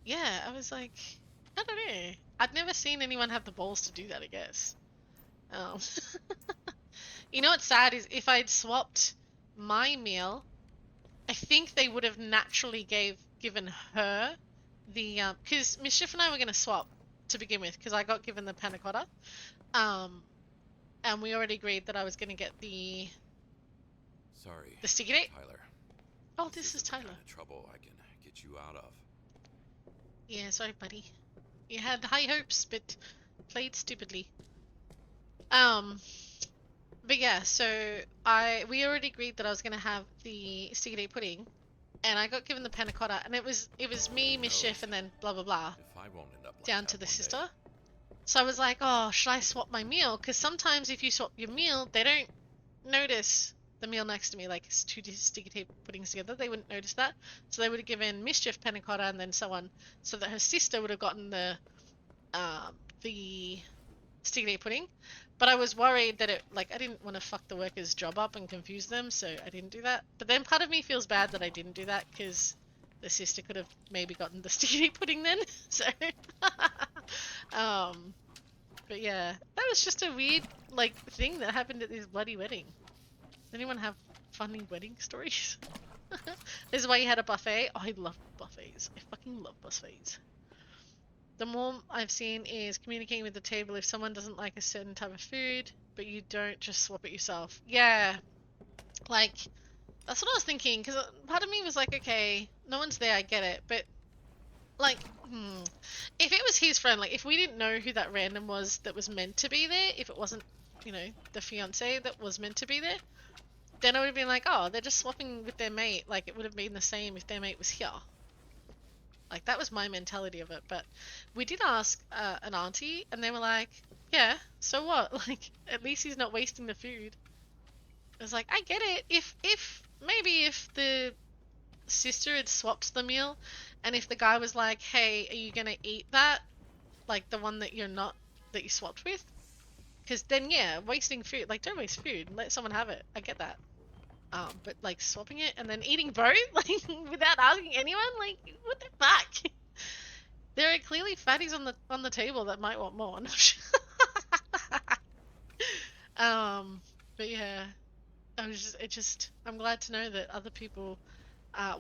yeah, I was like, I don't know. I'd never seen anyone have the balls to do that, I guess. You know what's sad is if I'd swapped my meal, I think they would have naturally given her the because Mischief and I were gonna swap to begin with because I got given the panna cotta, and we already agreed that I was gonna get the Sorry, sticky date. Tyler. Oh, this is isn't the Tyler. kind of trouble I can get you out of. Yeah, sorry, buddy. You had high hopes, but played stupidly. But yeah, so we already agreed that I was gonna have the sticky date pudding, and I got given the panna cotta, and it was me, Mischief, and then blah blah blah, If I won't end up like down that to the one day. sister. So I was like, oh, should I swap my meal? Because sometimes if you swap your meal, they don't notice the meal next to me, like it's 2 sticky tape puddings together. They wouldn't notice that, so they would have given Mischief panna cotta and then so on, so that her sister would have gotten the sticky tape pudding. But I was worried that I didn't want to fuck the workers' job up and confuse them, so I didn't do that. But then part of me feels bad that I didn't do that because the sister could have maybe gotten the sticky tape pudding then. So, but yeah, that was just a weird thing that happened at this bloody wedding. Does anyone have funny wedding stories? This is why you had a buffet. Oh, I love buffets. I fucking love buffets. The more I've seen is communicating with the table if someone doesn't like a certain type of food, but you don't just swap it yourself. Yeah, like, that's what I was thinking, because part of me was like, okay, no one's there, I get it, but, like, if it was his friend, like, if we didn't know who that random was that was meant to be there, if it wasn't, you know, the fiance that was meant to be there, then I would have been like, oh, they're just swapping with their mate, like, it would have been the same if their mate was here. Like, that was my mentality of it. But we did ask an auntie, and they were like, yeah, so what? Like, at least he's not wasting the food. I was like, I get it. If the sister had swapped the meal, and if the guy was like, hey, are you gonna eat that? Like, the one that that you swapped with? Because then, yeah, wasting food. Like, don't waste food. Let someone have it. I get that. But like swapping it and then eating both, like without asking anyone, like what the fuck? There are clearly fatties on the table that might want more. But yeah, I'm glad to know that other people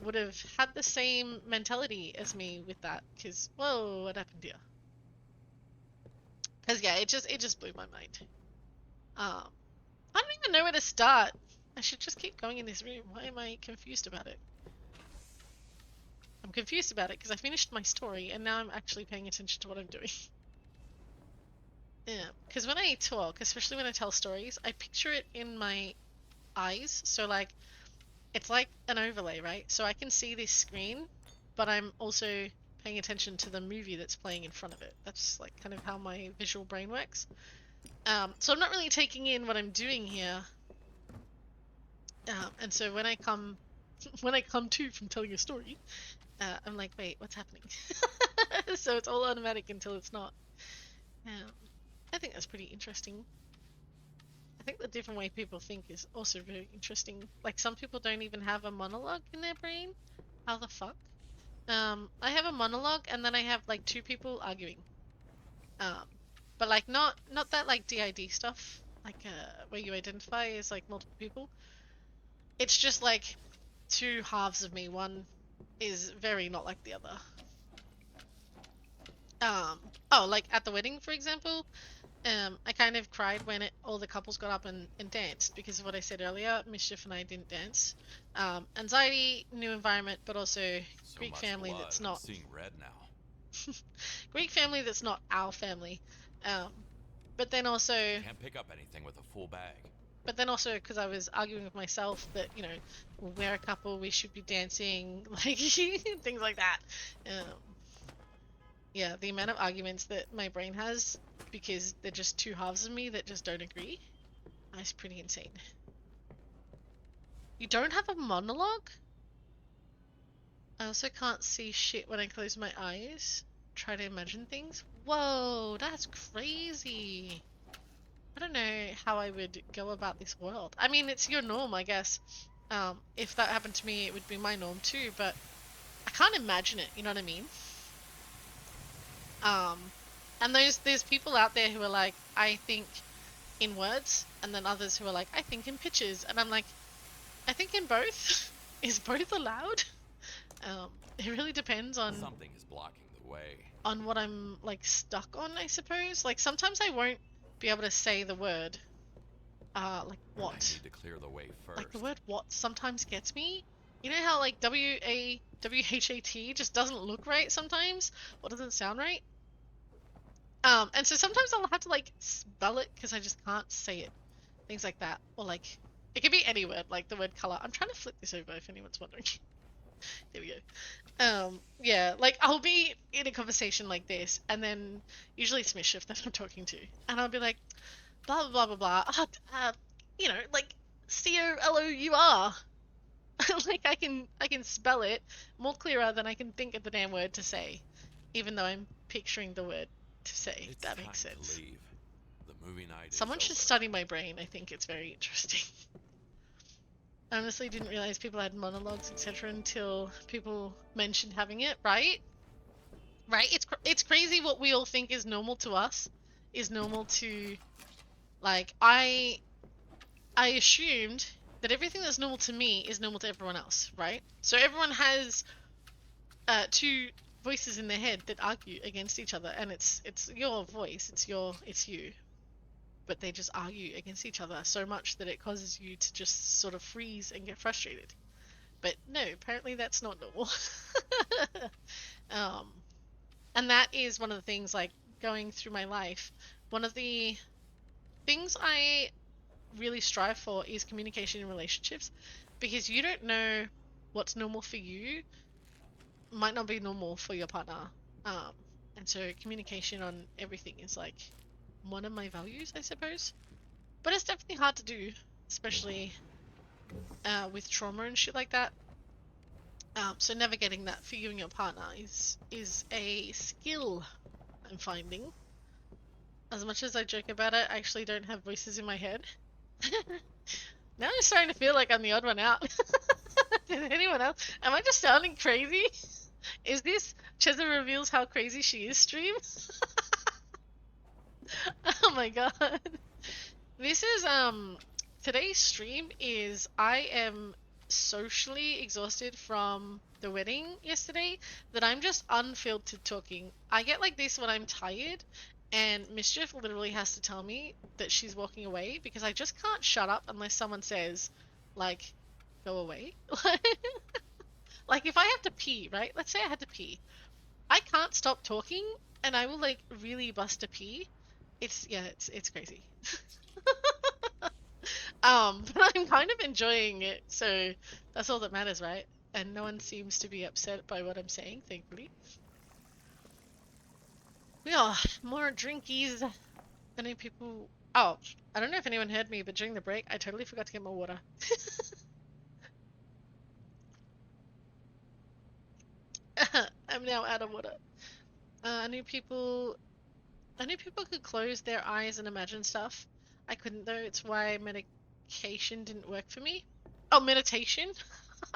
would have had the same mentality as me with that. Cause whoa, what happened here? Cause yeah, it just blew my mind. I don't even know where to start. I should just keep going in this room. Why am I confused about it? I'm confused about it because I finished my story and now I'm actually paying attention to what I'm doing. Yeah, because when I talk, especially when I tell stories, I picture it in my eyes. So like, it's like an overlay, right? So I can see this screen, but I'm also paying attention to the movie that's playing in front of it. That's like kind of how my visual brain works. So I'm not really taking in what I'm doing here. And so when I come to from telling a story, I'm like, wait, what's happening? So it's all automatic until it's not. I think that's pretty interesting. I think the different way people think is also very interesting. Like, some people don't even have a monologue in their brain. How the fuck? I have a monologue, and then I have like two people arguing. But like not that like DID stuff, like where you identify as like multiple people. It's just like two halves of me. One is very not like the other. Oh, like at the wedding, for example, I kind of cried when all the couples got up and danced because of what I said earlier. Mischief and I didn't dance. Anxiety, new environment, but also So Greek much family blood, that's I'm not seeing red now. Greek family that's not our family. But then also Can't pick up anything with a full bag. But then also because I was arguing with myself that, you know, we're a couple, we should be dancing, like things like that. Yeah, the amount of arguments that my brain has because they're just two halves of me that just don't agree is pretty insane. You don't have a monologue? I also can't see shit when I close my eyes. Try to imagine things. Whoa, that's crazy. I don't know how I would go about this world. I mean, it's your norm, I guess. If that happened to me, it would be my norm too, but I can't imagine it, you know what I mean? And there's people out there who are like, I think in words, and then others who are like, I think in pictures, and I'm like, I think in both. Is both allowed? It really depends on Something is blocking the way. on what I'm like stuck on, I suppose. Like sometimes I won't be able to say the word. Like I what? need to clear the way first. Like the word what sometimes gets me. You know how like WHAT just doesn't look right sometimes, or doesn't sound right. And so sometimes I'll have to like spell it because I just can't say it. Things like that, or like it could be any word, like the word color. I'm trying to flip this over if anyone's wondering. There we go. Yeah, like I'll be in a conversation like this, and then usually it's Mischief that I'm talking to, and I'll be like, blah blah blah blah blah. You know, like COLOUR. Like I can spell it more clearer than I can think of the damn word to say, even though I'm picturing the word to say. If It's that time makes sense. to leave. The movie night Someone is should over. study my brain. I think it's very interesting. I honestly didn't realize people had monologues, etc., until people mentioned having it. Right? Right? It's crazy what we all think is normal to us is normal to, like, I assumed that everything that's normal to me is normal to everyone else, right? So everyone has two voices in their head that argue against each other, and it's your voice, it's you, but they just argue against each other so much that it causes you to just sort of freeze and get frustrated. But no, apparently that's not normal. And that is one of the things, like, going through my life, one of the things I really strive for is communication in relationships, because you don't know what's normal for you might not be normal for your partner. And so communication on everything is like one of my values, I suppose. But it's definitely hard to do, especially with trauma and shit like that. So navigating that for you and your partner is a skill I'm finding. As much as I joke about it, I actually don't have voices in my head. Now I'm starting to feel like I'm the odd one out. Did anyone else? Am I just sounding crazy? Is this Cheza reveals how crazy she is stream? Oh my god. This is today's stream is I am socially exhausted from the wedding yesterday that I'm just unfiltered talking. I get like this when I'm tired, and Mischief literally has to tell me that she's walking away because I just can't shut up unless someone says, like, go away. Like if I have to pee, right? Let's say I had to pee. I can't stop talking and I will like really bust a pee. It's crazy. But I'm kind of enjoying it, so that's all that matters, right? And no one seems to be upset by what I'm saying, thankfully. Yeah, more drinkies. Any people... Oh, I don't know if anyone heard me, but during the break, I totally forgot to get more water. I'm now out of water. I knew people could close their eyes and imagine stuff. I couldn't though. It's why medication didn't work for me. Oh, meditation?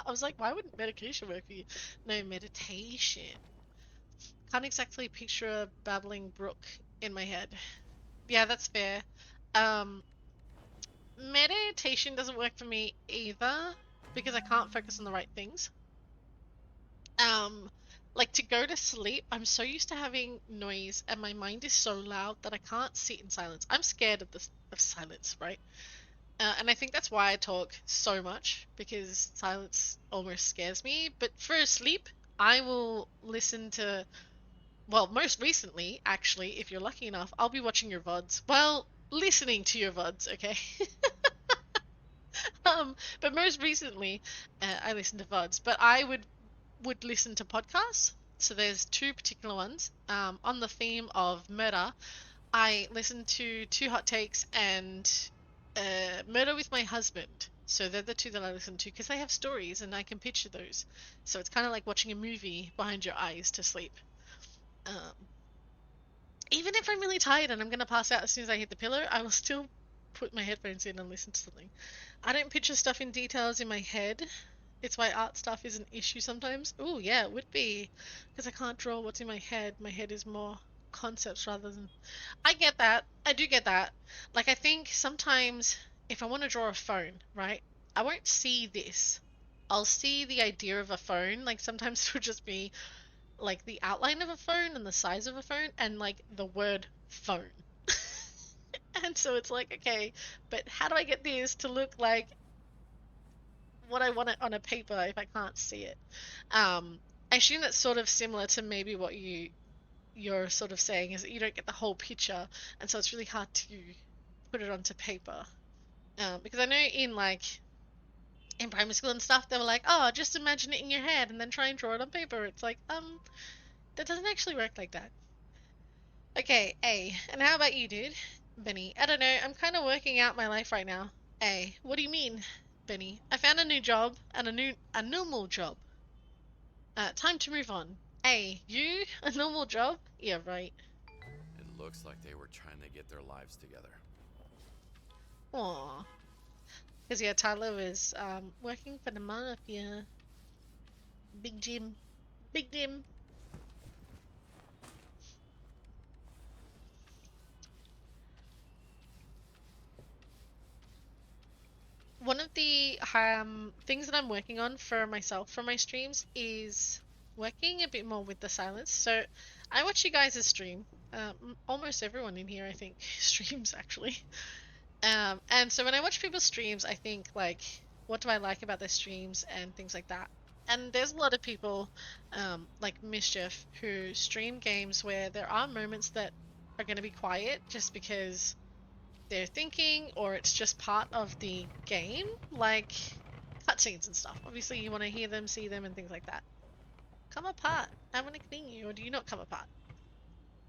I was like, why wouldn't medication work for you? No, meditation. Can't exactly picture a babbling brook in my head. Yeah, that's fair. Um, meditation doesn't work for me either because I can't focus on the right things. Like to go to sleep, I'm so used to having noise and my mind is so loud that I can't sit in silence. I'm scared of silence, right? And I think that's why I talk so much because silence almost scares me. But for sleep, I will listen to, well, most recently, actually, if you're lucky enough, I'll be watching your VODs. Well, listening to your VODs, okay? But most recently, I listened to VODs. But I would listen to podcasts. So there's two particular ones. On the theme of murder, I listened to Two Hot Takes and Murder with My Husband. So they're the two that I listen to because they have stories and I can picture those. So it's kind of like watching a movie behind your eyes to sleep. Even if I'm really tired and I'm going to pass out as soon as I hit the pillow, I will still put my headphones in and listen to something. I don't picture stuff in details in my head. It's why art stuff is an issue sometimes. Oh yeah, it would be. Because I can't draw what's in my head. My head is more concepts rather than... I get that. I do get that. Like, I think sometimes if I want to draw a phone, right? I won't see this. I'll see the idea of a phone. Like, sometimes it would just be like the outline of a phone and the size of a phone and like the word phone. And so it's like, okay, but how do I get this to look like what I want it on a paper if I can't see it? I assume that's sort of similar to maybe what you're sort of saying is that you don't get the whole picture, and so it's really hard to put it onto paper. Because I know in primary school and stuff, they were like, oh, just imagine it in your head and then try and draw it on paper. It's like, that doesn't actually work like that. Okay, A. And how about you, dude? Benny. I don't know, I'm kind of working out my life right now. A. What do you mean, Benny? I found a new job and a normal job. Time to move on. A. You? A normal job? Yeah, right. It looks like they were trying to get their lives together. Aww. Because, yeah, Tyler was working for the mafia. Big Jim. Big Jim. One of the things that I'm working on for myself for my streams is working a bit more with the silence. So I watch you guys' stream. Almost everyone in here, I think, streams actually. And so when I watch people's streams, I think like, what do I like about their streams and things like that. And there's a lot of people like Mischief who stream games where there are moments that are going to be quiet just because they're thinking or it's just part of the game, like cutscenes and stuff. Obviously you want to hear them, see them and things like that. Come apart. I want to clean you, or do you not come apart?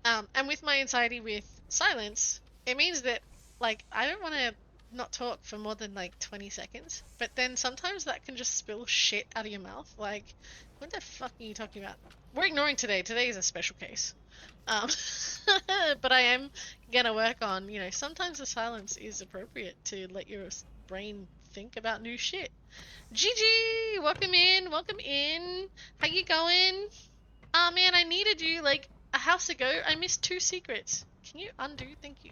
And with my anxiety with silence, it means that like I don't want to not talk for more than like 20 seconds, but then sometimes that can just spill shit out of your mouth. Like, what the fuck are you talking about? We're ignoring today. Today is a special case. But I am gonna work on, you know, sometimes the silence is appropriate to let your brain think about new shit. Gigi, welcome in, welcome in. How you going? Ah, man, I needed you like a house ago. I missed 2 secrets. Can you undo? Thank you.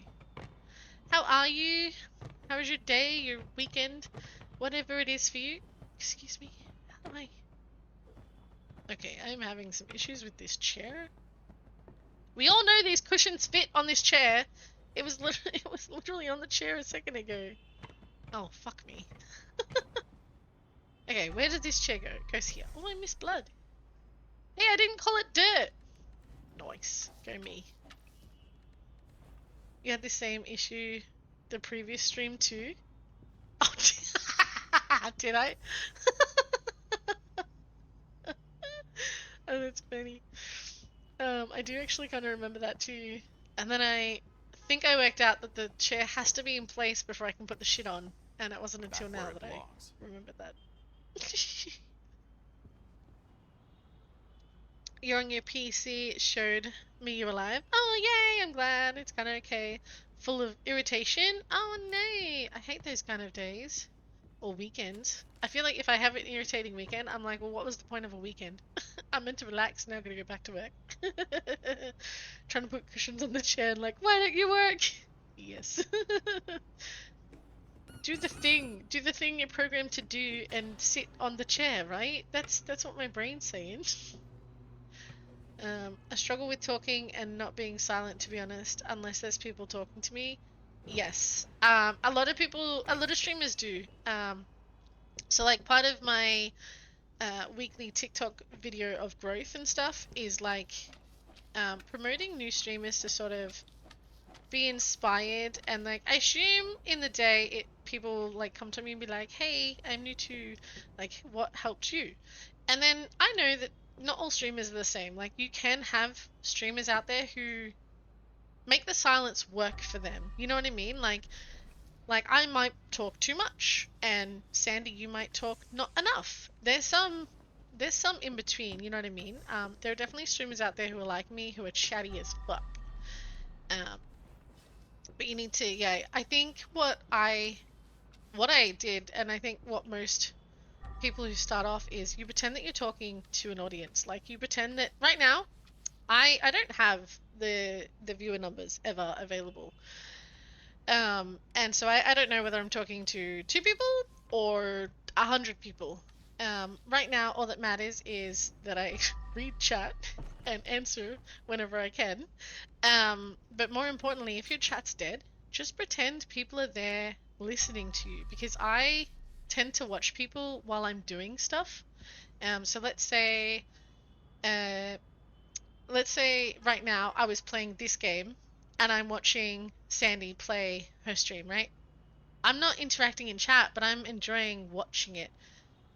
How are you? How was your day, your weekend, whatever it is for you? Excuse me. How do I? Okay, I'm having some issues with this chair. We all know these cushions fit on this chair. It was literally on the chair a second ago. Oh, fuck me. Okay, where did this chair go? It goes here. Oh, I missed blood. Hey, I didn't call it dirt. Nice. Go me. You had the same issue the previous stream too? Oh, did I? Oh, that's funny. I do actually kind of remember that too. And then I think I worked out that the chair has to be in place before I can put the shit on. And it wasn't until now that I remembered that. You're on your PC, it showed me you're alive. Oh, yay, I'm glad. It's kind of okay. Full of irritation. Oh, nay. I hate those kind of days. or weekend. I feel like if I have an irritating weekend, I'm like, well, what was the point of a weekend? I'm meant to relax, now I'm gonna go back to work. Trying to put cushions on the chair and like, why don't you work? Yes. Do the thing you're programmed to do and sit on the chair, right? That's what my brain's saying. I struggle with talking and not being silent, to be honest, unless there's people talking to me. Yes. A lot of streamers do. So like part of my weekly TikTok video of growth and stuff is like promoting new streamers to sort of be inspired, and like I assume in the day people like come to me and be like, hey, I'm new to, like, what helped you? And then I know that not all streamers are the same. Like you can have streamers out there who make the silence work for them, you know what I mean? Like I might talk too much, and Sandy, you might talk not enough. There's some in between, you know what I mean? There are definitely streamers out there who are like me, who are chatty as fuck. But you need to, yeah, I think what I did, and I think what most people who start off is you pretend that you're talking to an audience. Like you pretend that right now, I don't have the viewer numbers ever available. And so I don't know whether I'm talking to 2 people or 100 people. Right now, all that matters is that I read chat and answer whenever I can. But more importantly, if your chat's dead, just pretend people are there listening to you, because I tend to watch people while I'm doing stuff. So let's say right now I was playing this game and I'm watching Sandy play her stream, right? I'm not interacting in chat, but I'm enjoying watching it.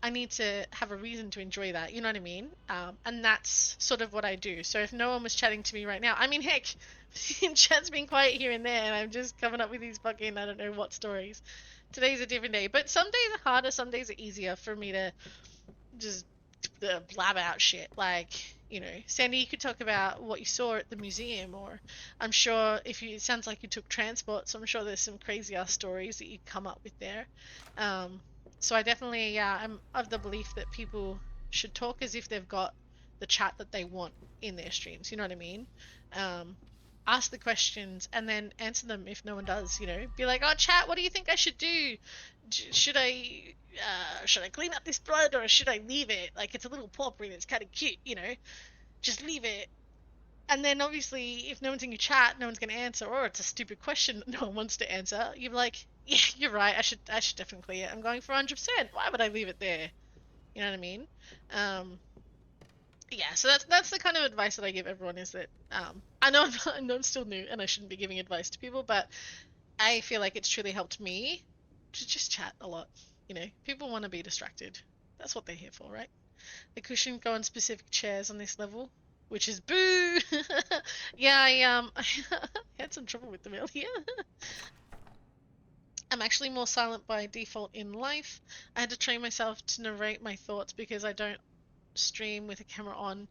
I need to have a reason to enjoy that, you know what I mean? And that's sort of what I do. So if no one was chatting to me right now, I mean, heck, chat's been quiet here and there, and I'm just coming up with these fucking, I don't know what stories. Today's a different day, but some days are harder, some days are easier for me to just blab out shit. Like, you know, Sandy, you could talk about what you saw at the museum, or I'm sure it sounds like you took transport, so I'm sure there's some crazy ass stories that you come up with there. So I definitely, I'm of the belief that people should talk as if they've got the chat that they want in their streams, you know what I mean? Ask the questions and then answer them if no one does, you know? Be like, oh, chat, what do you think I should do? Should I clean up this blood, or should I leave it? Like, it's a little pauper and it's kind of cute, you know? Just leave it. And then obviously, if no one's in your chat, no one's going to answer, or it's a stupid question that no one wants to answer, you're like, yeah, you're right, I should definitely clear it. I'm going for 100%. Why would I leave it there? You know what I mean? Yeah, so that's the kind of advice that I give everyone, is that I know I'm still new and I shouldn't be giving advice to people, but I feel like it's truly helped me to just chat a lot. You know, people want to be distracted. That's what they're here for, right? The cushion go on specific chairs on this level, which is boo. Yeah, I had some trouble with them earlier. I'm actually more silent by default in life. I had to train myself to narrate my thoughts because I don't stream with a camera on.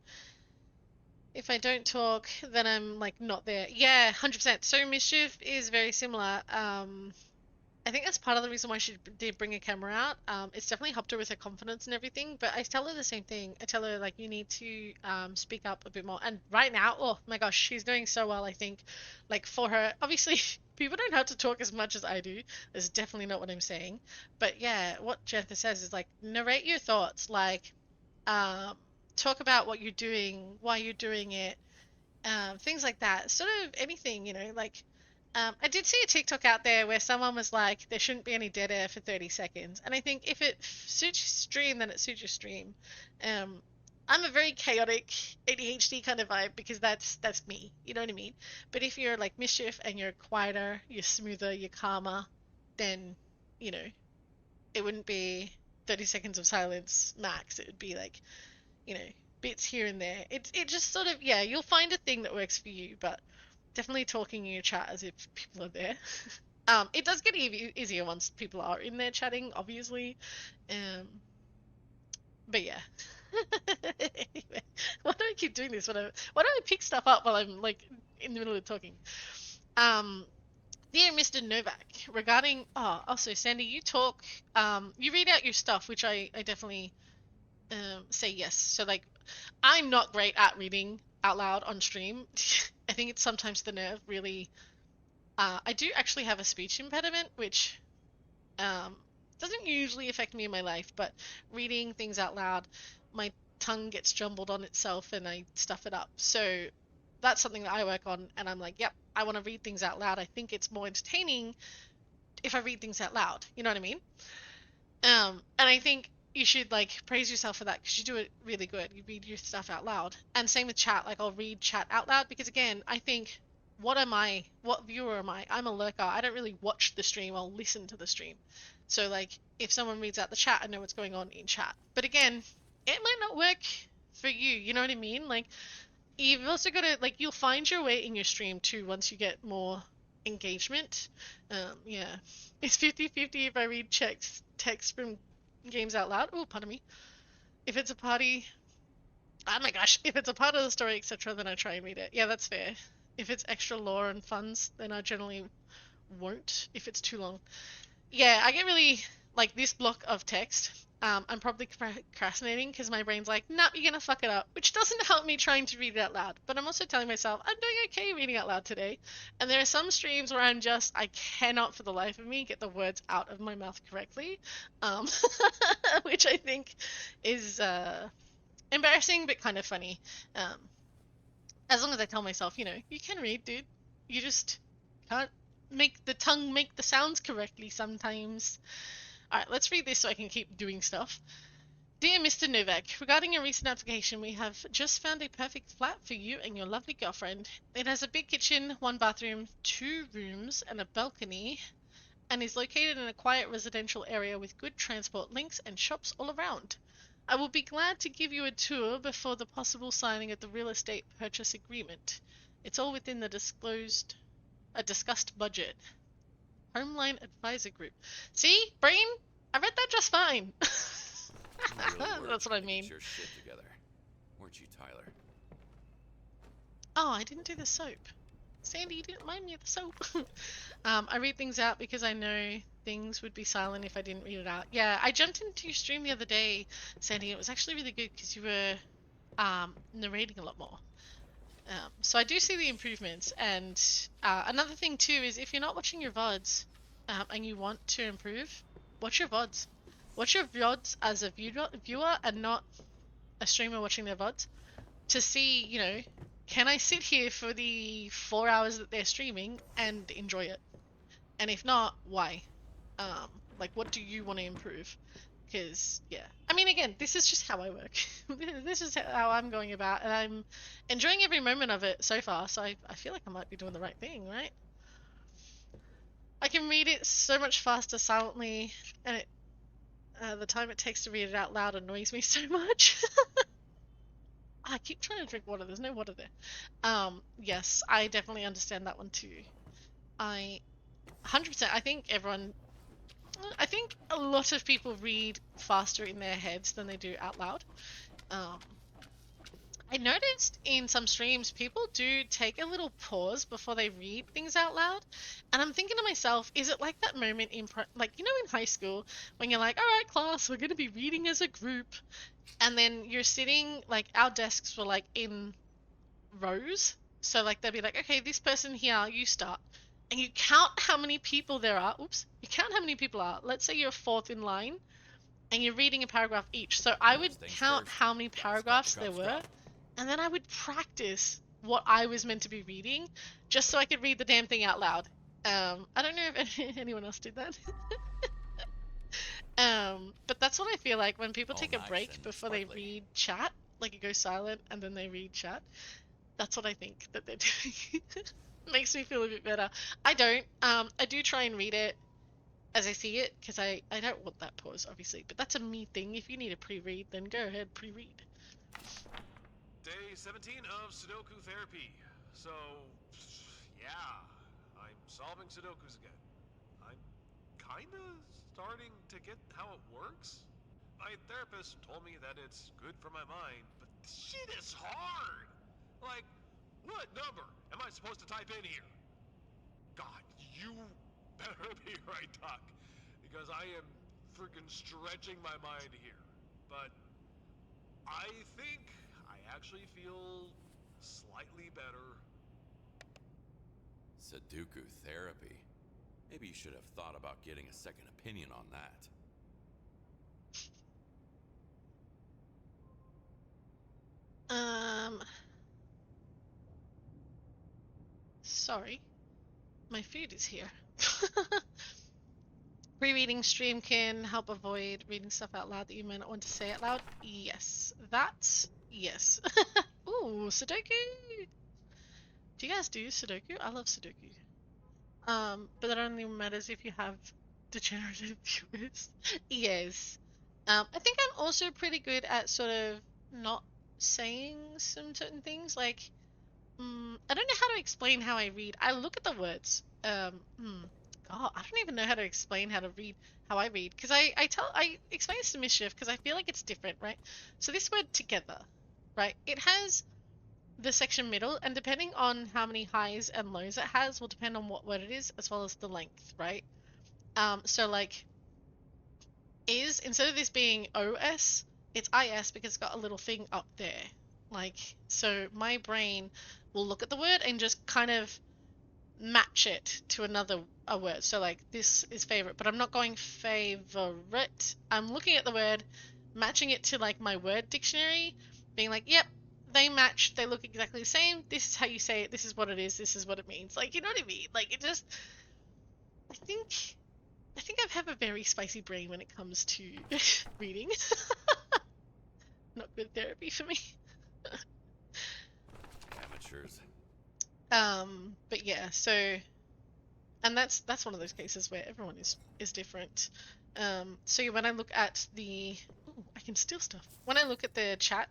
If I don't talk, then I'm like not there. Yeah, 100%. So Mischief is very similar. I think that's part of the reason why she did bring a camera out. It's definitely helped her with her confidence and everything, but I tell her the same thing. I tell her, like, you need to speak up a bit more. And right now, oh my gosh, she's doing so well, I think. Like, for her, obviously, people don't have to talk as much as I do. That's definitely not what I'm saying. But yeah, what Jennifer says is, like, narrate your thoughts. Like, talk about what you're doing, why you're doing it, things like that. Sort of anything, you know, like, I did see a TikTok out there where someone was like, there shouldn't be any dead air for 30 seconds. And I think if it suits your stream, then it suits your stream. I'm a very chaotic ADHD kind of vibe because that's me. You know what I mean? But if you're like Mischief and you're quieter, you're smoother, you're calmer, then, you know, it wouldn't be 30 seconds of silence max. It would be like, you know, bits here and there. It just sort of, yeah, you'll find a thing that works for you, but definitely talking in your chat as if people are there. It does get easier once people are in there chatting, obviously. But yeah. Anyway, why do I keep doing this? Why do I pick stuff up while I'm like in the middle of talking? Dear Mr. Novak, regarding also Sandy, you talk you read out your stuff, which I definitely say yes. So like I'm not great at reading out loud on stream. I think it's sometimes the nerve really I do actually have a speech impediment, which doesn't usually affect me in my life, but reading things out loud, my tongue gets jumbled on itself and I stuff it up. So that's something that I work on, and I'm like, yep, I want to read things out loud. I think it's more entertaining if I read things out loud. You know what I mean? And I think you should like praise yourself for that because you do it really good. You read your stuff out loud, and same with chat. Like I'll read chat out loud because again, I think, what am I? What viewer am I? I'm a lurker. I don't really watch the stream. I'll listen to the stream. So like if someone reads out the chat, I know what's going on in chat. But again, it might not work for you. You know what I mean? Like you've also got to like you'll find your way in your stream too once you get more engagement. Yeah, it's 50-50 if I read text from games out loud. Oh, pardon me. If it's a party, oh my gosh, if it's a part of the story, etc., then I try and read it. Yeah, that's fair. If it's extra lore and funds, then I generally won't if it's too long. Yeah, I get really like this block of text. I'm probably procrastinating because my brain's like, nah, you're gonna fuck it up, which doesn't help me trying to read it out loud. But I'm also telling myself I'm doing okay reading out loud today. And there are some streams where I cannot for the life of me get the words out of my mouth correctly, which I think is embarrassing but kind of funny. As long as I tell myself, you know, you can read, dude. You just can't make the tongue make the sounds correctly sometimes. Alright, let's read this so I can keep doing stuff. Dear Mr. Novak, regarding your recent application, we have just found a perfect flat for you and your lovely girlfriend. It has a big kitchen, 1 bathroom, 2 rooms, and a balcony, and is located in a quiet residential area with good transport links and shops all around. I will be glad to give you a tour before the possible signing of the real estate purchase agreement. It's all within the discussed budget. Homeline Advisor Group. See, brain? I read that just fine. Really That's what I get mean. your shit together. Weren't you, Tyler? Oh, I didn't do the soap. Sandy, you didn't mind me of the soap. I read things out because I know things would be silent if I didn't read it out. Yeah, I jumped into your stream the other day, Sandy. It was actually really good because you were narrating a lot more. So I do see the improvements, and another thing too is if you're not watching your VODs and you want to improve, watch your VODs. Watch your VODs as a viewer and not a streamer watching their VODs to see, you know, can I sit here for the 4 hours that they're streaming and enjoy it? And if not, why? Like, what do you want to improve? Because, yeah. I mean, again, this is just how I work. This is how I'm going about, and I'm enjoying every moment of it so far, so I feel like I might be doing the right thing, right? I can read it so much faster silently, and the time it takes to read it out loud annoys me so much. I keep trying to drink water. There's no water there. Yes, I definitely understand that one too. 100%. I think a lot of people read faster in their heads than they do out loud. I noticed in some streams people do take a little pause before they read things out loud, and I'm thinking to myself, is it like that moment in like, you know, in high school when you're like, all right class, we're going to be reading as a group, and then you're sitting, like our desks were like in rows, so like they'll be like, okay, this person here, you start, and you count how many people there are. You count how many people are. Let's say you're 4th in line and you're reading a paragraph each, so I would count how many paragraphs there were, and then I would practice what I was meant to be reading just so I could read the damn thing out loud. I don't know if anyone else did that. But that's what I feel like when people take a break before they read chat, like it goes silent and then they read chat. That's what I think that they're doing. Makes me feel a bit better. I don't. I do try and read it as I see it because I don't want that pause, obviously. But that's a me thing. If you need a pre-read, then go ahead, pre-read. Day 17 of Sudoku therapy. So, yeah, I'm solving Sudokus again. I'm kinda starting to get how it works. My therapist told me that it's good for my mind, but shit is hard! Like, what number am I supposed to type in here? God, You better be right, Doc, because I am freaking stretching my mind here. But I think I actually feel slightly better. Sudoku therapy. Maybe you should have thought about getting a second opinion on that. Sorry. My food is here. Rereading stream can help avoid reading stuff out loud that you may not want to say out loud. Yes. That, yes. Ooh, Sudoku! Do you guys do Sudoku? I love Sudoku. But that only matters if you have degenerative viewers. Yes. I think I'm also pretty good at sort of not saying some certain things. Like, I don't know how to explain how I read. I look at the words. God, I don't even know how to explain how to read, how I read. Because I explain this to Mischief because I feel like it's different, right? So this word together, right? It has the section middle, and depending on how many highs and lows it has will depend on what word it is, as well as the length, right? So like, is, instead of this being OS, it's IS because it's got a little thing up there. Like, so my brain will look at the word and just kind of match it to a word. So like, this is favorite, but I'm not going favorite. I'm looking at the word, matching it to like my word dictionary, being like, yep, they match, they look exactly the same, this is how you say it, this is what it is, this is what it means. Like, you know what I mean? Like, it just, I think I have a very spicy brain when it comes to reading. Not good therapy for me. Amateurs. But yeah, so, and that's one of those cases where everyone is different. So when I look at the, ooh, I can steal stuff. When I look at the chat,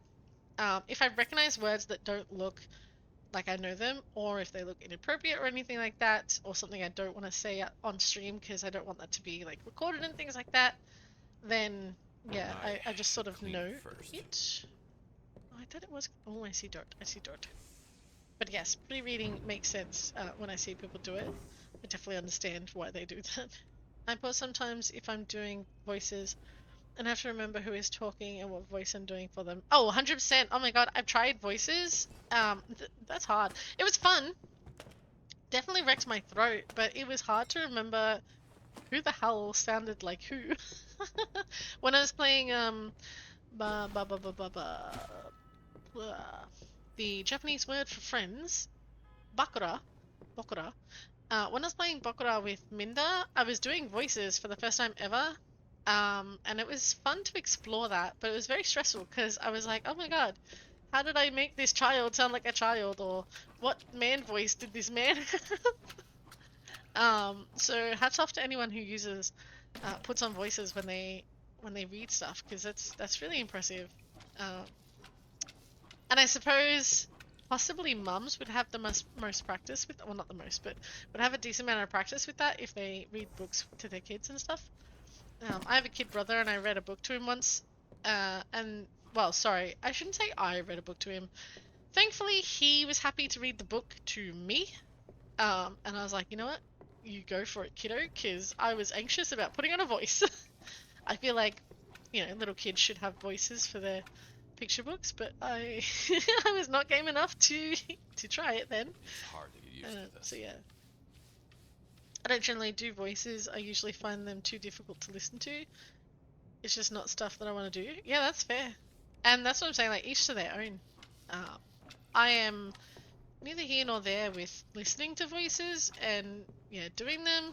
if I recognize words that don't look like I know them, or if they look inappropriate or anything like that, or something I don't want to say on stream because I don't want that to be like recorded and things like that, then yeah, I just sort of know it. Oh, I thought it was, oh, I see dirt, I see dirt. But yes, pre-reading makes sense when I see people do it. I definitely understand why they do that. I pause sometimes if I'm doing voices and have to remember who is talking and what voice I'm doing for them. Oh, 100%. Oh my god, I've tried voices. That's hard. It was fun. Definitely wrecked my throat, but it was hard to remember who the hell sounded like who. When I was playing the Japanese word for friends, bakura. When I was playing Bakura with Minda, I was doing voices for the first time ever. And it was fun to explore that, but it was very stressful because I was like, oh my god, how did I make this child sound like a child? Or what man voice did this man have? So hats off to anyone who uses, puts on voices when they read stuff, because that's really impressive. And I suppose possibly mums would have the most practice with, well, not the most, but would have a decent amount of practice with that if they read books to their kids and stuff. I have a kid brother and I read a book to him once, and, well, sorry, I shouldn't say I read a book to him. Thankfully, he was happy to read the book to me, and I was like, you know what, you go for it, kiddo, because I was anxious about putting on a voice. I feel like, you know, little kids should have voices for their picture books, but I I was not game enough to try it then. It's hard to get used to this. So yeah. I don't generally do voices. I usually find them too difficult to listen to. It's just not stuff that I want to do. Yeah, that's fair. And that's what I'm saying, like, each to their own. I am neither here nor there with listening to voices and, yeah, doing them.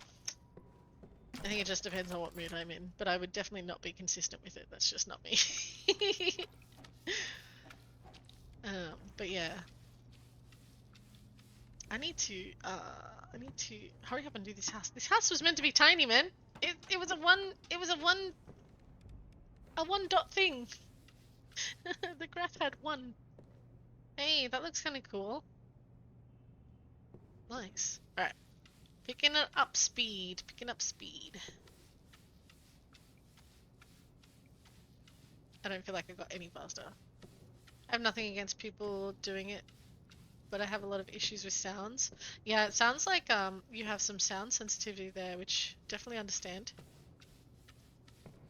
I think it just depends on what mood I'm in. But I would definitely not be consistent with it. That's just not me. But yeah. I need to hurry up and do this house. This house was meant to be tiny, man. It was a one dot thing. The graph had one. Hey, that looks kind of cool. Nice. Alright. Picking up speed. I don't feel like I got any faster. I have nothing against people doing it but I have a lot of issues with sounds. Yeah, it sounds like you have some sound sensitivity there, which definitely understand.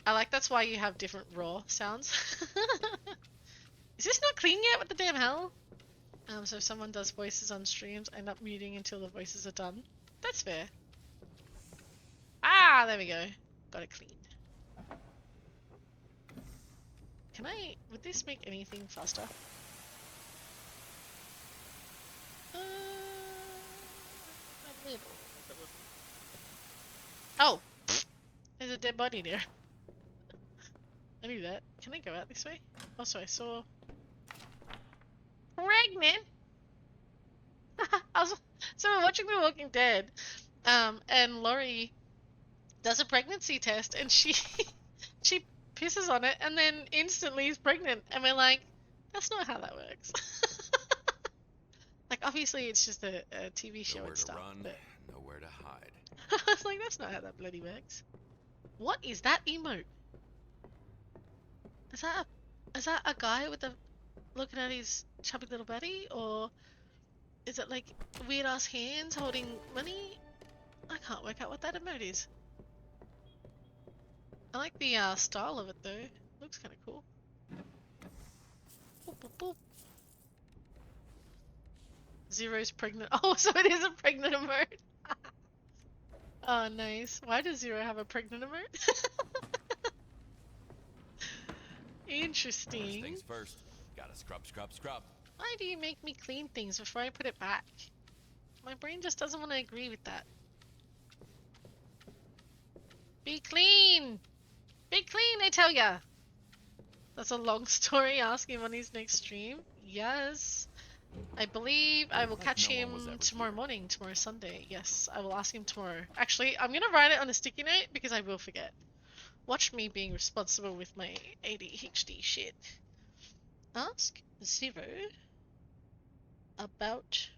I like that's why you have different raw sounds. Is this not clean yet? What the damn hell? So if someone does voices on streams, I end up muting until the voices are done. That's fair. Ah, there we go. Got it clean. Can I... would this make anything faster? A little. Oh! Pfft. There's a dead body there. I knew that. Can I go out this way? Also, I saw... pregnant! So we're watching The Walking Dead, and Laurie does a pregnancy test, and she she pisses on it, and then instantly is pregnant, and we're like, that's not how that works. Like, obviously it's just a TV show Nowhere and to stuff, run, but nowhere to hide. I was like, that's not how that bloody works. What is that emote? Is that a guy with the looking at his chubby little buddy, or is it like weird ass hands holding money? I can't work out what that emote is. I like the style of it though. Looks kind of cool. Boop, boop, boop. Zero's pregnant. Oh, so it is a pregnant emote. Oh, nice. Why does Zero have a pregnant emote? Interesting. First things first. Gotta scrub, scrub, scrub. Why do you make me clean things before I put it back? My brain just doesn't want to agree with that. Be clean! Be clean, I tell ya! That's a long story. Ask him on his next stream. Yes. I believe I will catch no one was him ever tomorrow here. morning, tomorrow Sunday. Yes, I will ask him tomorrow. Actually, I'm gonna write it on a sticky note because I will forget. Watch me being responsible with my ADHD shit. Ask Zero about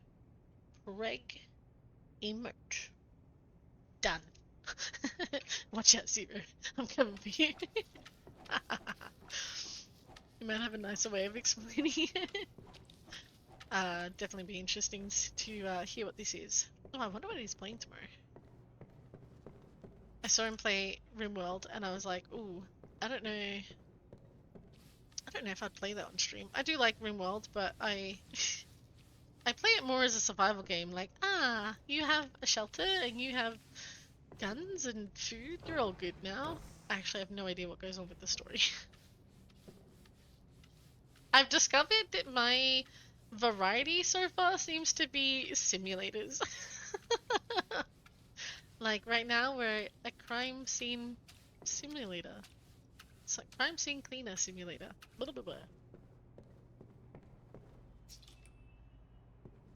Preg emote. Done. Watch out, Zero. I'm coming for you. You might have a nicer way of explaining it. Definitely be interesting to hear what this is. Oh, I wonder what he's playing tomorrow. I saw him play RimWorld and I was like, ooh, I don't know if I'd play that on stream. I do like RimWorld, but I play it more as a survival game. Like, you have a shelter and you have guns and food. You're all good now. I actually have no idea what goes on with the story. I've discovered that my variety so far seems to be simulators. Like right now we're a crime scene simulator. It's like crime scene cleaner simulator. Blah, blah, blah.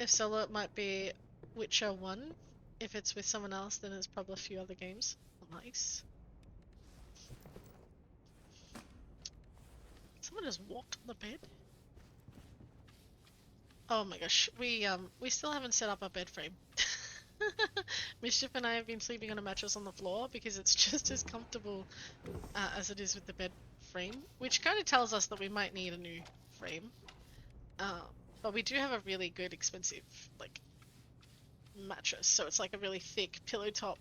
If solo, it might be Witcher 1. If it's with someone else, then it's probably a few other games. Nice. Someone just walked on the bed. Oh my gosh, we still haven't set up our bed frame. Mischief and I have been sleeping on a mattress on the floor because it's just as comfortable as it is with the bed frame, which kind of tells us that we might need a new frame. But we do have a really good, expensive, like, mattress, so it's like a really thick pillow top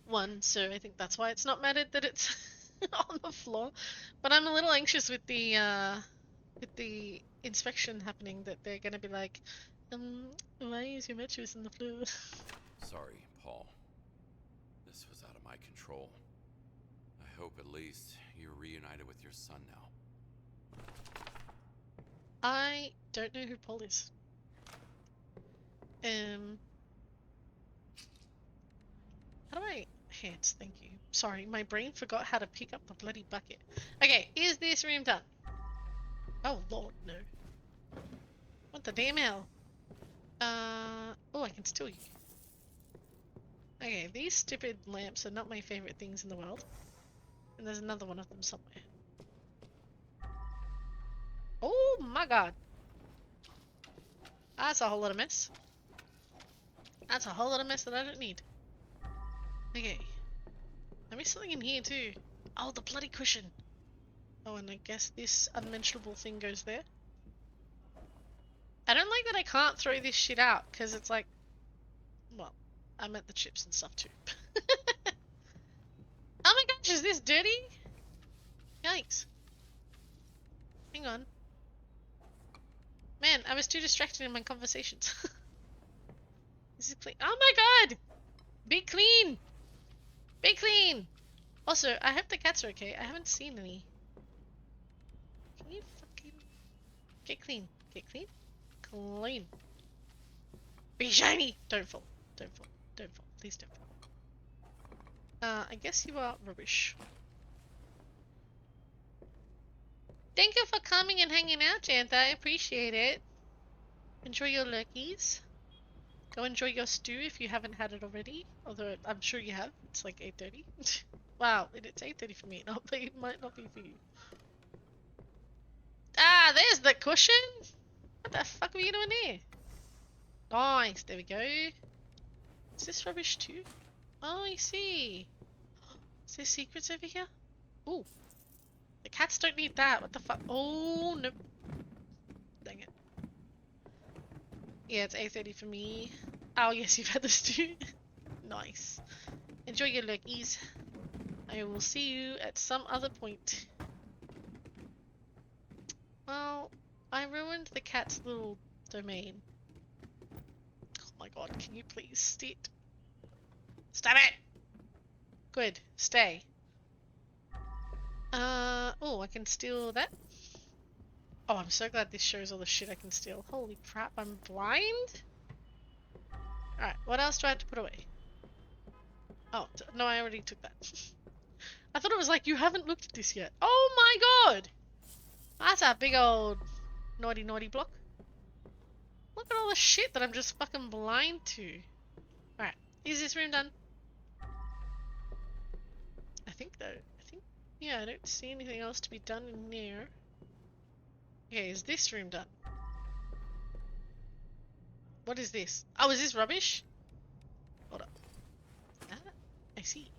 one, so I think that's why it's not matted that it's on the floor. But I'm a little anxious with the inspection happening, that they're gonna be like, why is your mattress on the floor? Sorry, Paul. This was out of my control. I hope at least you're reunited with your son now. I don't know who Paul is. How do I... Hands, thank you. Sorry, my brain forgot how to pick up the bloody bucket. Okay, is this room done? Oh lord, no. What the damn hell? Oh, I can steal you. Okay, these stupid lamps are not my favorite things in the world. And there's another one of them somewhere. Oh my god. That's a whole lot of mess. That's a whole lot of mess that I don't need. Okay. There is something in here too. Oh, the bloody cushion. Oh, and I guess this unmentionable thing goes there. I don't like that I can't throw this shit out because it's like, well, I meant the chips and stuff too. Oh my gosh, is this dirty? Yikes. Hang on. Man, I was too distracted in my conversations. This is clean. Oh my god! Be clean! Be clean! Also, I hope the cats are okay. I haven't seen any. Can you fucking get clean? Get clean? Clean. Be shiny! Don't fall. Don't fall. Don't fall. Please don't fall. I guess you are rubbish. Thank you for coming and hanging out, Jantha. I appreciate it. Enjoy your lurkies. Go enjoy your stew if you haven't had it already. Although I'm sure you have. It's like 8:30. Wow, it's 8:30 for me. It might not be for you. Ah, there's the cushion. What the fuck are you doing there? Nice. There we go. Is this rubbish too? Oh, I see. Is there secrets over here? Ooh. The cats don't need that. What the fuck? Oh, no. Dang it. Yeah, it's 8:30 for me. Oh, yes, you've had this too. Nice. Enjoy your lurkies. I will see you at some other point. Well, I ruined the cat's little domain. Oh my god, can you please sit? Stop it! Good, stay. Oh, I can steal that. Oh, I'm so glad this shows all the shit I can steal. Holy crap, I'm blind? Alright, what else do I have to put away? Oh, no, I already took that. I thought it was like, you haven't looked at this yet. Oh my god! That's a big old naughty block. Look at all the shit that I'm just fucking blind to. Alright, is this room done? I think though. Yeah, I don't see anything else to be done in here. Okay, is this room done? What is this? Oh, is this rubbish? Hold up. Ah, I see.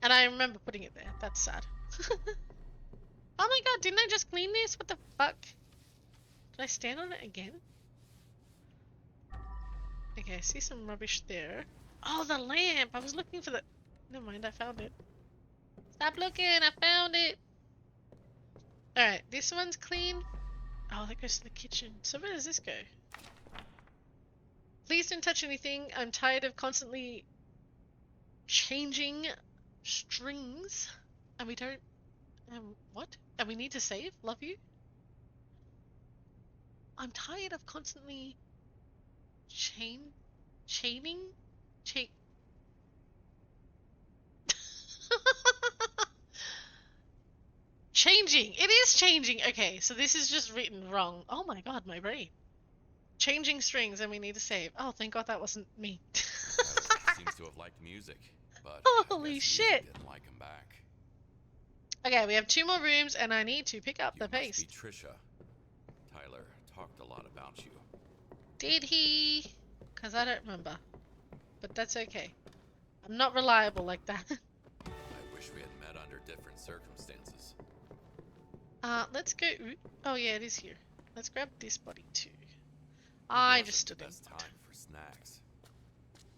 And I remember putting it there. That's sad. Oh my god, didn't I just clean this? What the fuck? Did I stand on it again? Okay, I see some rubbish there. Oh, the lamp! I was looking for the... Never mind, I found it. Stop looking, I found it! Alright, this one's clean. Oh, that goes to the kitchen. So where does this go? Please don't touch anything. I'm tired of constantly changing strings. And we don't... what? And we need to save? Love you? I'm tired of constantly... chaining? Changing! It is changing! Okay, so this is just written wrong. Oh my god, my brain. Changing strings and we need to save. Oh, thank god that wasn't me. Seems to have liked music, but holy I guess shit! music didn't like him back. Okay, we have 2 more rooms and I need to pick up You the pace. must be Trisha. Tyler talked a lot about you. Did he? Because I don't remember. But that's okay. I'm not reliable like that. I wish we had met under different circumstances. Let's go. Oh yeah, it is here. Let's grab this body too. I Wasn't just stood the in. best time for snacks.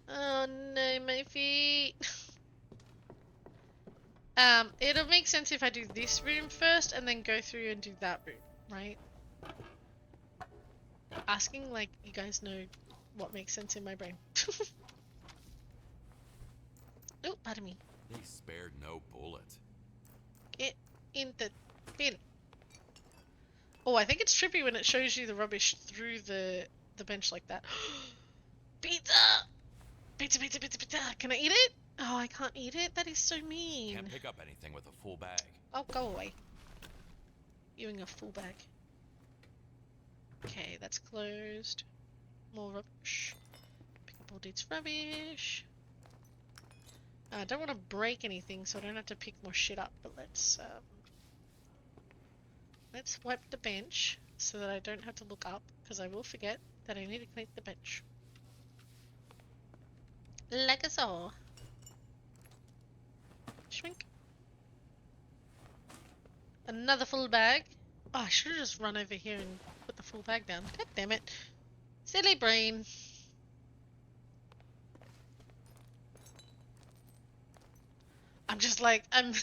Oh no, my feet. It'll make sense if I do this room first and then go through and do that room, right? Asking like you guys know what makes sense in my brain. Oh, pardon me. He spared no bullet. Get in the bin. Oh, I think it's trippy when it shows you the rubbish through the bench like that. Pizza! Pizza, pizza, pizza, pizza! Can I eat it? Oh, I can't eat it? That is so mean. Can't pick up anything with a full bag. Oh, go away. You in a full bag. Okay, that's closed. More rubbish. Pick up all this rubbish. I don't want to break anything, so I don't have to pick more shit up, but let's wipe the bench so that I don't have to look up, because I will forget that I need to clean the bench. Like a saw. Shrink. Another full bag. Oh, I should have just run over here and put the full bag down. God damn it. Silly brain. I'm just like, I'm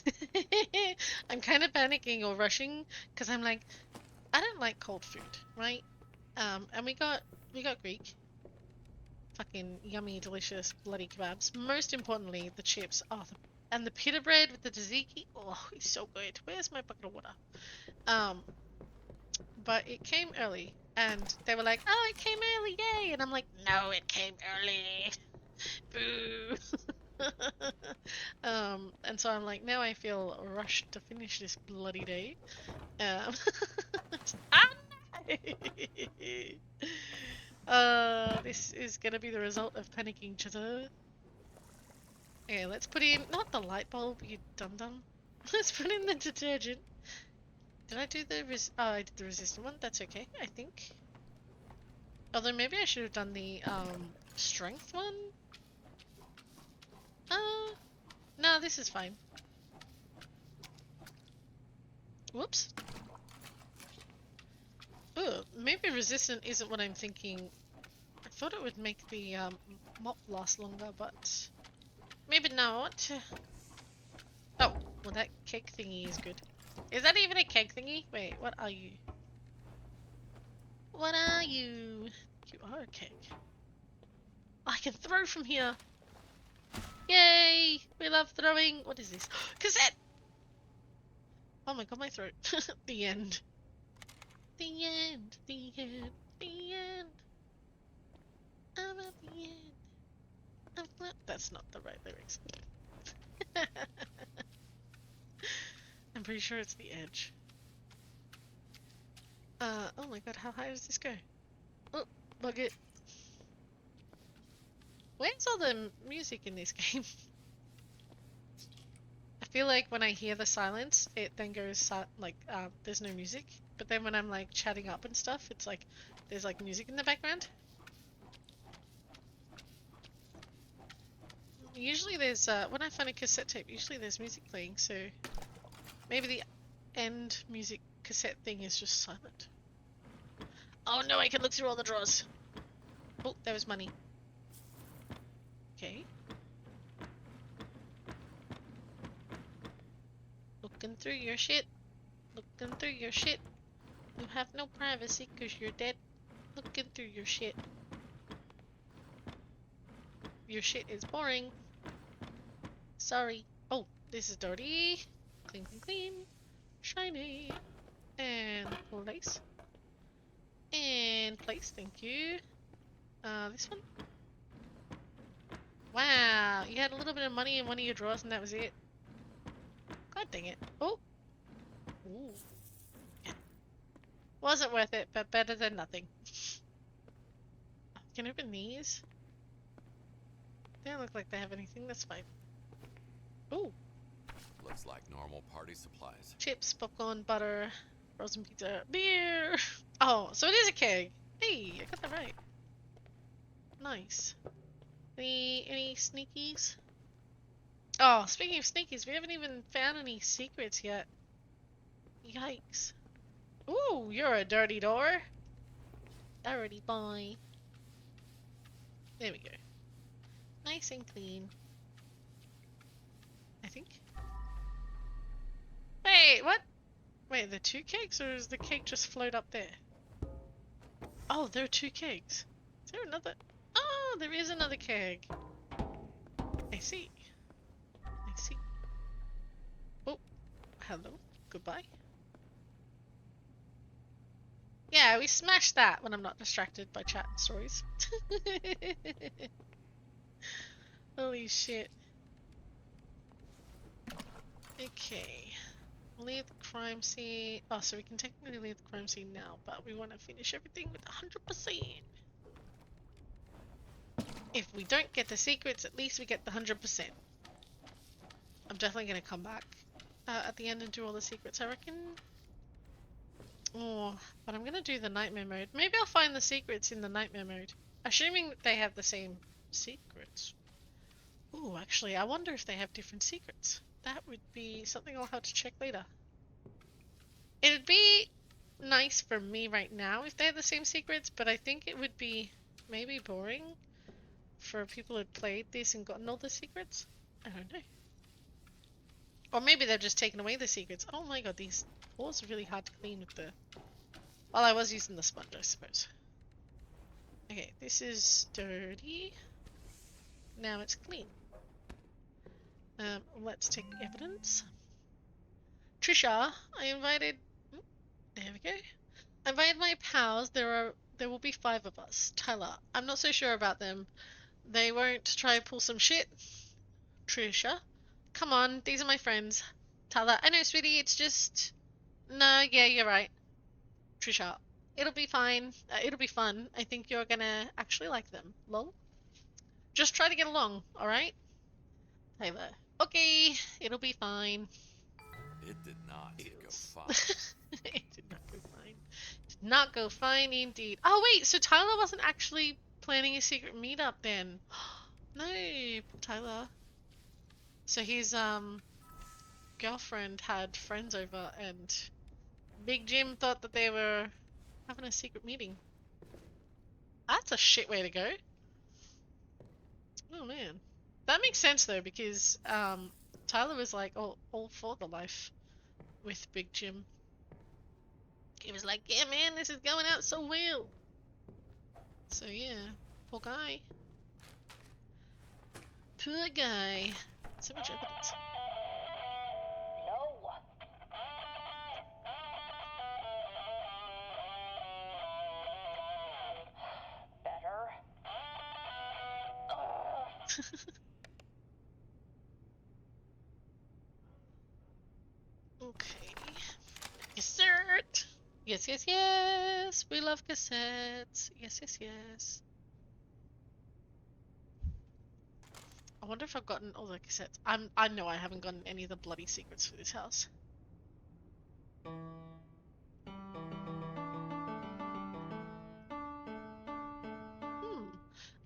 I'm kind of panicking or rushing because I'm like, I don't like cold food, right? And we got Greek. Fucking yummy, delicious, bloody kebabs. Most importantly, the chips. Oh, and the pita bread with the tzatziki. Oh, it's so good. Where's my bucket of water? But it came early, and they were like, "Oh, it came early, yay!" And I'm like, "No, it came early. Boo." And so I'm like, now I feel rushed to finish this bloody day. Ah, no! This is gonna be the result of panicking chitter. Okay, let's put in, not the light bulb, you dum-dum. Let's put in the detergent. Did I do the oh, I did the resistant one? That's okay, I think. Although maybe I should have done the, strength one? No, this is fine. Whoops. Ooh, maybe resistant isn't what I'm thinking. I thought it would make the, mop last longer, but maybe not. Oh, well that cake thingy is good. Is that even a cake thingy? Wait, what are you? What are you? You are a cake. I can throw from here! Yay! We love throwing! What is this? Cassette! Oh my god, my throat. The end. The end. The end. The end. I'm at the end. That's not the right lyrics. I'm pretty sure it's the edge. Oh my god, how high does this go? Oh, bug it. Where's all the music in this game? I feel like when I hear the silence, it then goes like, there's no music. But then when I'm like chatting up and stuff, it's like, there's like music in the background. Usually there's, when I find a cassette tape, usually there's music playing, so maybe the end music cassette thing is just silent. Oh no, I can look through all the drawers. Oh, there was money. Okay. Looking through your shit. Looking through your shit. You have no privacy because you're dead. Looking through your shit. Your shit is boring. Sorry. Oh, this is dirty. Clean, clean, clean. Shiny. And place. And place, thank you. This one? Wow, you had a little bit of money in one of your drawers and that was it. God dang it. Oh! Ooh. Yeah. Wasn't worth it, but better than nothing. Can I open these? They don't look like they have anything, that's fine. Ooh. Looks like normal party supplies. Chips, popcorn, butter, frozen pizza, beer! Oh, so it is a keg! Hey, I got that right. Nice. Any sneakies? Oh, speaking of sneakies, we haven't even found any secrets yet. Yikes. Ooh, you're a dirty door. Dirty boy. There we go. Nice and clean. I think. Wait, what? Wait, are there two kegs or does the keg just float up there? Oh, there are two kegs. Is there another? Oh, there is another keg. I see. I see. Oh, hello. Goodbye. Yeah, we smashed that when I'm not distracted by chat and stories. Holy shit. Okay. Leave the crime scene. Oh, so we can technically leave the crime scene now, but we want to finish everything with 100%. If we don't get the secrets, at least we get the 100%. I'm definitely going to come back at the end and do all the secrets, I reckon. Oh, but I'm going to do the nightmare mode. Maybe I'll find the secrets in the nightmare mode. Assuming that they have the same secrets. Ooh, actually, I wonder if they have different secrets. That would be something I'll have to check later. It'd be nice for me right now if they had the same secrets, but I think it would be maybe boring for people who had played this and gotten all the secrets. I don't know. Or maybe they've just taken away the secrets. Oh my god, these floors are really hard to clean with the... Well, I was using the sponge, I suppose. Okay, this is dirty. Now it's clean. Let's take evidence. Trisha, I invited... There we go. I invited my pals. There will be 5 of us. Tyler, I'm not so sure about them. They won't try to pull some shit. Trisha, come on, these are my friends. Tyler, I know, sweetie, it's just... No, yeah, you're right. Trisha, it'll be fine. It'll be fun. I think you're gonna actually like them. Lol. Just try to get along, alright? Tyler, okay, it'll be fine. It did not go Feels. fine. It did not go fine. Did not go fine indeed. Oh wait, so Tyler wasn't actually planning a secret meetup then. No, poor Tyler. So his girlfriend had friends over and Big Jim thought that they were having a secret meeting. That's a shit way to go. Oh man. That makes sense though, because Tyler was like all for the life with Big Jim. He was like, yeah man, this is going out so well. So yeah, poor guy. Poor guy. So much evidence. No. Better. Okay. Cassette! Yes, yes, yes! We love cassettes. Yes, yes, yes. I wonder if I've gotten all the cassettes. I know I haven't gotten any of the bloody secrets for this house.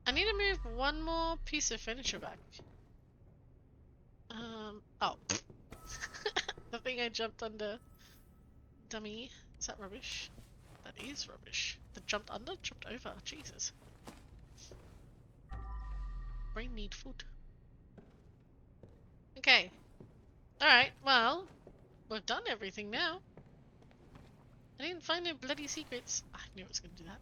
I need to move one more piece of furniture back. Oh. The thing I jumped under. Dummy. Is that rubbish? That is rubbish. The jumped under? Jumped over. Jesus. Brain need food. Okay. Alright, well, we've done everything now. I didn't find no bloody secrets. I knew it was gonna do that.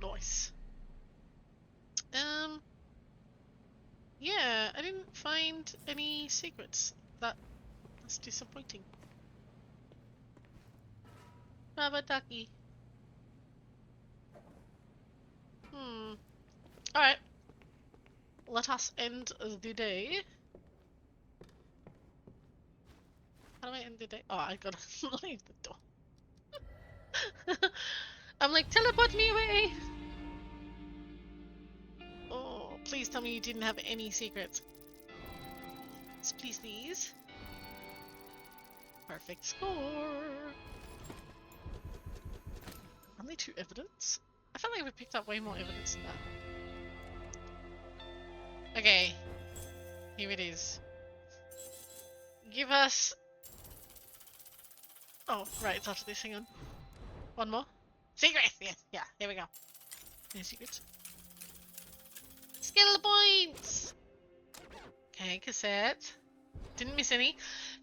Nice. Yeah, I didn't find any secrets. That's disappointing. Rabataki. Alright. Let us end the day. How do I end the day? Oh, I gotta leave the door. I'm like, teleport me away! Oh, please tell me you didn't have any secrets. Please, please. Perfect score. Only 2 evidence? I felt like we picked up way more evidence than that. Okay. Here it is. Give us... Oh, right, it's after this. Hang on. One more. Secrets! Yes, yeah, there we go. Any secrets? Skill points! Okay, cassette. Didn't miss any.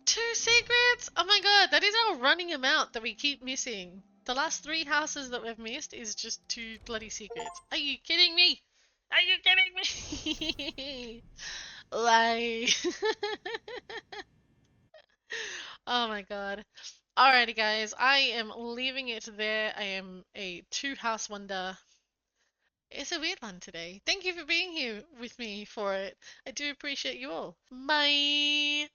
2 secrets! Oh my god, that is our running amount that we keep missing. The last 3 houses that we've missed is just 2 bloody secrets. Are you kidding me? Are you kidding me? Lie. Oh my god. Alrighty guys, I am leaving it there. I am a 2 house wonder. It's a weird one today. Thank you for being here with me for it. I do appreciate you all. Bye!